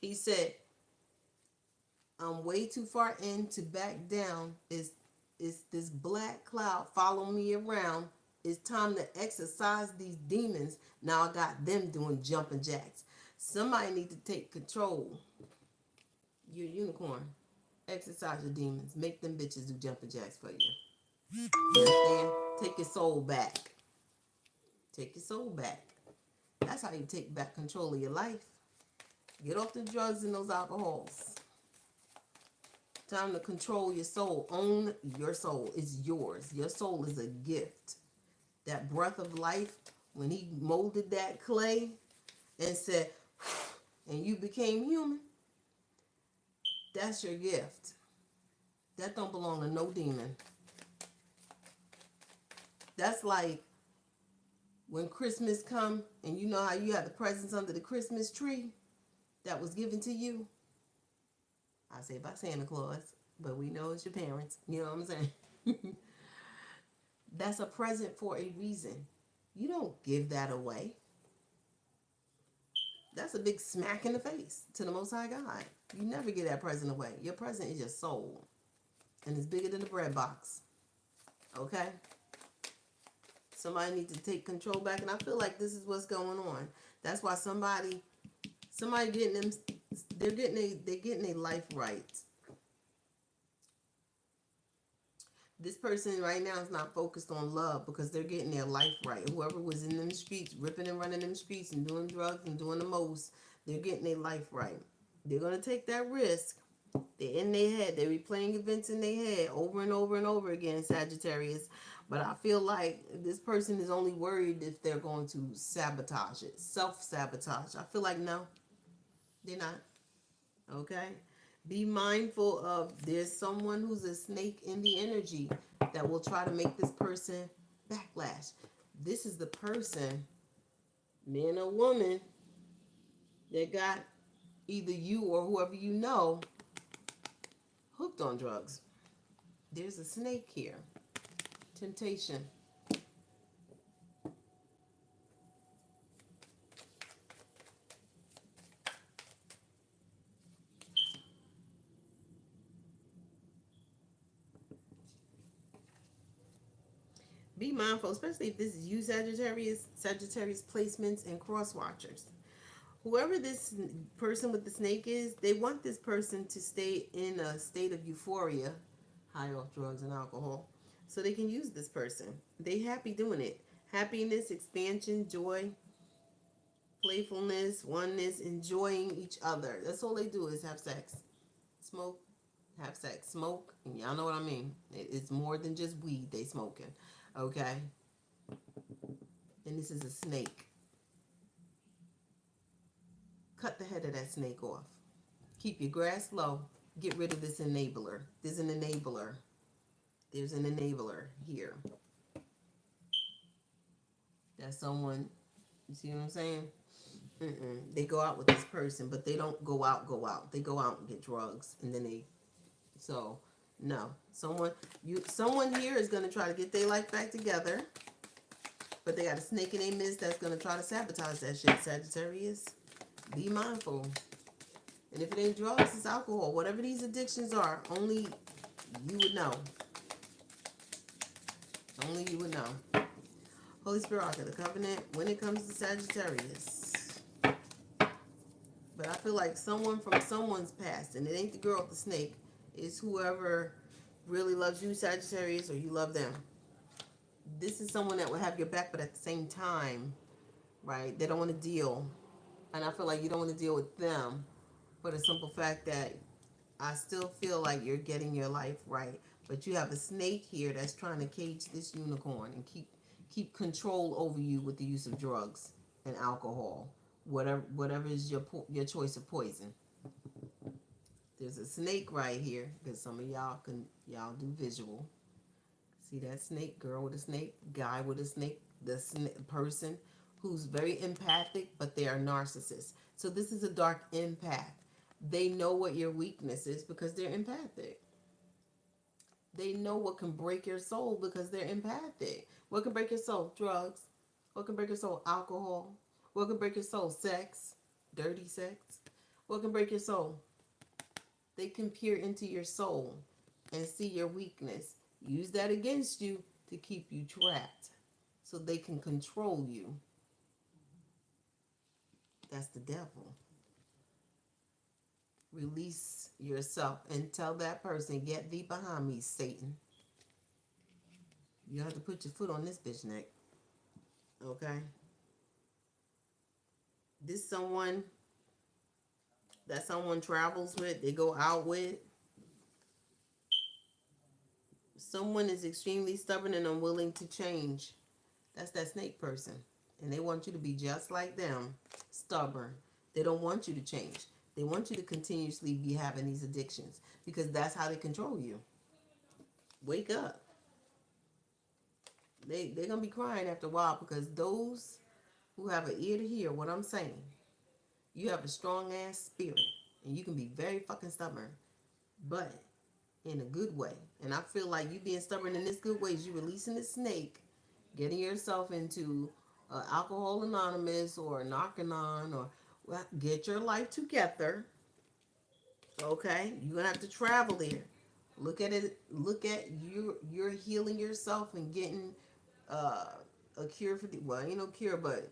S1: He said, I'm way too far in to back down. It's this black cloud following me around. It's time to exercise these demons. Now I got them doing jumping jacks. Somebody need to take control. You're a unicorn. Exercise your demons. Make them bitches do jumping jacks for you. You understand? Take your soul back. Take your soul back. That's how you take back control of your life. Get off the drugs and those alcohols. Time to control your soul. Own your soul. It's yours. Your soul is a gift. That breath of life, when he molded that clay and said, and you became human, that's your gift. That don't belong to no demon. That's like when Christmas come and you know how you have the presents under the Christmas tree that was given to you. I say by Santa Claus, but we know it's your parents. You know what I'm saying? That's a present for a reason. You don't give that away. That's a big smack in the face to the Most High God. You never give that present away. Your present is your soul. And it's bigger than the bread box. Okay? Somebody needs to take control back. And I feel like this is what's going on. That's why somebody getting them, they're getting a life right. This person right now is not focused on love because they're getting their life right. Whoever was in them streets, ripping and running them streets and doing drugs and doing the most, they're getting their life right. They're going to take that risk. They're in their head. They're replaying events in their head over and over and over again, Sagittarius. But I feel like this person is only worried if they're going to sabotage it. Self-sabotage. I feel like no, they're not. Okay? Be mindful of there's someone who's a snake in the energy that will try to make this person backlash. This is the person, man or woman, that got either you or whoever you know hooked on drugs. There's a snake here. Temptation. Be mindful, especially if this is you, Sagittarius placements and cross watchers. Whoever this person with the snake is, they want this person to stay in a state of euphoria, high off drugs and alcohol, so they can use this person. They happy doing it. Happiness, expansion, joy, playfulness, oneness, enjoying each other. That's all they do is have sex, smoke, have sex, smoke, and y'all know what I mean. It's more than just weed they smoking, okay? And this is a snake. Cut the head of that snake off. Keep your grass low. Get rid of this enabler. There's an enabler. There's an enabler here. That's someone, you see what I'm saying? They go out with this person, but they don't go out. They go out and get drugs, and then so, no. Someone here is going to try to get their life back together, but they got a snake in their midst that's going to try to sabotage that shit, Sagittarius. Be mindful. And if it ain't drugs, it's alcohol. Whatever these addictions are, only you would know. Only you would know. Holy Spirit, Ark of the Covenant, when it comes to Sagittarius. But I feel like someone from someone's past, and it ain't the girl with the snake, it's whoever really loves you, Sagittarius, or you love them. This is someone that will have your back, but at the same time, right, they don't want to deal. And I feel like you don't want to deal with them for the simple fact that I still feel like you're getting your life right. But you have a snake here that's trying to cage this unicorn and keep control over you with the use of drugs and alcohol. Whatever is your choice of poison. There's a snake right here because some of y'all do visual. See that snake, girl with a snake, guy with a snake, the person who's very empathic, but they are narcissists. So this is a dark empath. They know what your weakness is because they're empathic. They know what can break your soul because they're empathic. What can break your soul? Drugs. What can break your soul? Alcohol. What can break your soul? Sex. Dirty sex. What can break your soul? They can peer into your soul and see your weakness. Use that against you to keep you trapped so they can control you. That's the devil. Release yourself and tell that person, get thee behind me, Satan. You have to put your foot on this bitch neck. Okay? This someone that someone travels with, they go out with. Someone is extremely stubborn and unwilling to change. That's that snake person. And they want you to be just like them, stubborn. They don't want you to change. They want you to continuously be having these addictions because that's how they control you. Wake up. They're going to be crying after a while because those who have an ear to hear what I'm saying, you have a strong ass spirit and you can be very fucking stubborn, but in a good way. And I feel like you being stubborn in this good way is you releasing the snake, getting yourself into Alcohol Anonymous or Narcanon or get your life together. Okay, you're gonna have to travel there. Look at it. Look at you. You're healing yourself and getting uh, a cure for the. Well, ain't no cure, but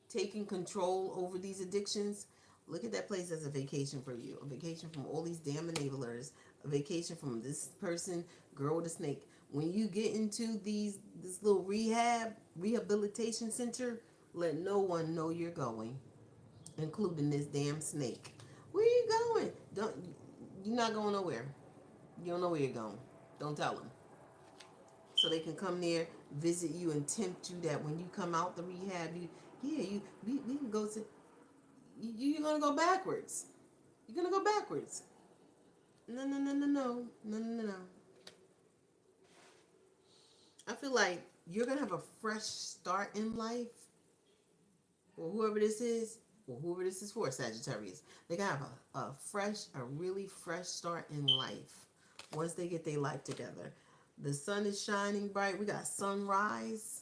S1: taking control over these addictions. Look at that place as a vacation for you. A vacation from all these damn enablers. A vacation from this person, girl with a snake. When you get into this little rehabilitation center, let no one know you're going, including this damn snake. Where are you going? Don't You're not going nowhere. You don't know where you're going. Don't tell them. So they can come there, visit you, and tempt you that when you come out the rehab, we can go to. You're gonna go backwards. You're gonna go backwards. No, no, no, no, no, no, no, no. I feel like you're gonna have a fresh start in life, or whoever this is, or whoever this is for, Sagittarius. They're gonna have a really fresh start in life once they get their life together. The sun is shining bright. We got sunrise,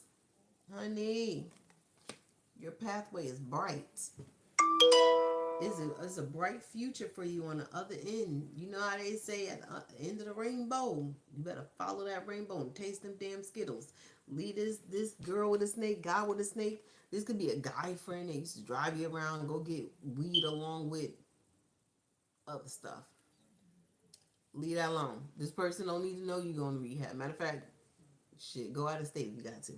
S1: honey. Your pathway is bright. It's a bright future for you on the other end. You know how they say at the end of the rainbow, you better follow that rainbow and taste them damn Skittles. Lead this girl with a snake, guy with a snake. This could be a guy friend that used to drive you around and go get weed along with other stuff. Leave that alone. This person don't need to know you're going to rehab. Matter of fact, shit, go out of state if you got to.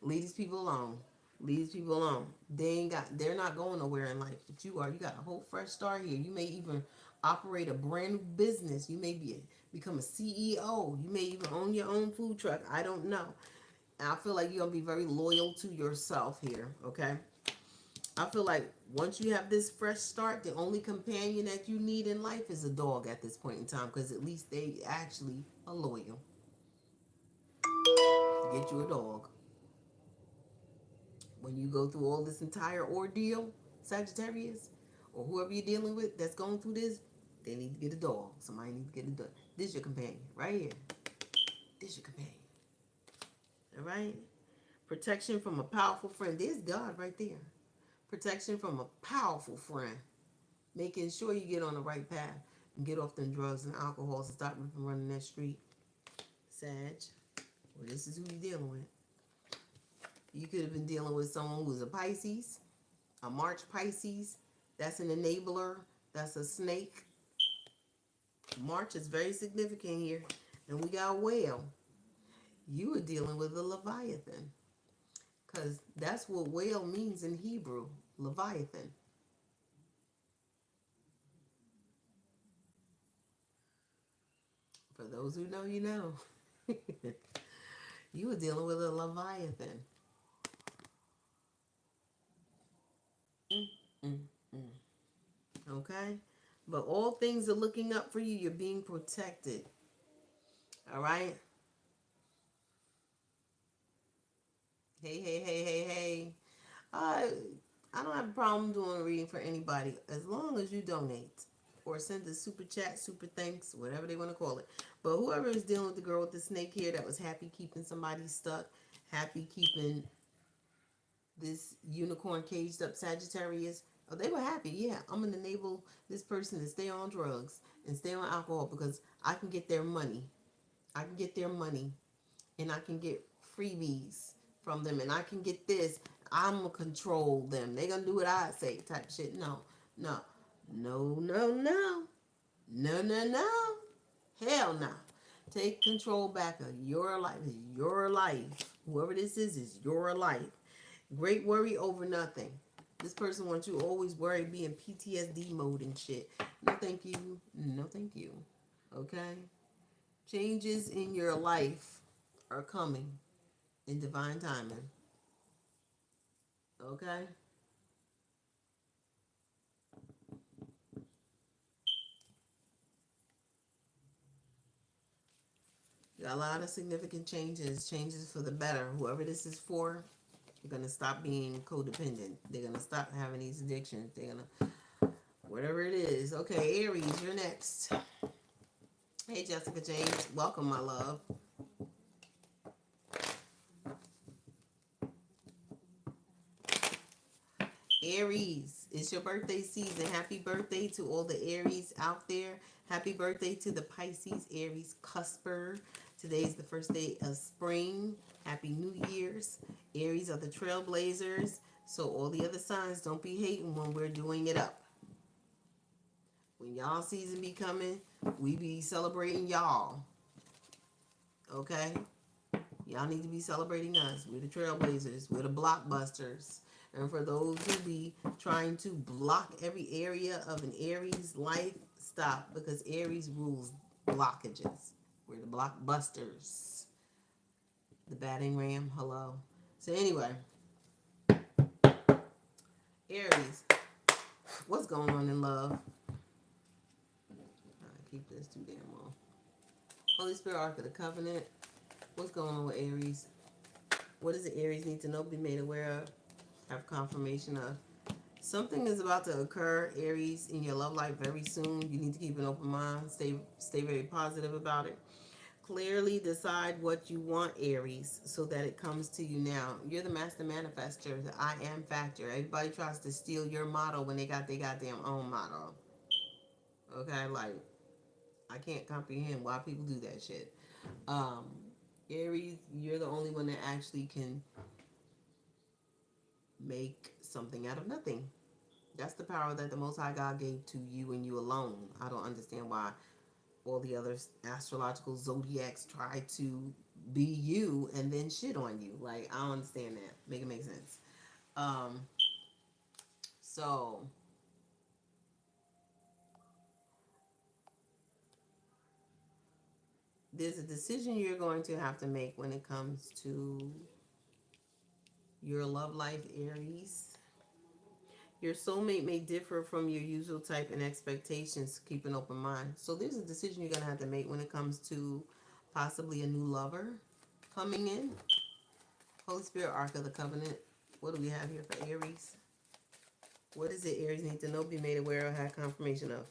S1: Leave these people alone. Leave these people alone. They're not going nowhere in life, but you are. You got a whole fresh start here. You may even operate a brand new business. You may become a CEO. You may even own your own food truck. I don't know. And I feel like you're gonna be very loyal to yourself here. Okay. I feel like once you have this fresh start, the only companion that you need in life is a dog at this point in time, because at least they actually are loyal. Get you a dog. When you go through all this entire ordeal, Sagittarius, or whoever you're dealing with that's going through this, they need to get a dog. Somebody needs to get a dog. This is your companion, right here. This is your companion. All right? Protection from a powerful friend. There's God right there. Protection from a powerful friend. Making sure you get on the right path and get off them drugs and alcohol and stop from running that street. Sag. Well, this is who you're dealing with. You could have been dealing with someone who's a Pisces, a March Pisces. That's an enabler. That's a snake. March is very significant here. And we got whale. You were dealing with a Leviathan. Because that's what whale means in Hebrew. Leviathan. For those who know, you know. You were dealing with a Leviathan. Mm, mm, mm. Okay? But all things are looking up for you. You're being protected. All right? Hey, hey, hey, hey, hey. I don't have a problem doing a reading for anybody as long as you donate or send a super chat, super thanks, whatever they want to call it. But whoever is dealing with the girl with the snake here that was happy keeping somebody stuck, happy keeping this unicorn caged up Sagittarius, Oh, they were happy. Yeah, I'm going to enable this person to stay on drugs and stay on alcohol because I can get their money. I can get their money and I can get freebies from them and I can get this. I'm going to control them. They're going to do what I say type shit. No, no, no, no, no, no, no, no. Hell no. Take control back of your life. It's your life. Whoever this is your life. Great worry over nothing. This person wants you always worried, be in PTSD mode and shit. No, thank you. No, thank you. Okay? Changes in your life are coming in divine timing. Okay? Got a lot of significant changes, changes for the better. Whoever this is for, they're going to stop being codependent. They're going to stop having these addictions. They're going to, whatever it is. Okay, Aries, you're next. Hey, Jessica James. Welcome, my love. Aries, it's your birthday season. Happy birthday to all the Aries out there. Happy birthday to the Pisces, Aries cusper. Today's the first day of spring. Happy New Year's. Aries are the trailblazers. So all the other signs, don't be hating when we're doing it up. When y'all season be coming, we be celebrating y'all. Okay? Y'all need to be celebrating us. We're the trailblazers. We're the blockbusters. And for those who be trying to block every area of an Aries life, stop. Because Aries rules blockages. We're the blockbusters. The batting ram. Hello. So anyway, Aries, what's going on in love? I keep this too damn long. Holy Spirit, Ark of the Covenant. What's going on with Aries? What does the Aries need to know, be made aware of, have confirmation of? Something is about to occur, Aries, in your love life very soon. You need to keep an open mind. Stay very positive about it. Clearly decide what you want, Aries, so that it comes to you now. You're the master manifester, the I am factor. Everybody tries to steal your motto when they got their goddamn own motto. Okay, like, I can't comprehend why people do that shit. Um, Aries, you're the only one that actually can make something out of nothing. That's the power that the Most High God gave to you and you alone. I don't understand why all the other astrological zodiacs try to be you and then shit on you. Like, I don't understand that. Make it make sense. Um, so there's a decision you're going to have to make when it comes to your love life, Aries. Your soulmate may differ from your usual type and expectations. Keep an open mind. So there's a decision you're going to have to make when it comes to possibly a new lover coming in. Holy Spirit, Ark of the Covenant. What do we have here for Aries? What is it Aries need to know, be made aware of, have confirmation of?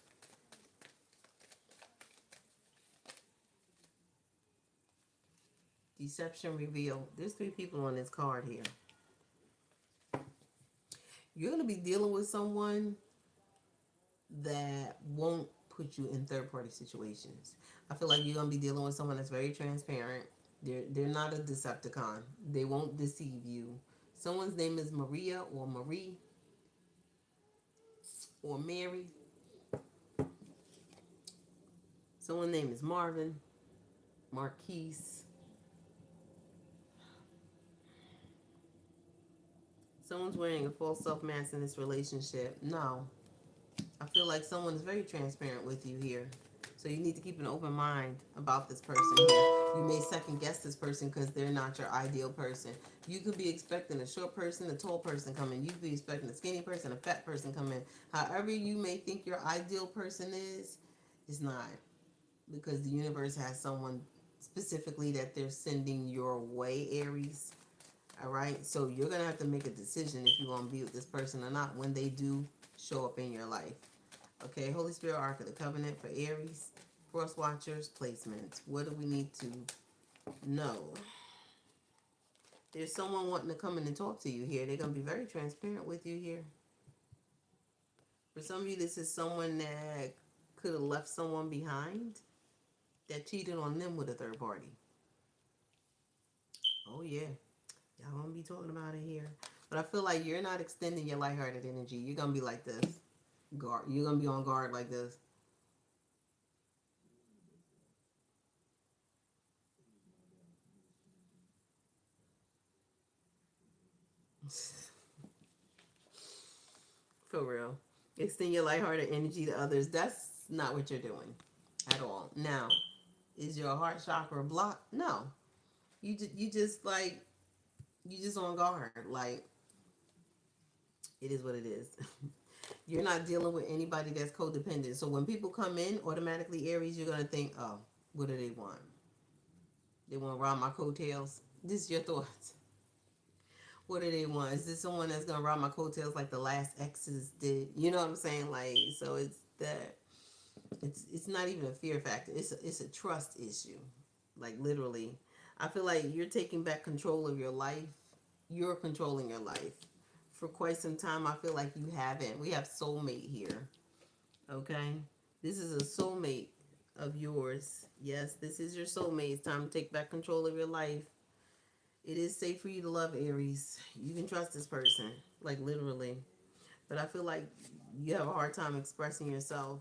S1: Deception revealed. There's 3 people on this card here. You're going to be dealing with someone that won't put you in third-party situations. I feel like you're going to be dealing with someone that's very transparent. They're not a Decepticon. They won't deceive you. Someone's name is Maria or Marie or Mary. Someone's name is Marvin, Marquise. Someone's wearing a false self-mask in this relationship. No. I feel like someone is very transparent with you here. So you need to keep an open mind about this person here. You may second guess this person because they're not your ideal person. You could be expecting a short person, a tall person come in. You could be expecting a skinny person, a fat person come in. However you may think your ideal person is, it's not. Because the universe has someone specifically that they're sending your way, Aries. All right? So you're going to have to make a decision if you want to be with this person or not when they do show up in your life. Okay, Holy Spirit, Ark of the Covenant for Aries. Frost Watchers, placements. What do we need to know? There's someone wanting to come in and talk to you here. They're going to be very transparent with you here. For some of you, this is someone that could have left someone behind that cheated on them with a third party. Oh, yeah. Y'all gonna be talking about it here. But I feel like you're not extending your lighthearted energy. You're gonna be like this. Guard. You're gonna be on guard like this. For real. Extend your lighthearted energy to others. That's not what you're doing at all. Now, is your heart chakra blocked? No. You just like you just on guard. Like it is what it is. You're not dealing with anybody that's codependent. So when people come in, automatically Aries, you're gonna think, oh, what do they want? They want to ride my coattails. This is your thoughts. What do they want? Is this someone that's gonna ride my coattails like the last exes did? You know what I'm saying? Like, so it's that. It's not even a fear factor. It's a trust issue. Like literally, I feel like you're taking back control of your life. You're controlling your life. For quite some time, I feel like you haven't. We have soulmate here. Okay, this is a soulmate of yours. Yes, this is your soulmate. It's time to take back control of your life. It is safe for you to love Aries. You can trust this person, like literally. But I feel like you have a hard time expressing yourself.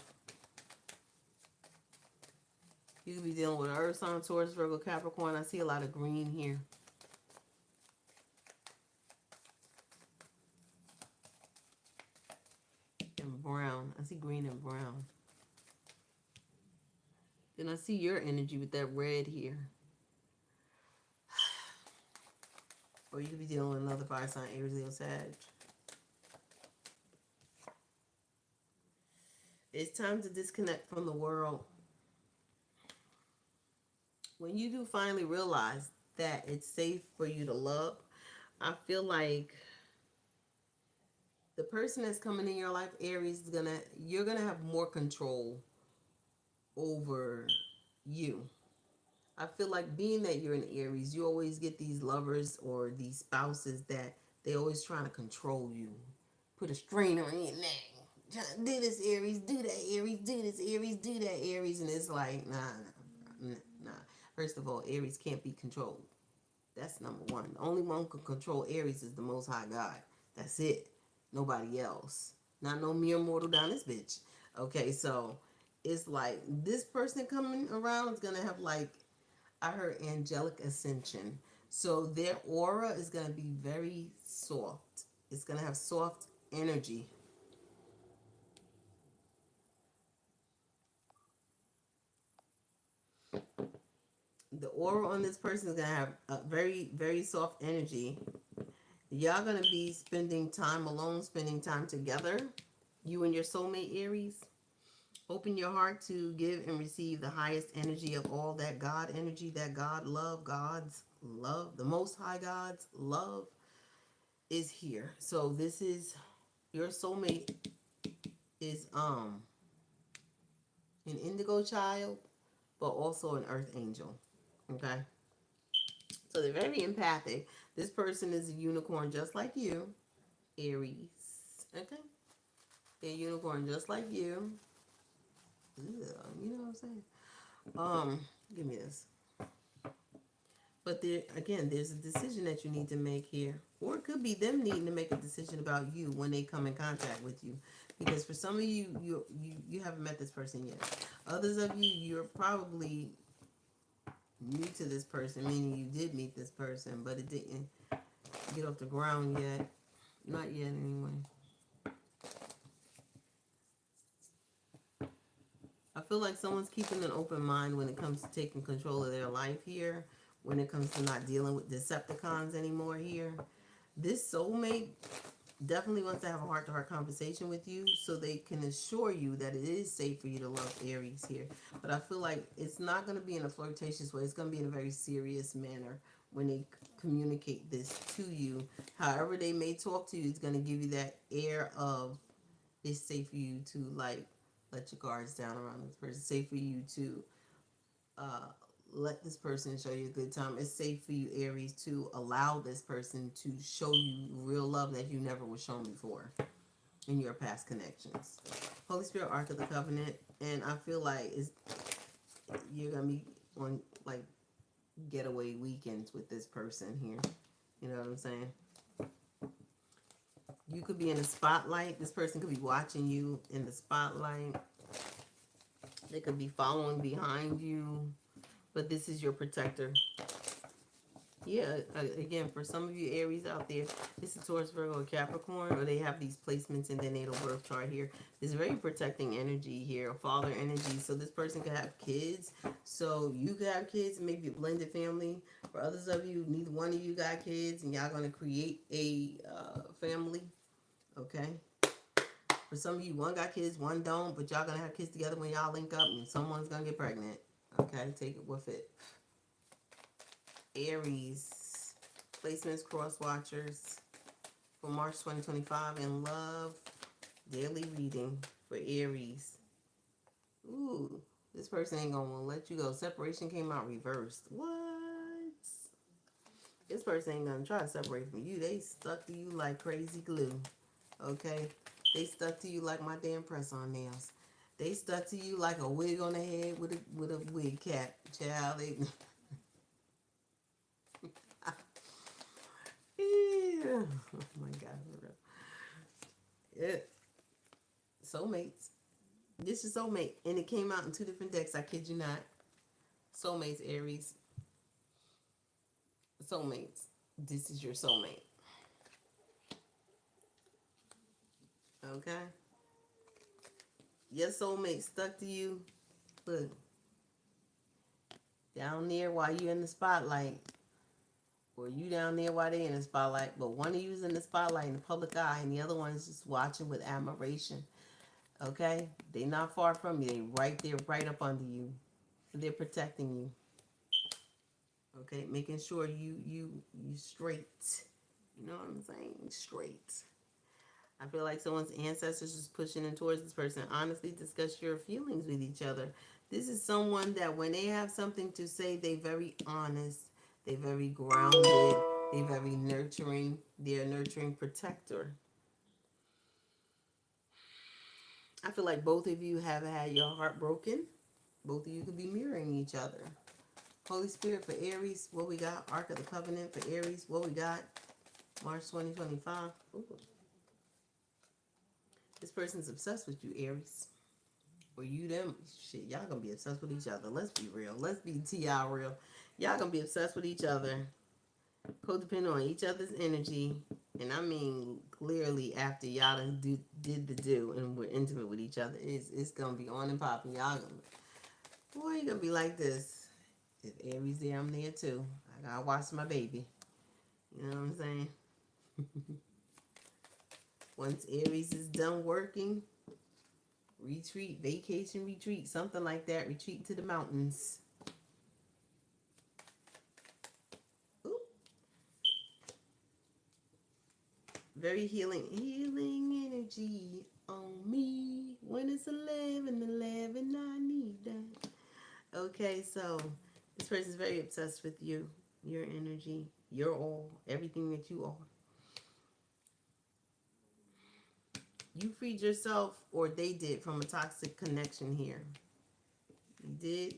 S1: You could be dealing with Earth sign, Taurus, Virgo, Capricorn. I see a lot of green here. And brown. I see green and brown. Then I see your energy with that red here. Or you could be dealing with another fire sign, Aries, Leo, Sag. It's time to disconnect from the world. When you do finally realize that it's safe for you to love, I feel like the person that's coming in your life, Aries, you're gonna have more control over you. I feel like being that you're an Aries, you always get these lovers or these spouses that they always trying to control you, put a strain on your neck. Do this, Aries. Do that, Aries. Do this, Aries. Do that, Aries. And it's like, nah. First of all, Aries can't be controlled. That's number one. The only one who can control Aries is the Most High God. That's it. Nobody else. Not no mere mortal down this bitch. Okay, so it's like this person coming around is gonna have like I heard angelic ascension. So their aura is gonna be very soft. It's gonna have soft energy. The aura on this person is gonna have a very, very soft energy. Y'all gonna be spending time alone, spending time together. You and your soulmate Aries. Open your heart to give and receive the highest energy of all that God energy, that God love, God's love, the Most High God's love is here. So this is your soulmate is an indigo child, but also an earth angel. Okay. So they're very empathic. This person is a unicorn just like you, Aries. Okay. They're a unicorn just like you. Ugh, you know what I'm saying? Give me this. But there again, there's a decision that you need to make here. Or it could be them needing to make a decision about you when they come in contact with you. Because for some of you, you haven't met this person yet. Others of you, you're probably new to this person, meaning you did meet this person, but it didn't get off the ground yet. Not yet, anyway. I feel like someone's keeping an open mind when it comes to taking control of their life here, when it comes to not dealing with Decepticons anymore here. This soulmate definitely wants to have a heart-to-heart conversation with you so they can assure you that it is safe for you to love Aries here. But I feel like it's not going to be in a flirtatious way. It's going to be in a very serious manner when they communicate this to you. However they may talk to you, it's going to give you that air of it's safe for you to like let your guards down around this person. It's safe for you to uh, let this person show you a good time. It's safe for you, Aries, to allow this person to show you real love that you never was shown before. in your past connections. Holy Spirit, Ark of the Covenant, and I feel like you're gonna be on like getaway weekends with this person here. You know what I'm saying? You could be in the spotlight. This person could be watching you in the spotlight. They could be following behind you, but this is your protector. Yeah, again, for some of you Aries out there, this is Taurus, Virgo, or Capricorn, or they have these placements in their natal birth chart here. It's very protecting energy here, a father energy. So this person could have kids. So you could have kids, maybe a blended family. For others of you, neither one of you got kids, and y'all going to create a family. Okay? For some of you, one got kids, one don't, but y'all going to have kids together when y'all link up, and someone's going to get pregnant. Okay? Take it with it. Aries, placements, cross watchers for March 2025 in love, daily reading for Aries. Ooh, this person ain't gonna want to let you go. Separation came out reversed. What? This person ain't gonna try to separate from you. They stuck to you like crazy glue. Okay? They stuck to you like my damn press-on nails. They stuck to you like a wig on the head with a wig cap. Child, they... Yeah. Oh my God, for real. Yeah. Soulmates. This is soulmate, and it came out in 2 different decks. I kid you not. Soulmates, Aries. Soulmates. This is your soulmate. Okay. Your soulmate stuck to you. Look. Down there while you're in the spotlight. Or you down there while they in the spotlight, but one of you is in the spotlight in the public eye, and the other one is just watching with admiration. Okay, they not far from you. They right there, right up under you. They're protecting you. Okay, making sure you straight. You know what I'm saying? Straight. I feel like someone's ancestors is pushing in towards this person. Honestly, discuss your feelings with each other. This is someone that when they have something to say, they very honest. They're very grounded. They're very nurturing. They're a nurturing protector. I feel like both of you have had your heart broken. Both of you could be mirroring each other. Holy Spirit for Aries, what we got? Ark of the Covenant for Aries, what we got? March 2025. Ooh. This person's obsessed with you, Aries. Or you them. Shit, y'all gonna be obsessed with each other. Let's be real. Let's be T.I. real. Y'all gonna be obsessed with each other. Codependent on each other's energy. And I mean, clearly after y'all done did the do and we're intimate with each other, it's gonna be on and popping. Y'all gonna, boy, you gonna be like this. If Aries there, I'm there too. I gotta watch my baby. You know what I'm saying? Once Aries is done working, retreat, vacation retreat, something like that. Retreat to the mountains. Ooh. Very healing energy on me. When it's 11:11, I need that. Okay, so this person is very obsessed with you, your energy, your all, everything that you are. You freed yourself, or they did, from a toxic connection here. You did.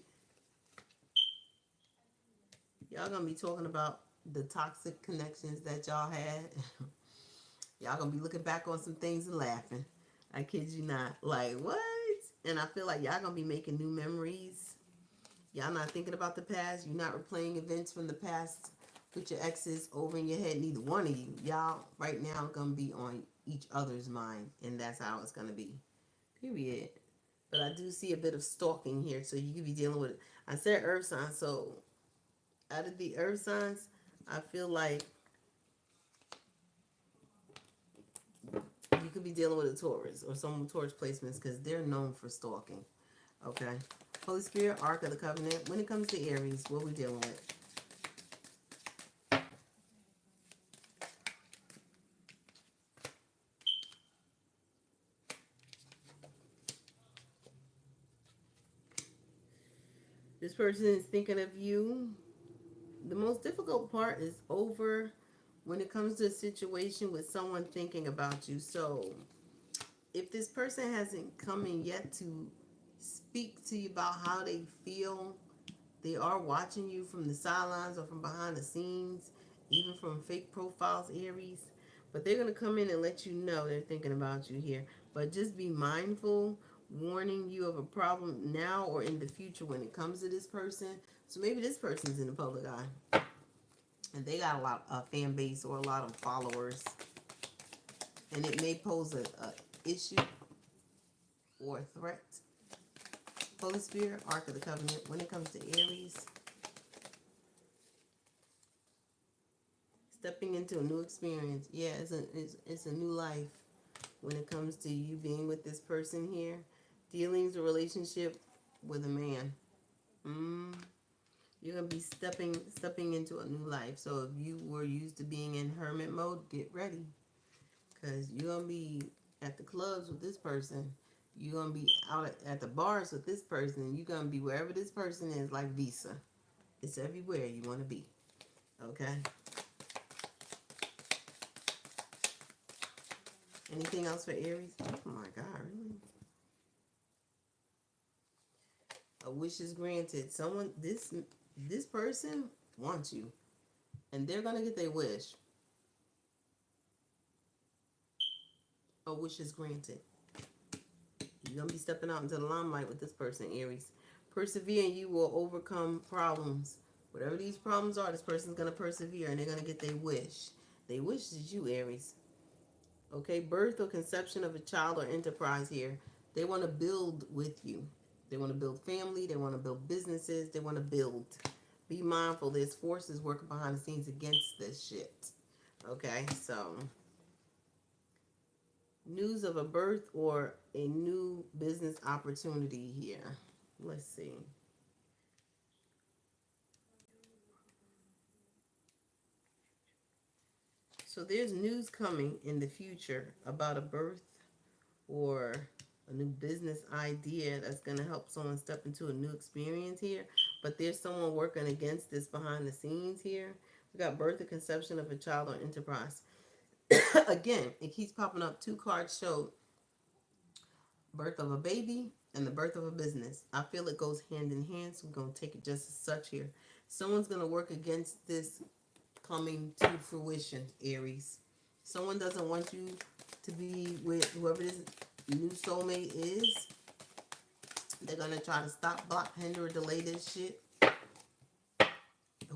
S1: Y'all gonna be talking about the toxic connections that y'all had. Y'all gonna be looking back on some things and laughing. I kid you not. Like, what? And I feel like y'all gonna be making new memories. Y'all not thinking about the past. You're not replaying events from the past with your exes over in your head. Neither one of you. Y'all right now gonna be on each other's mind, and that's how it's gonna be. Period. But I do see a bit of stalking here, so you could be dealing with it. I said earth signs, so out of the earth signs, I feel like you could be dealing with a Taurus or some Taurus placements because they're known for stalking. Okay. Holy Spirit, Ark of the Covenant. When it comes to Aries, what are we dealing with? This person is thinking of you. The most difficult part is over when it comes to a situation with someone thinking about you. So if this person hasn't come in yet to speak to you about how they feel, they are watching you from the sidelines or from behind the scenes, even from fake profiles, Aries. But they're going to come in and let you know they're thinking about you here. But just be mindful, warning you of a problem now or in the future when it comes to this person. So maybe this person's in the public eye and they got a lot of fan base or a lot of followers, and it may pose a issue or a threat. Holy Spirit, Ark of the Covenant, when it comes to Aries, stepping into a new experience. Yeah, it's a new life when it comes to you being with this person here. Dealings or relationship with a man. You're gonna be stepping into a new life. So if you were used to being in hermit mode, get ready, because you're gonna be at the clubs with this person. You're gonna be out at the bars with this person. You're gonna be wherever this person is, like Visa. It's everywhere you want to be. Okay. Anything else for Aries? Oh my God, really? A wish is granted. Someone, this person wants you, and they're gonna get their wish. A wish is granted. You're gonna be stepping out into the limelight with this person, Aries. Persevere, and you will overcome problems. Whatever these problems are, this person's gonna persevere, and they're gonna get their wish. Their wish is you, Aries. Okay, birth or conception of a child or enterprise here. They want to build with you. They want to build family. They want to build businesses. They want to build. Be mindful. There's forces working behind the scenes against this shit. Okay, so news of a birth or a new business opportunity here. Let's see. So there's news coming in the future about a birth or a new business idea that's going to help someone step into a new experience here. But there's someone working against this behind the scenes here. We got birth or conception of a child or enterprise. Again, it keeps popping up. Two cards show birth of a baby and the birth of a business. I feel it goes hand in hand, so we're going to take it just as such here. Someone's going to work against this coming to fruition, Aries. Someone doesn't want you to be with whoever this new soulmate is. They're going to try to stop, block, hinder, or delay this shit.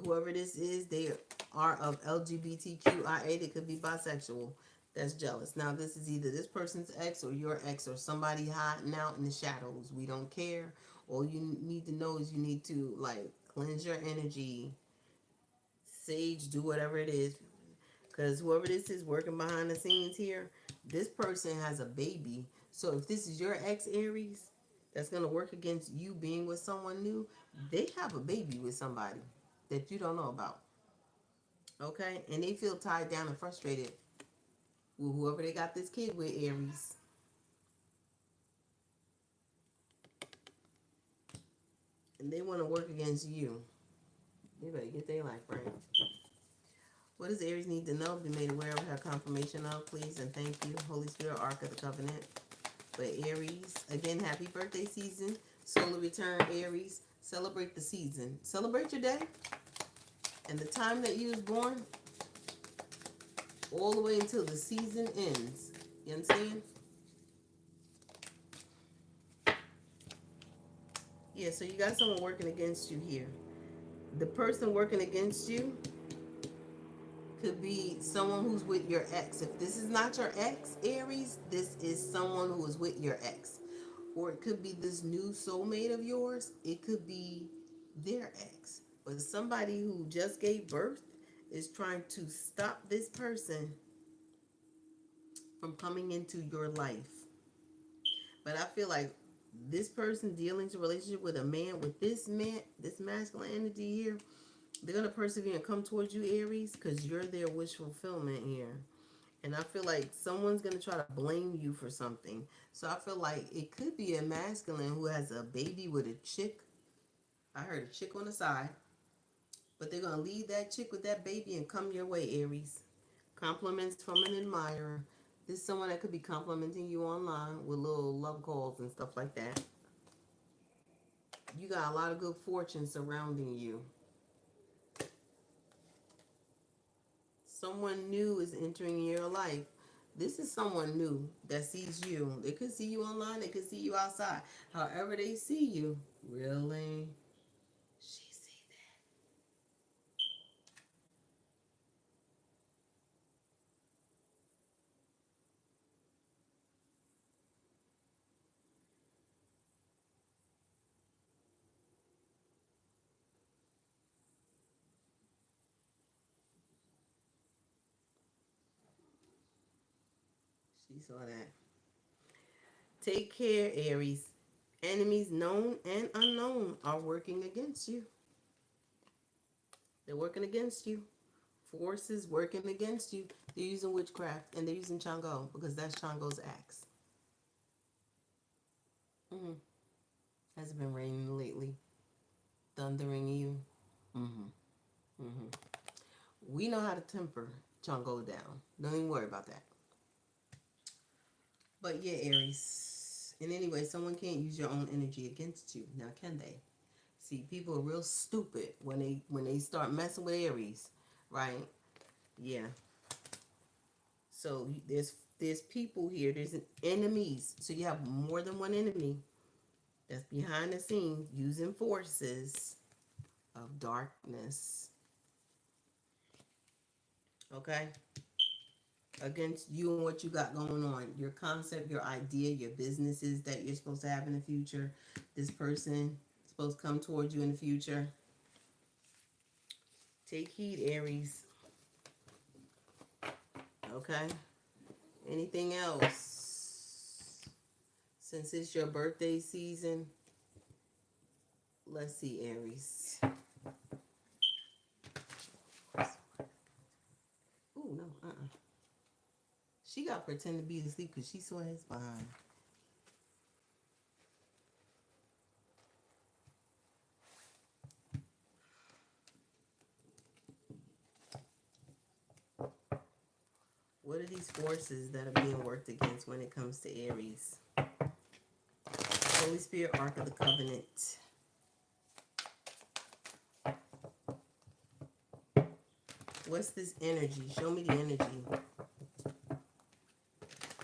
S1: Whoever this is, they are of LGBTQIA. They could be bisexual. That's jealous. Now, this is either this person's ex or your ex or somebody hiding out in the shadows. We don't care. All you need to know is you need to, like, cleanse your energy, sage, do whatever it is. Because whoever this is working behind the scenes here, this person has a baby. So if this is your ex, Aries, that's going to work against you being with someone new, they have a baby with somebody that you don't know about. Okay? And they feel tied down and frustrated with whoever they got this kid with, Aries. And they want to work against you. They better get their life right. What does Aries need to know? Be made aware of her confirmation of, please, and thank you. Holy Spirit, Ark of the Covenant. But Aries, again, happy birthday season. Solar return, Aries. Celebrate the season. Celebrate your day and the time that you was born all the way until the season ends. You understand? Yeah, so you got someone working against you here. The person working against you could be someone who's with your ex. If this is not your ex, Aries, this is someone who is with your ex. Or it could be this new soulmate of yours. It could be their ex. But somebody who just gave birth is trying to stop this person from coming into your life. But I feel like this person dealing in a relationship with a man, with this man, this masculine energy here, they're going to persevere and come towards you, Aries, because you're their wish fulfillment here. And I feel like someone's going to try to blame you for something. So I feel like it could be a masculine who has a baby with a chick. I heard a chick on the side. But they're going to leave that chick with that baby and come your way, Aries. Compliments from an admirer. This is someone that could be complimenting you online with little love calls and stuff like that. You got a lot of good fortune surrounding you. Someone new is entering your life. This is someone new that sees you. They could see you online. They could see you outside. However they see you. Really? She see that. She saw that. Take care, Aries. Enemies known and unknown are working against you. They're working against you. Forces working against you. They're using witchcraft and they're using Chango because that's Chango's axe. Mm-hmm. Has it been raining lately? Thundering you? Mm-hmm. Mm-hmm. We know how to temper Chango down. Don't even worry about that. But yeah, Aries. And anyway, someone can't use your own energy against you. Now, can they? See, people are real stupid when they start messing with Aries, right? Yeah. So there's people here. There's enemies. So you have more than one enemy that's behind the scenes using forces of darkness. Okay? Against you and what you got going on. Your concept, your idea, your businesses that you're supposed to have in the future. This person is supposed to come towards you in the future. Take heed, Aries. Okay? Anything else? Since it's your birthday season, let's see, Aries. Ooh, no, She got to pretend to be asleep because she saw his behind. What are these forces that are being worked against when it comes to Aries? Holy Spirit, Ark of the Covenant. What's this energy? Show me the energy.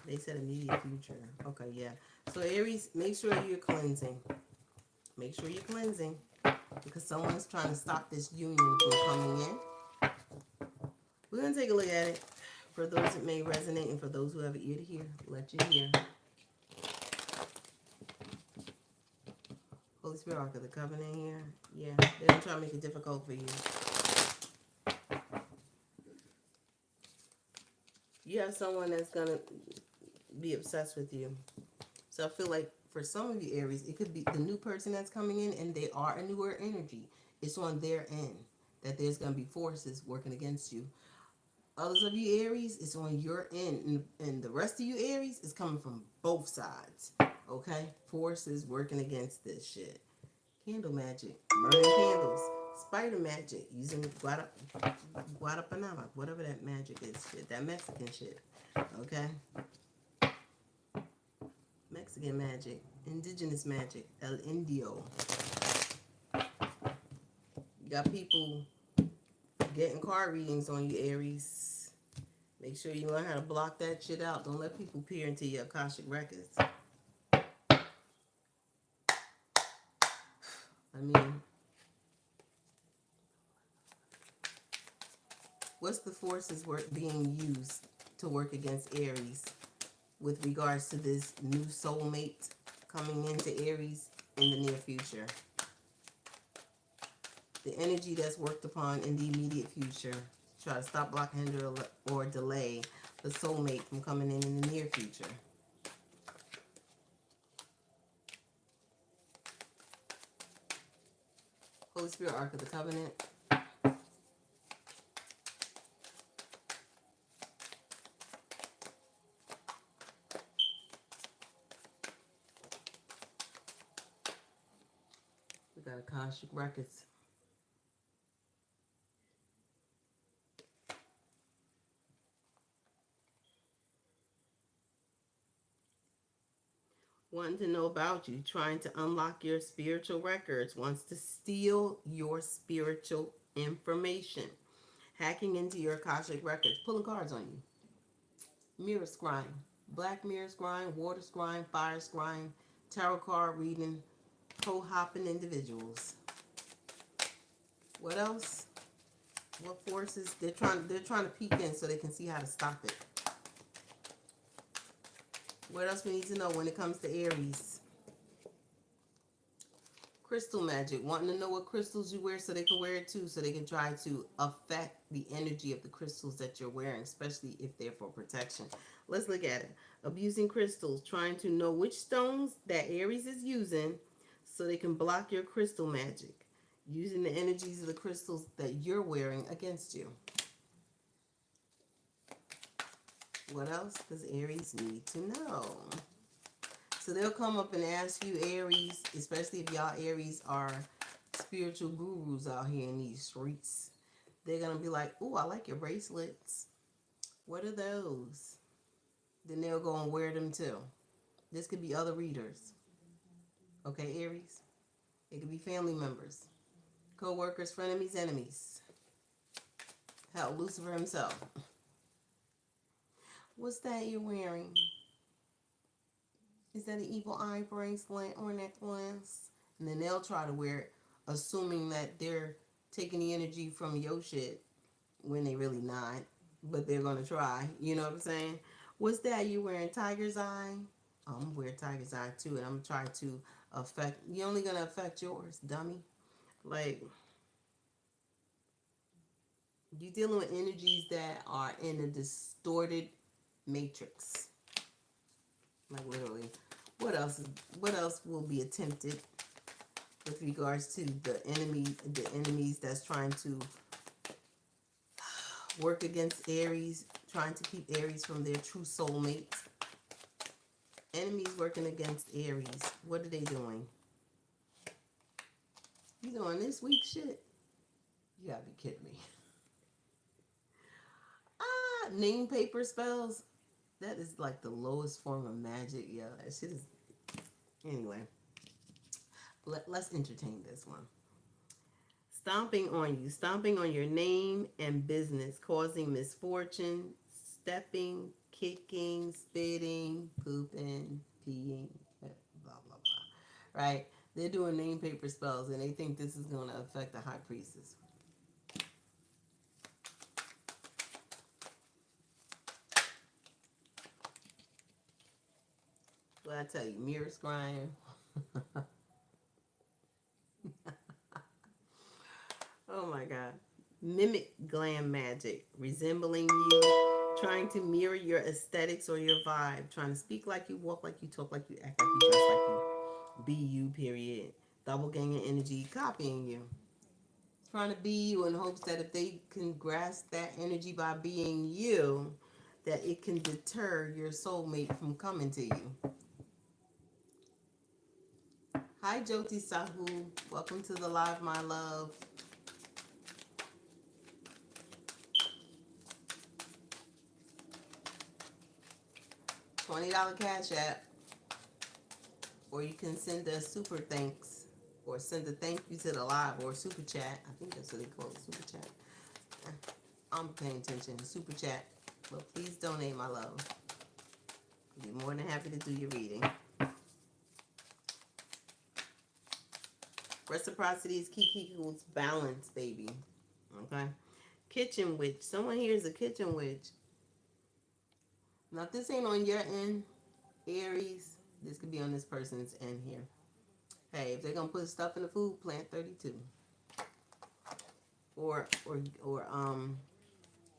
S1: They said immediate future. Okay, yeah. So Aries, make sure you're cleansing. Make sure you're cleansing. Because someone's trying to stop this union from coming in. We're going to take a look at it. For those that may resonate and for those who have an ear to hear, let you hear. Holy Spirit, Ark of the Covenant here. Yeah, they're going to try to make it difficult for you. You have someone that's going to be obsessed with you. So I feel like for some of you Aries, it could be the new person that's coming in and they are a newer energy. It's on their end that there's going to be forces working against you. Others of you Aries, it's on your end. And the rest of you Aries is coming from both sides. Okay? Forces working against this shit. Candle magic. Burning candles. Spider magic. Using Guadapanama. Whatever that magic is. Shit. That Mexican shit. Okay? Mexican magic. Indigenous magic. El Indio. You got people getting card readings on you, Aries. Make sure you learn how to block that shit out. Don't let people peer into your Akashic records. I mean, what's the forces being used to work against Aries with regards to this new soulmate coming into Aries in the near future? The energy that's worked upon in the immediate future to try to stop, block, hinder, or delay the soulmate from coming in the near future. Holy Spirit, Ark of the Covenant. We got Akashic Records. wanting to know about you, trying to unlock your spiritual records, wants to steal your spiritual information, hacking into your Akashic records, pulling cards on you, mirror scrying, black mirror scrying, water scrying, fire scrying, tarot card reading, toe hopping individuals. What else? What forces? They're trying to peek in so they can see how to stop it. What else we need to know when it comes to Aries? Crystal magic, wanting to know what crystals you wear so they can wear it too, so they can try to affect the energy of the crystals that you're wearing, especially if they're for protection. Let's look at it. Abusing crystals, trying to know which stones that Aries is using so they can block your crystal magic, using the energies of the crystals that you're wearing against you. What else does Aries need to know? So they'll come up and ask you, Aries, especially if y'all Aries are spiritual gurus out here in these streets. They're going to be like, ooh, I like your bracelets. What are those? Then they'll go and wear them too. This could be other readers. Okay, Aries? It could be family members, co-workers, frenemies, enemies. Hell, Lucifer himself. What's that you're wearing? Is that an evil eye bracelet or necklace? And then they'll try to wear it, assuming that they're taking the energy from your shit when they really not. But they're going to try. You know what I'm saying? What's that you wearing? Tiger's eye? I'm going to wear tiger's eye too. And I'm trying to affect... You're only going to affect yours, dummy. Like... You're dealing with energies that are in a distorted matrix. Like literally. What else will be attempted with regards to the enemies that's trying to work against Aries, trying to keep Aries from their true soulmate? Enemies working against Aries. What are they doing? You doing this week shit? You gotta be kidding me. Name paper spells. That is like the lowest form of magic. Yeah, that shit is... Anyway, let's entertain this one. Stomping on you. Stomping on your name and business. Causing misfortune. Stepping, kicking, spitting, pooping, peeing, blah, blah, blah. Right? They're doing name paper spells and they think this is going to affect the high priestess. Well, I tell you, mirror scrying. Oh my God. Mimic glam magic. Resembling you. Trying to mirror your aesthetics or your vibe. Trying to speak like you, walk like you, talk like you, act like you, dress like you. Be you, period. Double ganging energy. Copying you. Trying to be you in hopes that if they can grasp that energy by being you, that it can deter your soulmate from coming to you. Hi, Jyoti Sahu. Welcome to the live, my love. $20 Cash App. Or you can send a super thanks. Or send a thank you to the live. Or super chat. I think that's what they call it, super chat. I'm paying attention. Super chat. But please donate, my love. I'll be more than happy to do your reading. Reciprocity is key equals balance, baby. Okay? Kitchen witch. Someone here is a kitchen witch. Now, if this ain't on your end, Aries, this could be on this person's end here. Hey, if they're going to put stuff in the food, plant 32. Or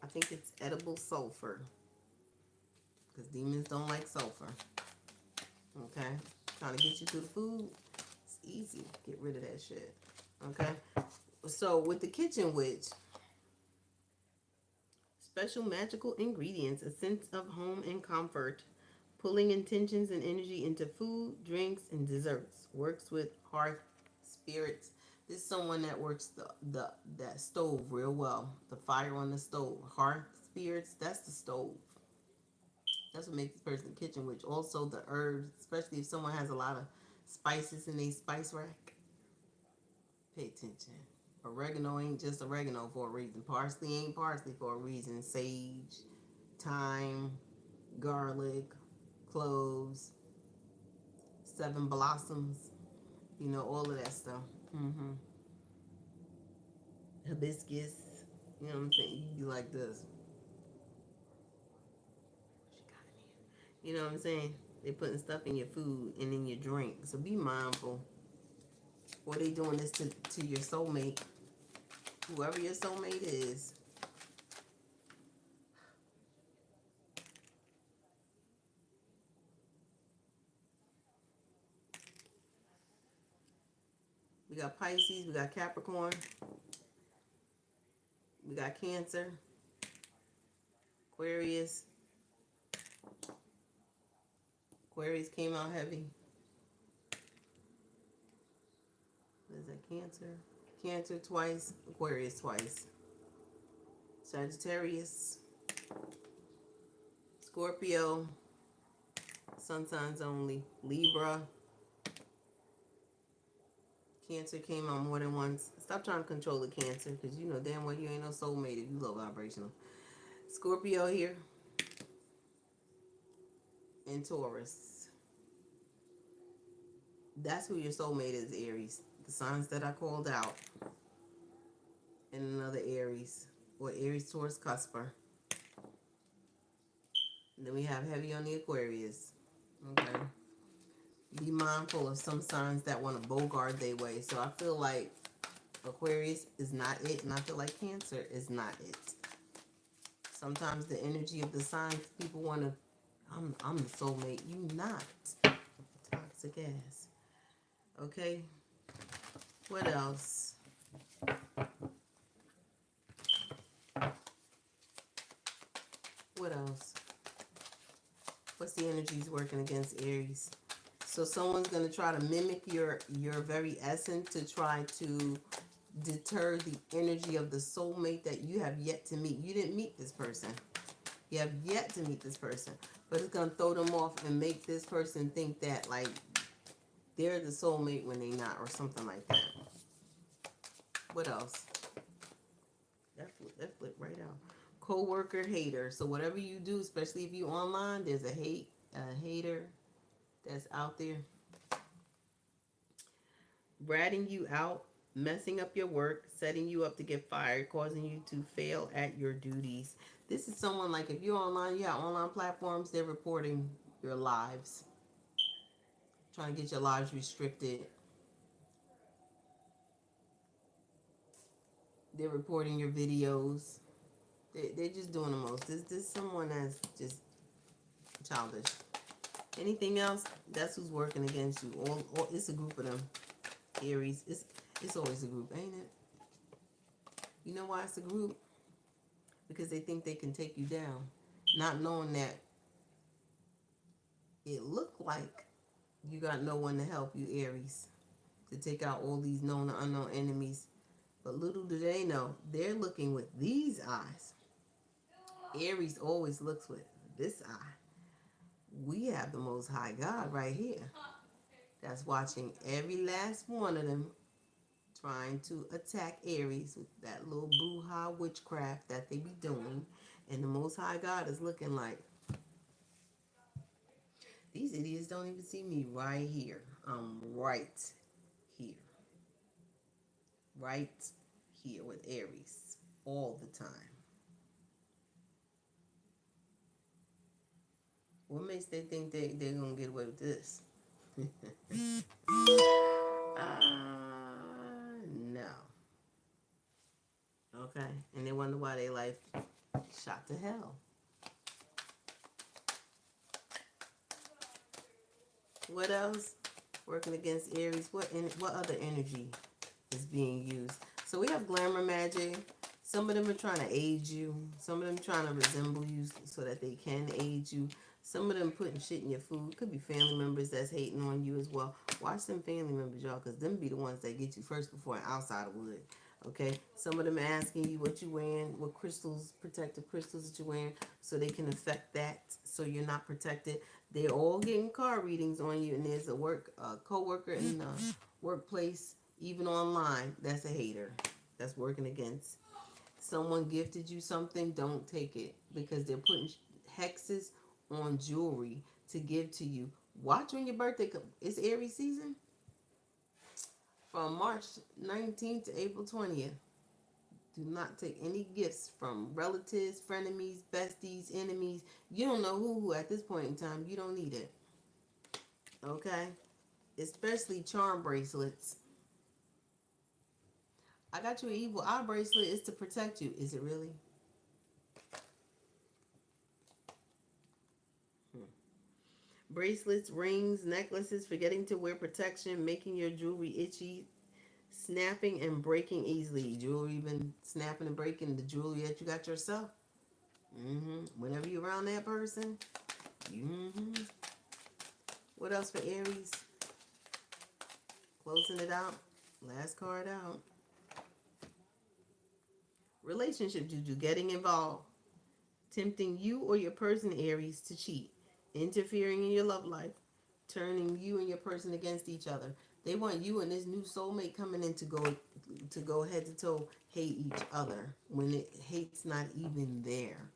S1: I think it's edible sulfur. Because demons don't like sulfur. Okay? Trying to get you through the food. It's easy. Get rid of that shit. Okay? So, with the kitchen witch, special magical ingredients, a sense of home and comfort, pulling intentions and energy into food, drinks, and desserts. Works with hearth spirits. This is someone that works that stove real well. The fire on the stove. Hearth spirits, that's the stove. That's what makes this person a kitchen witch. Also the herbs, especially if someone has a lot of spices in their spice rack. Pay attention. Oregano ain't just oregano for a reason. Parsley ain't parsley for a reason. Sage, thyme, garlic, cloves, seven blossoms. You know, all of that stuff. Hibiscus. You know what I'm saying? You be like this. You know what I'm saying? They putting stuff in your food and in your drink. So be mindful. Or they doing this to your soulmate. Whoever your soulmate is. We got Pisces, we got Capricorn, we got Cancer, Aquarius. Aquarius came out heavy. What is that? Cancer? Cancer twice, Aquarius twice. Sagittarius, Scorpio, sun signs only, Libra. Cancer came out more than once. Stop trying to control the Cancer, because you know damn well you ain't no soulmate if you low vibrational. Scorpio here. And Taurus. That's who your soulmate is, Aries. The signs that I called out. And another Aries. Or Aries, Taurus, Cusper. And then we have heavy on the Aquarius. Okay. Be mindful of some signs that want to bogart their way. So I feel like Aquarius is not it. And I feel like Cancer is not it. Sometimes the energy of the signs, people want to, I'm the soulmate. You not. Toxic ass. Okay. What else? What else? What's the energies working against Aries? So someone's going to try to mimic your very essence to try to deter the energy of the soulmate that you have yet to meet. You didn't meet this person. You have yet to meet this person. But it's going to throw them off and make this person think that, like, they're the soulmate when they're not, or something like that. What else? That flipped right out. Co-worker, hater. So whatever you do, especially if you online, there's a hater that's out there ratting you out, messing up your work, setting you up to get fired, causing you to fail at your duties. This is someone, like, if you're online, you have online platforms, they're reporting your lives, trying to get your lives restricted. They're reporting your videos. They're just doing the most. This someone that's just childish. Anything else? That's who's working against you. All it's a group of them. Aries. It's always a group, ain't it? You know why it's a group? Because they think they can take you down, not knowing that it looked like you got no one to help you, Aries, to take out all these known or unknown enemies. But little do they know, they're looking with these eyes. Aries always looks with this eye. We have the Most High God right here that's watching every last one of them trying to attack Aries with that little boo-ha witchcraft that they be doing. And the Most High God is looking like, these idiots don't even see me right here. I'm right here. Right here with Aries all the time. What makes they think they're going to get away with this? No. Okay. And they wonder why their life shot to hell. What else? Working against Aries. What other energy is being used? So we have glamour magic. Some of them are trying to aid you. Some of them trying to resemble you so that they can aid you. Some of them putting shit in your food. Could be family members that's hating on you as well. Watch them family members, y'all, because them be the ones that get you first before an outsider would. Okay, some of them are asking you what you wearing, what crystals, protective crystals that you're wearing, so they can affect that, so you're not protected. They're all getting card readings on you, and there's a co-worker in the workplace, even online, that's a hater, that's working against. Someone gifted you something, don't take it, because they're putting hexes on jewelry to give to you. Watch when your birthday comes. It's Aries season from March 19th to April 20th. Do not take any gifts from relatives, frenemies, besties, enemies. You don't know who at this point in time. You don't need it. Okay? Especially charm bracelets. I got you an evil eye bracelet. It's to protect you. Is it really? Bracelets, rings, necklaces, forgetting to wear protection, making your jewelry itchy, snapping and breaking easily. Jewelry been snapping and breaking, the jewelry that you got yourself. Whenever you're around that person. What else for Aries? Closing it out. Last card out. Relationship juju, getting involved. Tempting you or your person, Aries, to cheat. Interfering in your love life. Turning you and your person against each other. They want you and this new soulmate coming in to go head to toe, hate each other when hate's not even there.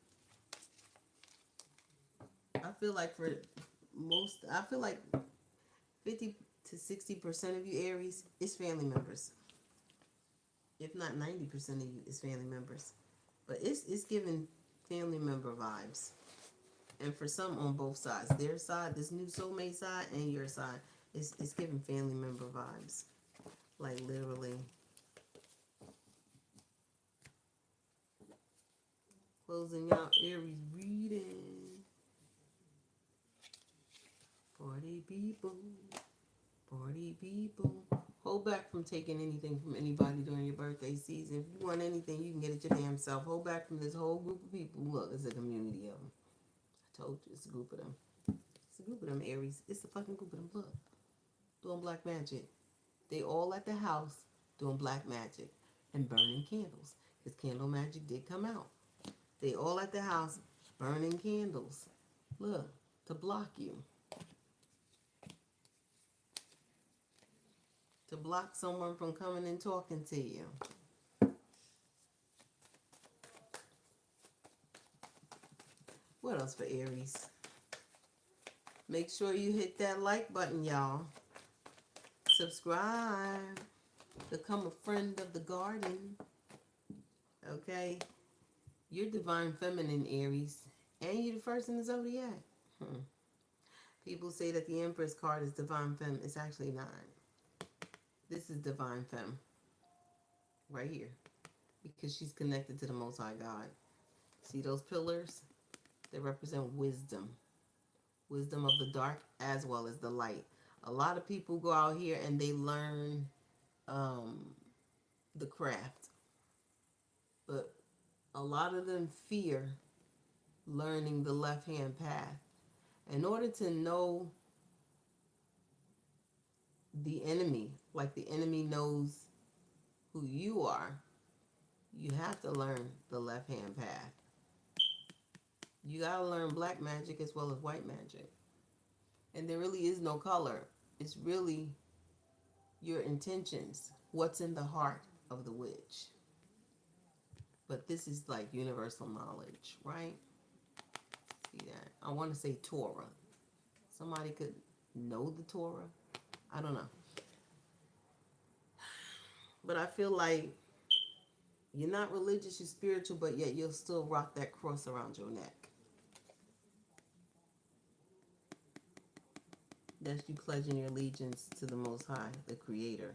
S1: I feel like 50 to 60% of you Aries is family members. If not 90% of you is family members. But it's giving family member vibes. And for some on both sides. Their side, this new soulmate side, and your side. It's giving family member vibes. Like literally. Closing out Aries reading. Party people. Party people. Hold back from taking anything from anybody during your birthday season. If you want anything, you can get it your damn self. Hold back from this whole group of people. Look, it's a community of them. I told you, it's a group of them. It's a group of them, Aries. It's a fucking group of them. Look. Doing black magic. They all at the house doing black magic and burning candles. Because candle magic did come out. They all at the house burning candles. Look, to block you. To block someone from coming and talking to you. What else for Aries? Make sure you hit that like button, y'all. Subscribe. Become a friend of the garden. Okay? You're divine feminine, Aries. And you're the first in the zodiac. People say that the Empress card is divine femme. It's actually not. This is divine femme. Right here. Because she's connected to the Most High God. See those pillars? They represent wisdom. Wisdom of the dark as well as the light. A lot of people go out here and they learn the craft. But a lot of them fear learning the left-hand path. In order to know the enemy, like the enemy knows who you are, you have to learn the left-hand path. You gotta learn black magic as well as white magic. And there really is no color. It's really your intentions. What's in the heart of the witch. But this is like universal knowledge, right? See that? I want to say Torah. Somebody could know the Torah. I don't know. But I feel like you're not religious, you're spiritual, but yet you'll still rock that cross around your neck. That's you pledging your allegiance to the Most High, the Creator.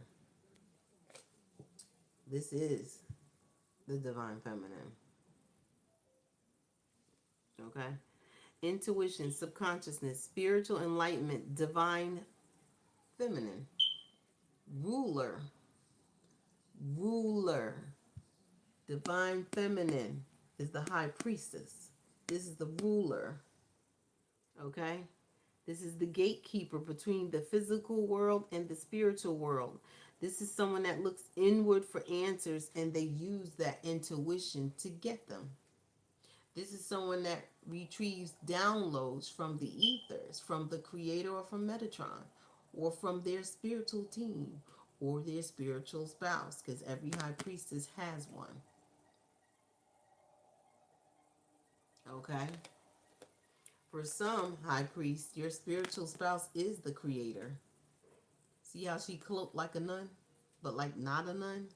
S1: This is the divine feminine. Okay? Intuition, subconsciousness, spiritual enlightenment, divine feminine. Ruler. Divine feminine is the high priestess. This is the ruler. Okay? This is the gatekeeper between the physical world and the spiritual world. This is someone that looks inward for answers and they use that intuition to get them. This is someone that retrieves downloads from the ethers, from the creator or from Metatron, or from their spiritual team or their spiritual spouse, because every high priestess has one. Okay? For some high priests, your spiritual spouse is the creator. See how she cloaked like a nun, but like not a nun?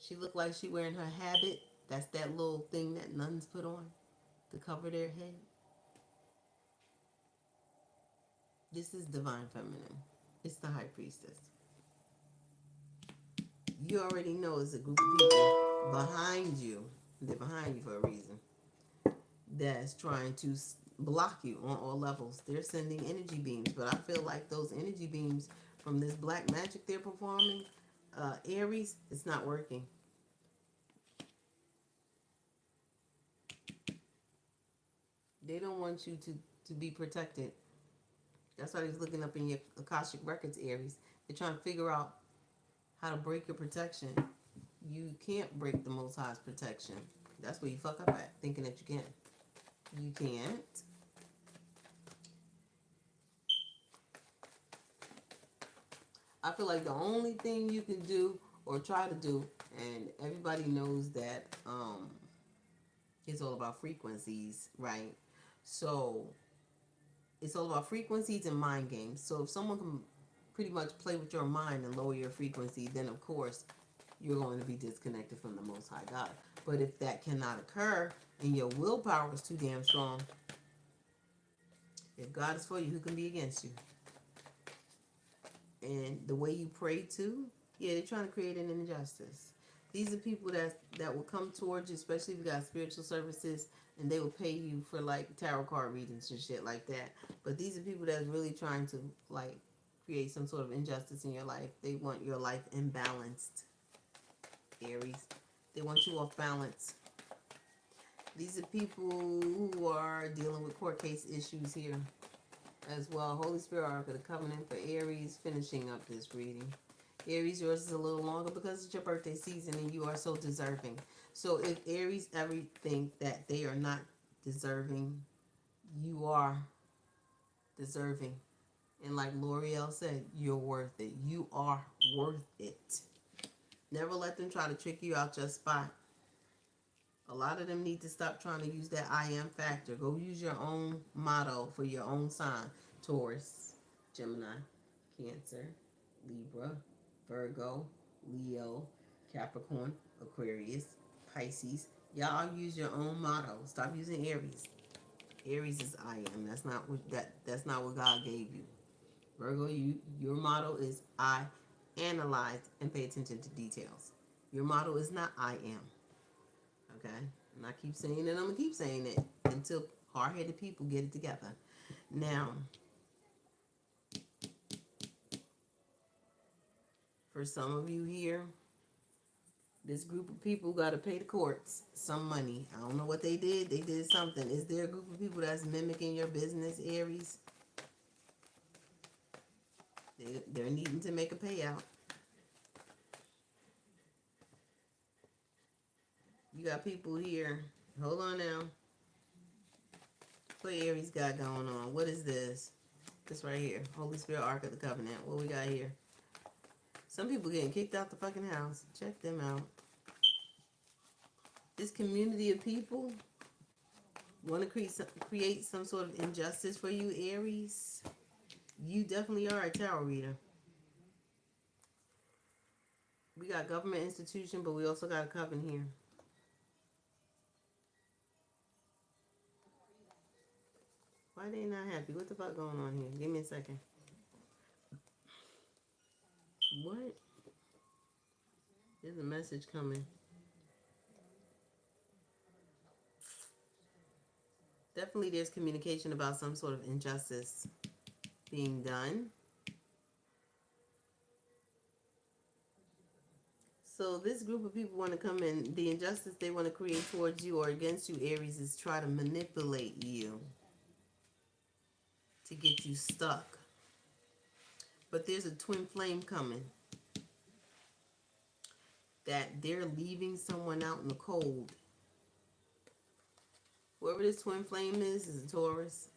S1: She looked like she wearing her habit. That's that little thing that nuns put on to cover their head. This is divine feminine. It's the high priestess. You already know it's a group of people behind you. They're behind you for a reason. That's trying to block you on all levels. They're sending energy beams, but I feel like those energy beams from this black magic they're performing, Aries, it's not working. They don't want you to be protected. That's why I was looking up in your Akashic Records, Aries. They're trying to figure out how to break your protection. You can't break the Most High's protection. That's where you fuck up at, thinking that you can. You can't. I feel like the only thing you can do or try to do, and everybody knows that it's all about frequencies, right? So it's all about frequencies and mind games. So if someone can pretty much play with your mind and lower your frequency, then of course you're going to be disconnected from the Most High God. But if that cannot occur and your willpower is too damn strong, if God is for you, who can be against you? And the way you pray too, yeah, they're trying to create an injustice. These are people that will come towards you, especially if you got spiritual services, and they will pay you for like tarot card readings and shit like that. But these are people that's really trying to like create some sort of injustice in your life. They want your life imbalanced, Aries. They want you off balance. These are people who are dealing with court case issues here as well. Holy Spirit Ark of the Covenant for Aries, finishing up this reading. Aries, yours is a little longer because it's your birthday season and you are so deserving. So if Aries ever think that they are not deserving, you are deserving. And like L'Oreal said, you're worth it. You are worth it. Never let them try to trick you out your spot. A lot of them need to stop trying to use that I am factor. Go use your own motto for your own sign. Taurus, Gemini, Cancer, Libra, Virgo, Leo, Capricorn, Aquarius, Pisces. Y'all use your own motto. Stop using Aries. Aries is I am. That's not what God gave you. Virgo, your motto is I analyze and pay attention to details. Your motto is not I am. Okay? And I keep saying it, I'm going to keep saying it until hard-headed people get it together. Now, for some of you here, this group of people got to pay the courts some money. I don't know what they did. They did something. Is there a group of people that's mimicking your business, Aries? They're needing to make a payout. You got people here. Hold on now. What Aries got going on? What is this? This right here. Holy Spirit Ark of the Covenant. What we got here? Some people getting kicked out the fucking house. Check them out. This community of people want to create some sort of injustice for you, Aries. You definitely are a tarot reader. We got government institution, but we also got a coven here. Why they not happy? What the fuck going on here? Give me a second. What? There's a message coming. Definitely there's communication about some sort of injustice being done. So this group of people want to come in. The injustice they want to create towards you or against you, Aries, is try to manipulate you. to get you stuck. But there's a twin flame coming that they're leaving someone out in the cold. Whoever this twin flame is a Taurus.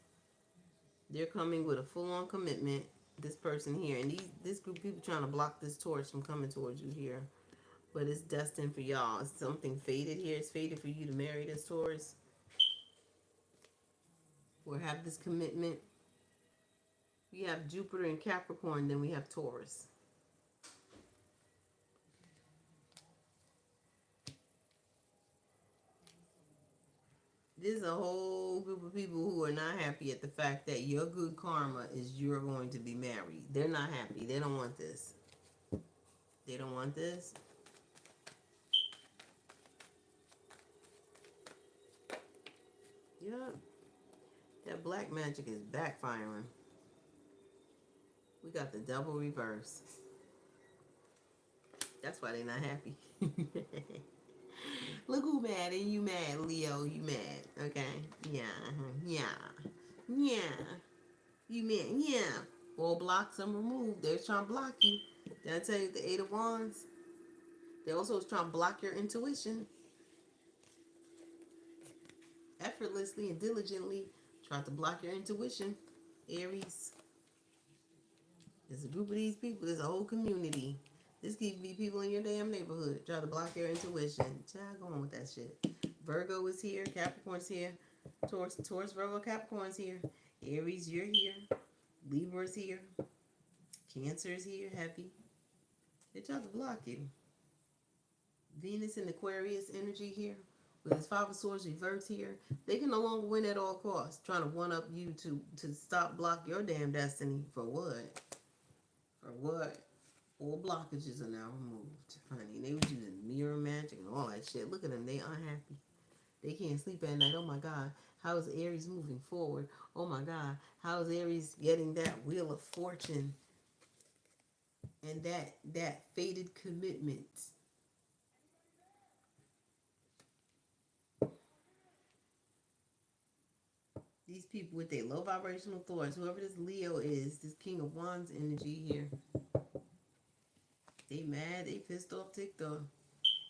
S1: They're coming with a full-on commitment. This person here, and this group of people trying to block this Taurus from coming towards you here. But it's destined for y'all. It's something fated here. It's fated for you to marry this Taurus. Or have this commitment. We have Jupiter and Capricorn, then we have Taurus. There's a whole group of people who are not happy at the fact that your good karma is you're going to be married. They're not happy. They don't want this. They don't want this. Yep. That black magic is backfiring. We got the double reverse. That's why they're not happy. Look who mad, and you mad, Leo, you mad, okay? Yeah, yeah, yeah. You mad, yeah. All blocks are removed. They're trying to block you. Did I tell you the Eight of Wands? They also trying to block your intuition. Effortlessly and diligently try to block your intuition. Aries. There's a group of these people. There's a whole community. This could be people in your damn neighborhood try to block your intuition. Child, go on with that shit. Virgo is here. Capricorn's here. Taurus, Virgo, Capricorn's here. Aries, you're here. Libra's here. Cancer's here. Heavy. They try to block you. Venus and Aquarius energy here. With his Five of Swords reverse here. They can no longer win at all costs. Trying to one up you to stop block your damn destiny. For what? For what? All blockages are now removed, honey. They was using mirror magic and all that shit. Look at them. They unhappy. They can't sleep at night. Oh, my God. How is Aries moving forward? Oh, my God. How is Aries getting that Wheel of Fortune and that fated commitment? These people with their low vibrational thoughts, whoever this Leo is, this King of Wands energy here, they mad, they pissed off, ticked off.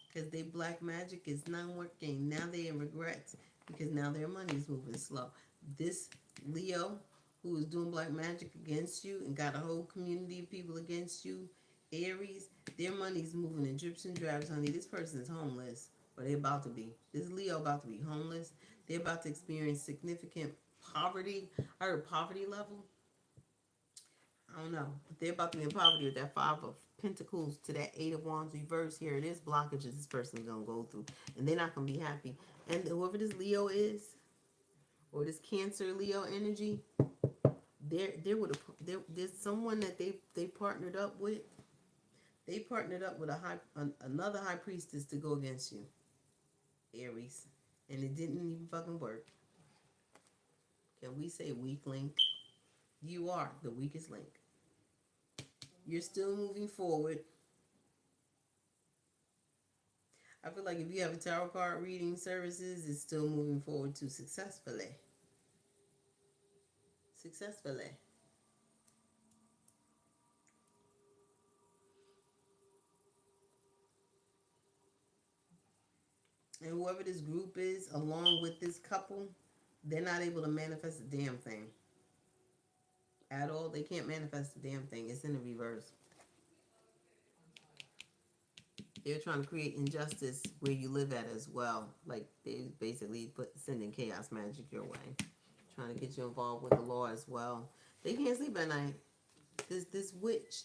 S1: Because their black magic is not working. Now they in regrets. Because now their money is moving slow. This Leo, who is doing black magic against you and got a whole community of people against you, Aries, their money's moving in drips and drabs, honey. This person is homeless. Or they about to be. This Leo about to be homeless. They're about to experience significant poverty. I heard poverty level. I don't know. But they're about to be in poverty with that Five of Pentacles to that Eight of Wands reverse. Here it is. Blockages this person is going to go through. And they're not going to be happy. And whoever this Leo is, or this Cancer Leo energy, there's someone that they partnered up with. They partnered up with another high priestess to go against you, Aries. And it didn't even fucking work. Can we say weak link? You are the weakest link. You're still moving forward. I feel like if you have a tarot card reading services, it's still moving forward to successfully. Successfully. And whoever this group is, along with this couple, they're not able to manifest a damn thing. At all. They can't manifest a damn thing. It's in the reverse. They're trying to create injustice where you live at as well. Like, they basically sending chaos magic your way. Trying to get you involved with the law as well. They can't sleep at night. This witch.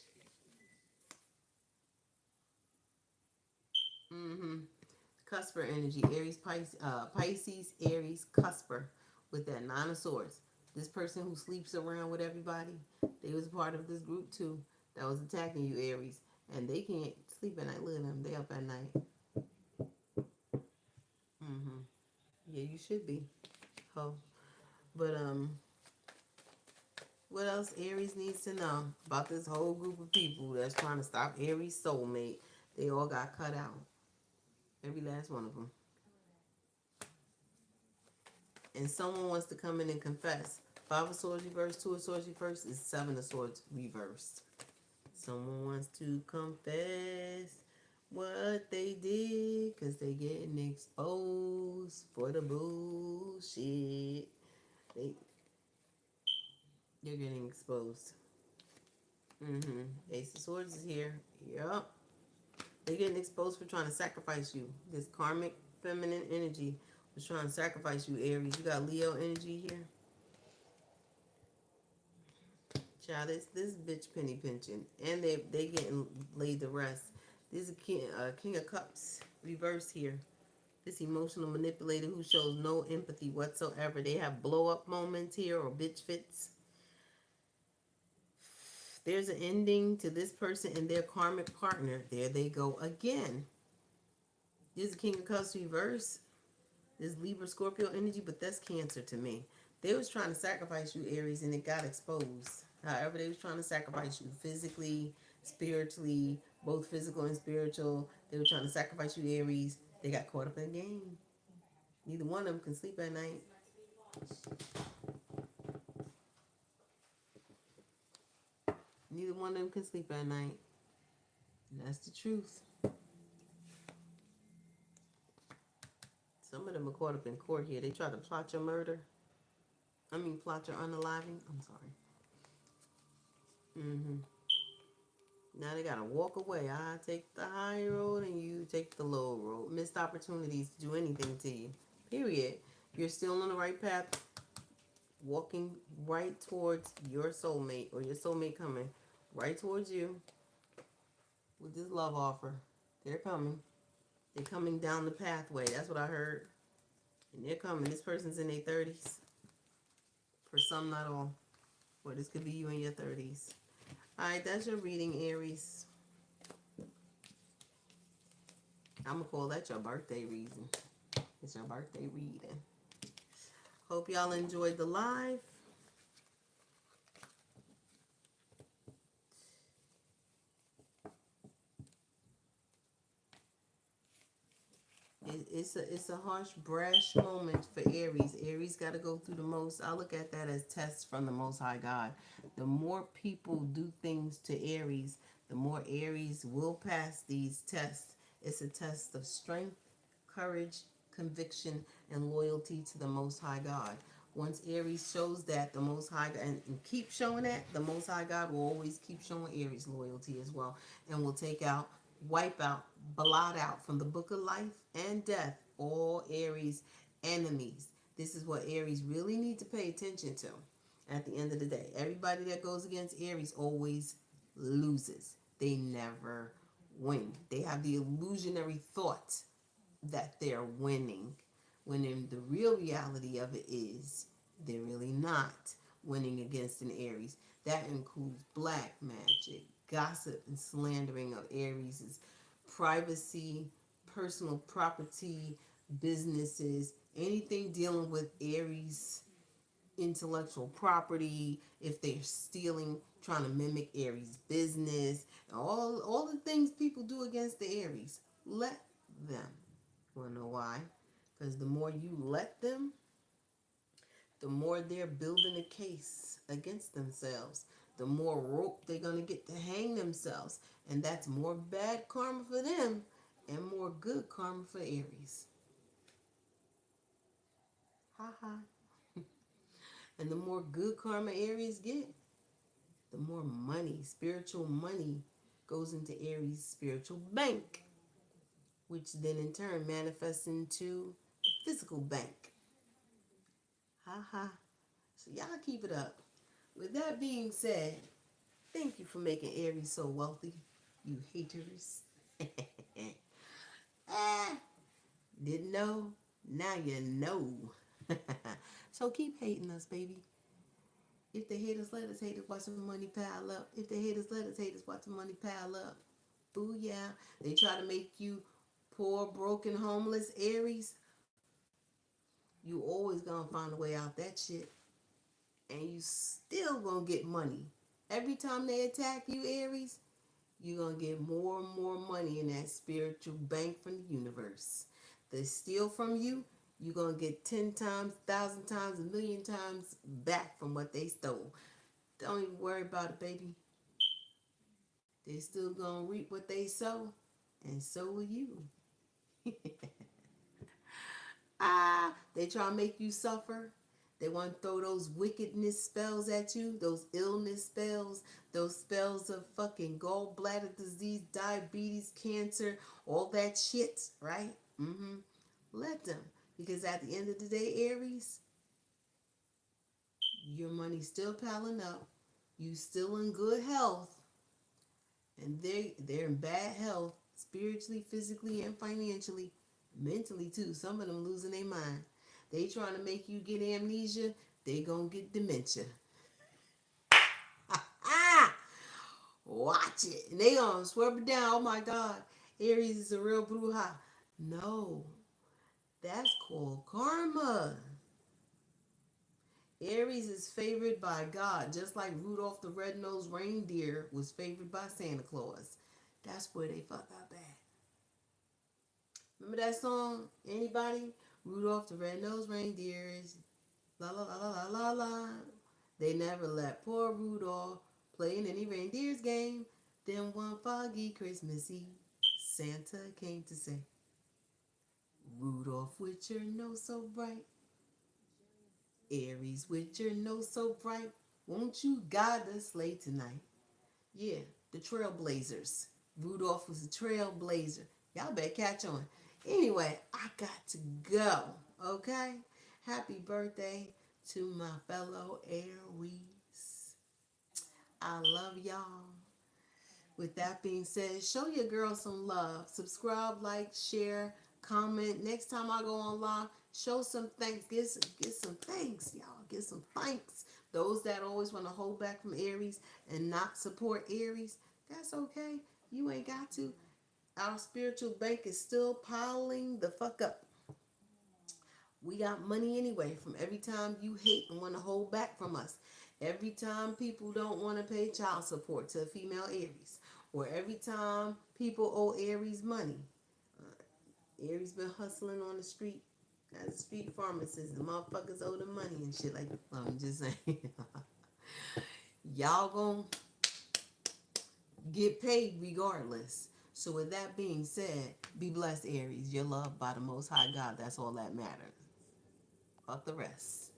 S1: Cusper energy. Aries, Pisces, Aries, Cusper. With that Nine of Swords. This person who sleeps around with everybody. They was part of this group too. That was attacking you, Aries. And they can't sleep at night. Look at them. They up at night. Yeah, you should be. Oh. But, what else Aries needs to know about this whole group of people that's trying to stop Aries' soulmate? They all got cut out. Every last one of them. And someone wants to come in and confess Five of Swords reversed, Two of Swords reversed is Seven of Swords reversed. Someone wants to confess what they did because they getting exposed for the bullshit. They're getting exposed. Ace of Swords is here. Yup. They're getting exposed for trying to sacrifice you. This karmic feminine energy was trying to sacrifice you, Aries. You got Leo energy here. Child, this bitch penny pinching. And they getting laid to rest. This is King of Cups reverse here. This emotional manipulator who shows no empathy whatsoever. They have blow up moments here or bitch fits. There's an ending to this person and their karmic partner. There they go again. This is King of Cups reverse. This Libra Scorpio energy, but that's Cancer to me. They was trying to sacrifice you, Aries, and it got exposed. However, they was trying to sacrifice you physically, spiritually, both physical and spiritual. They were trying to sacrifice you, Aries. They got caught up in the game. Neither one of them can sleep at night. Neither one of them can sleep at night. That's the truth. Some of them are caught up in court here. They try to plot your murder. Plot your unaliving. I'm sorry. Now they gotta walk away. I take the high road and you take the low road. Missed opportunities to do anything to you. Period. You're still on the right path. Walking right towards your soulmate or your soulmate coming right towards you with this love offer. They're coming. They're coming down the pathway. That's what I heard. And they're coming. This person's in their 30s. For some, not all. Or this could be you in your 30s. Alright, that's your reading, Aries. I'm going to call that your birthday reading. It's your birthday reading. Hope y'all enjoyed the live. It's a harsh, brash moment for Aries. Aries got to go through the most. I look at that as tests from the Most High God. The more people do things to Aries, the more Aries will pass these tests. It's a test of strength, courage, conviction, and loyalty to the Most High God. Once Aries shows that, the Most High God, and keep showing that, the Most High God will always keep showing Aries loyalty as well, and will wipe out, blot out from the book of life and death all Aries enemies. This is what Aries really need to pay attention to at the end of the day. Everybody that goes against Aries always loses. They never win. They have the illusionary thought that they're winning, when in the real reality of it is they're really not winning against an Aries. That includes black magic, gossip, and slandering of Aries' privacy, personal property, businesses, anything dealing with Aries intellectual property, if they're stealing, trying to mimic Aries business, all the things people do against the Aries. Let them. Want to know why? Because the more you let them, the more they're building a case against themselves. The more rope they're going to get to hang themselves. And that's more bad karma for them and more good karma for Aries. Ha ha. And the more good karma Aries get, the more money, spiritual money, goes into Aries' spiritual bank, which then in turn manifests into the physical bank. Ha ha. So y'all keep it up. With that being said, thank you for making Aries so wealthy, you haters. Didn't know? Now you know. So keep hating us, baby. If they hate us, let us hate us. Watch the money pile up. If they hate us, let us hate us. Watch the money pile up. Booyah. They try to make you poor, broken, homeless, Aries. You always gonna find a way out that shit. And you still gonna get money. Every time they attack you, Aries, you're gonna get more and more money in that spiritual bank from the universe. They steal from you, you're going to get 10 times, 1,000 times, a million times back from what they stole. Don't even worry about it, baby. They still going to reap what they sow, and so will you. They try to make you suffer. They want to throw those wickedness spells at you, those illness spells, those spells of fucking gallbladder disease, diabetes, cancer, all that shit, right? Let them. Because at the end of the day, Aries, your money's still piling up. You still in good health. And they're in bad health, spiritually, physically, and financially. Mentally too. Some of them losing their mind. They trying to make you get amnesia. They gonna get dementia. Watch it. And they gonna swerve it down. Oh my God. Aries is a real bruja. No. That's called karma. Aries is favored by God, just like Rudolph the Red-Nosed Reindeer was favored by Santa Claus. That's where they fuck up at. Remember that song? Anybody? Rudolph the Red-Nosed Reindeer is la la la la la la la. They never let poor Rudolph play in any reindeer's game. Then one foggy Christmas Eve, Santa came to say, Rudolph with your nose so bright, Aries with your nose so bright, won't you guide the sleigh tonight? Yeah, the Trailblazers. Rudolph was a trailblazer. Y'all better catch on. Anyway, I got to go. Okay? Happy birthday to my fellow Aries. I love y'all. With that being said, show your girl some love. Subscribe, like, share, comment. Next time I go on live, show some thanks. Get some thanks, y'all. Get some thanks. Those that always want to hold back from Aries and not support Aries, that's okay. You ain't got to. Our spiritual bank is still piling the fuck up. We got money anyway from every time you hate and want to hold back from us. Every time people don't want to pay child support to a female Aries. Or every time people owe Aries money. Aries been hustling on the street as a street pharmacist. The motherfuckers owe them money and shit like that. I'm just saying. Y'all gonna get paid regardless. So with that being said, be blessed, Aries. You're loved by the Most High God. That's all that matters. Fuck the rest.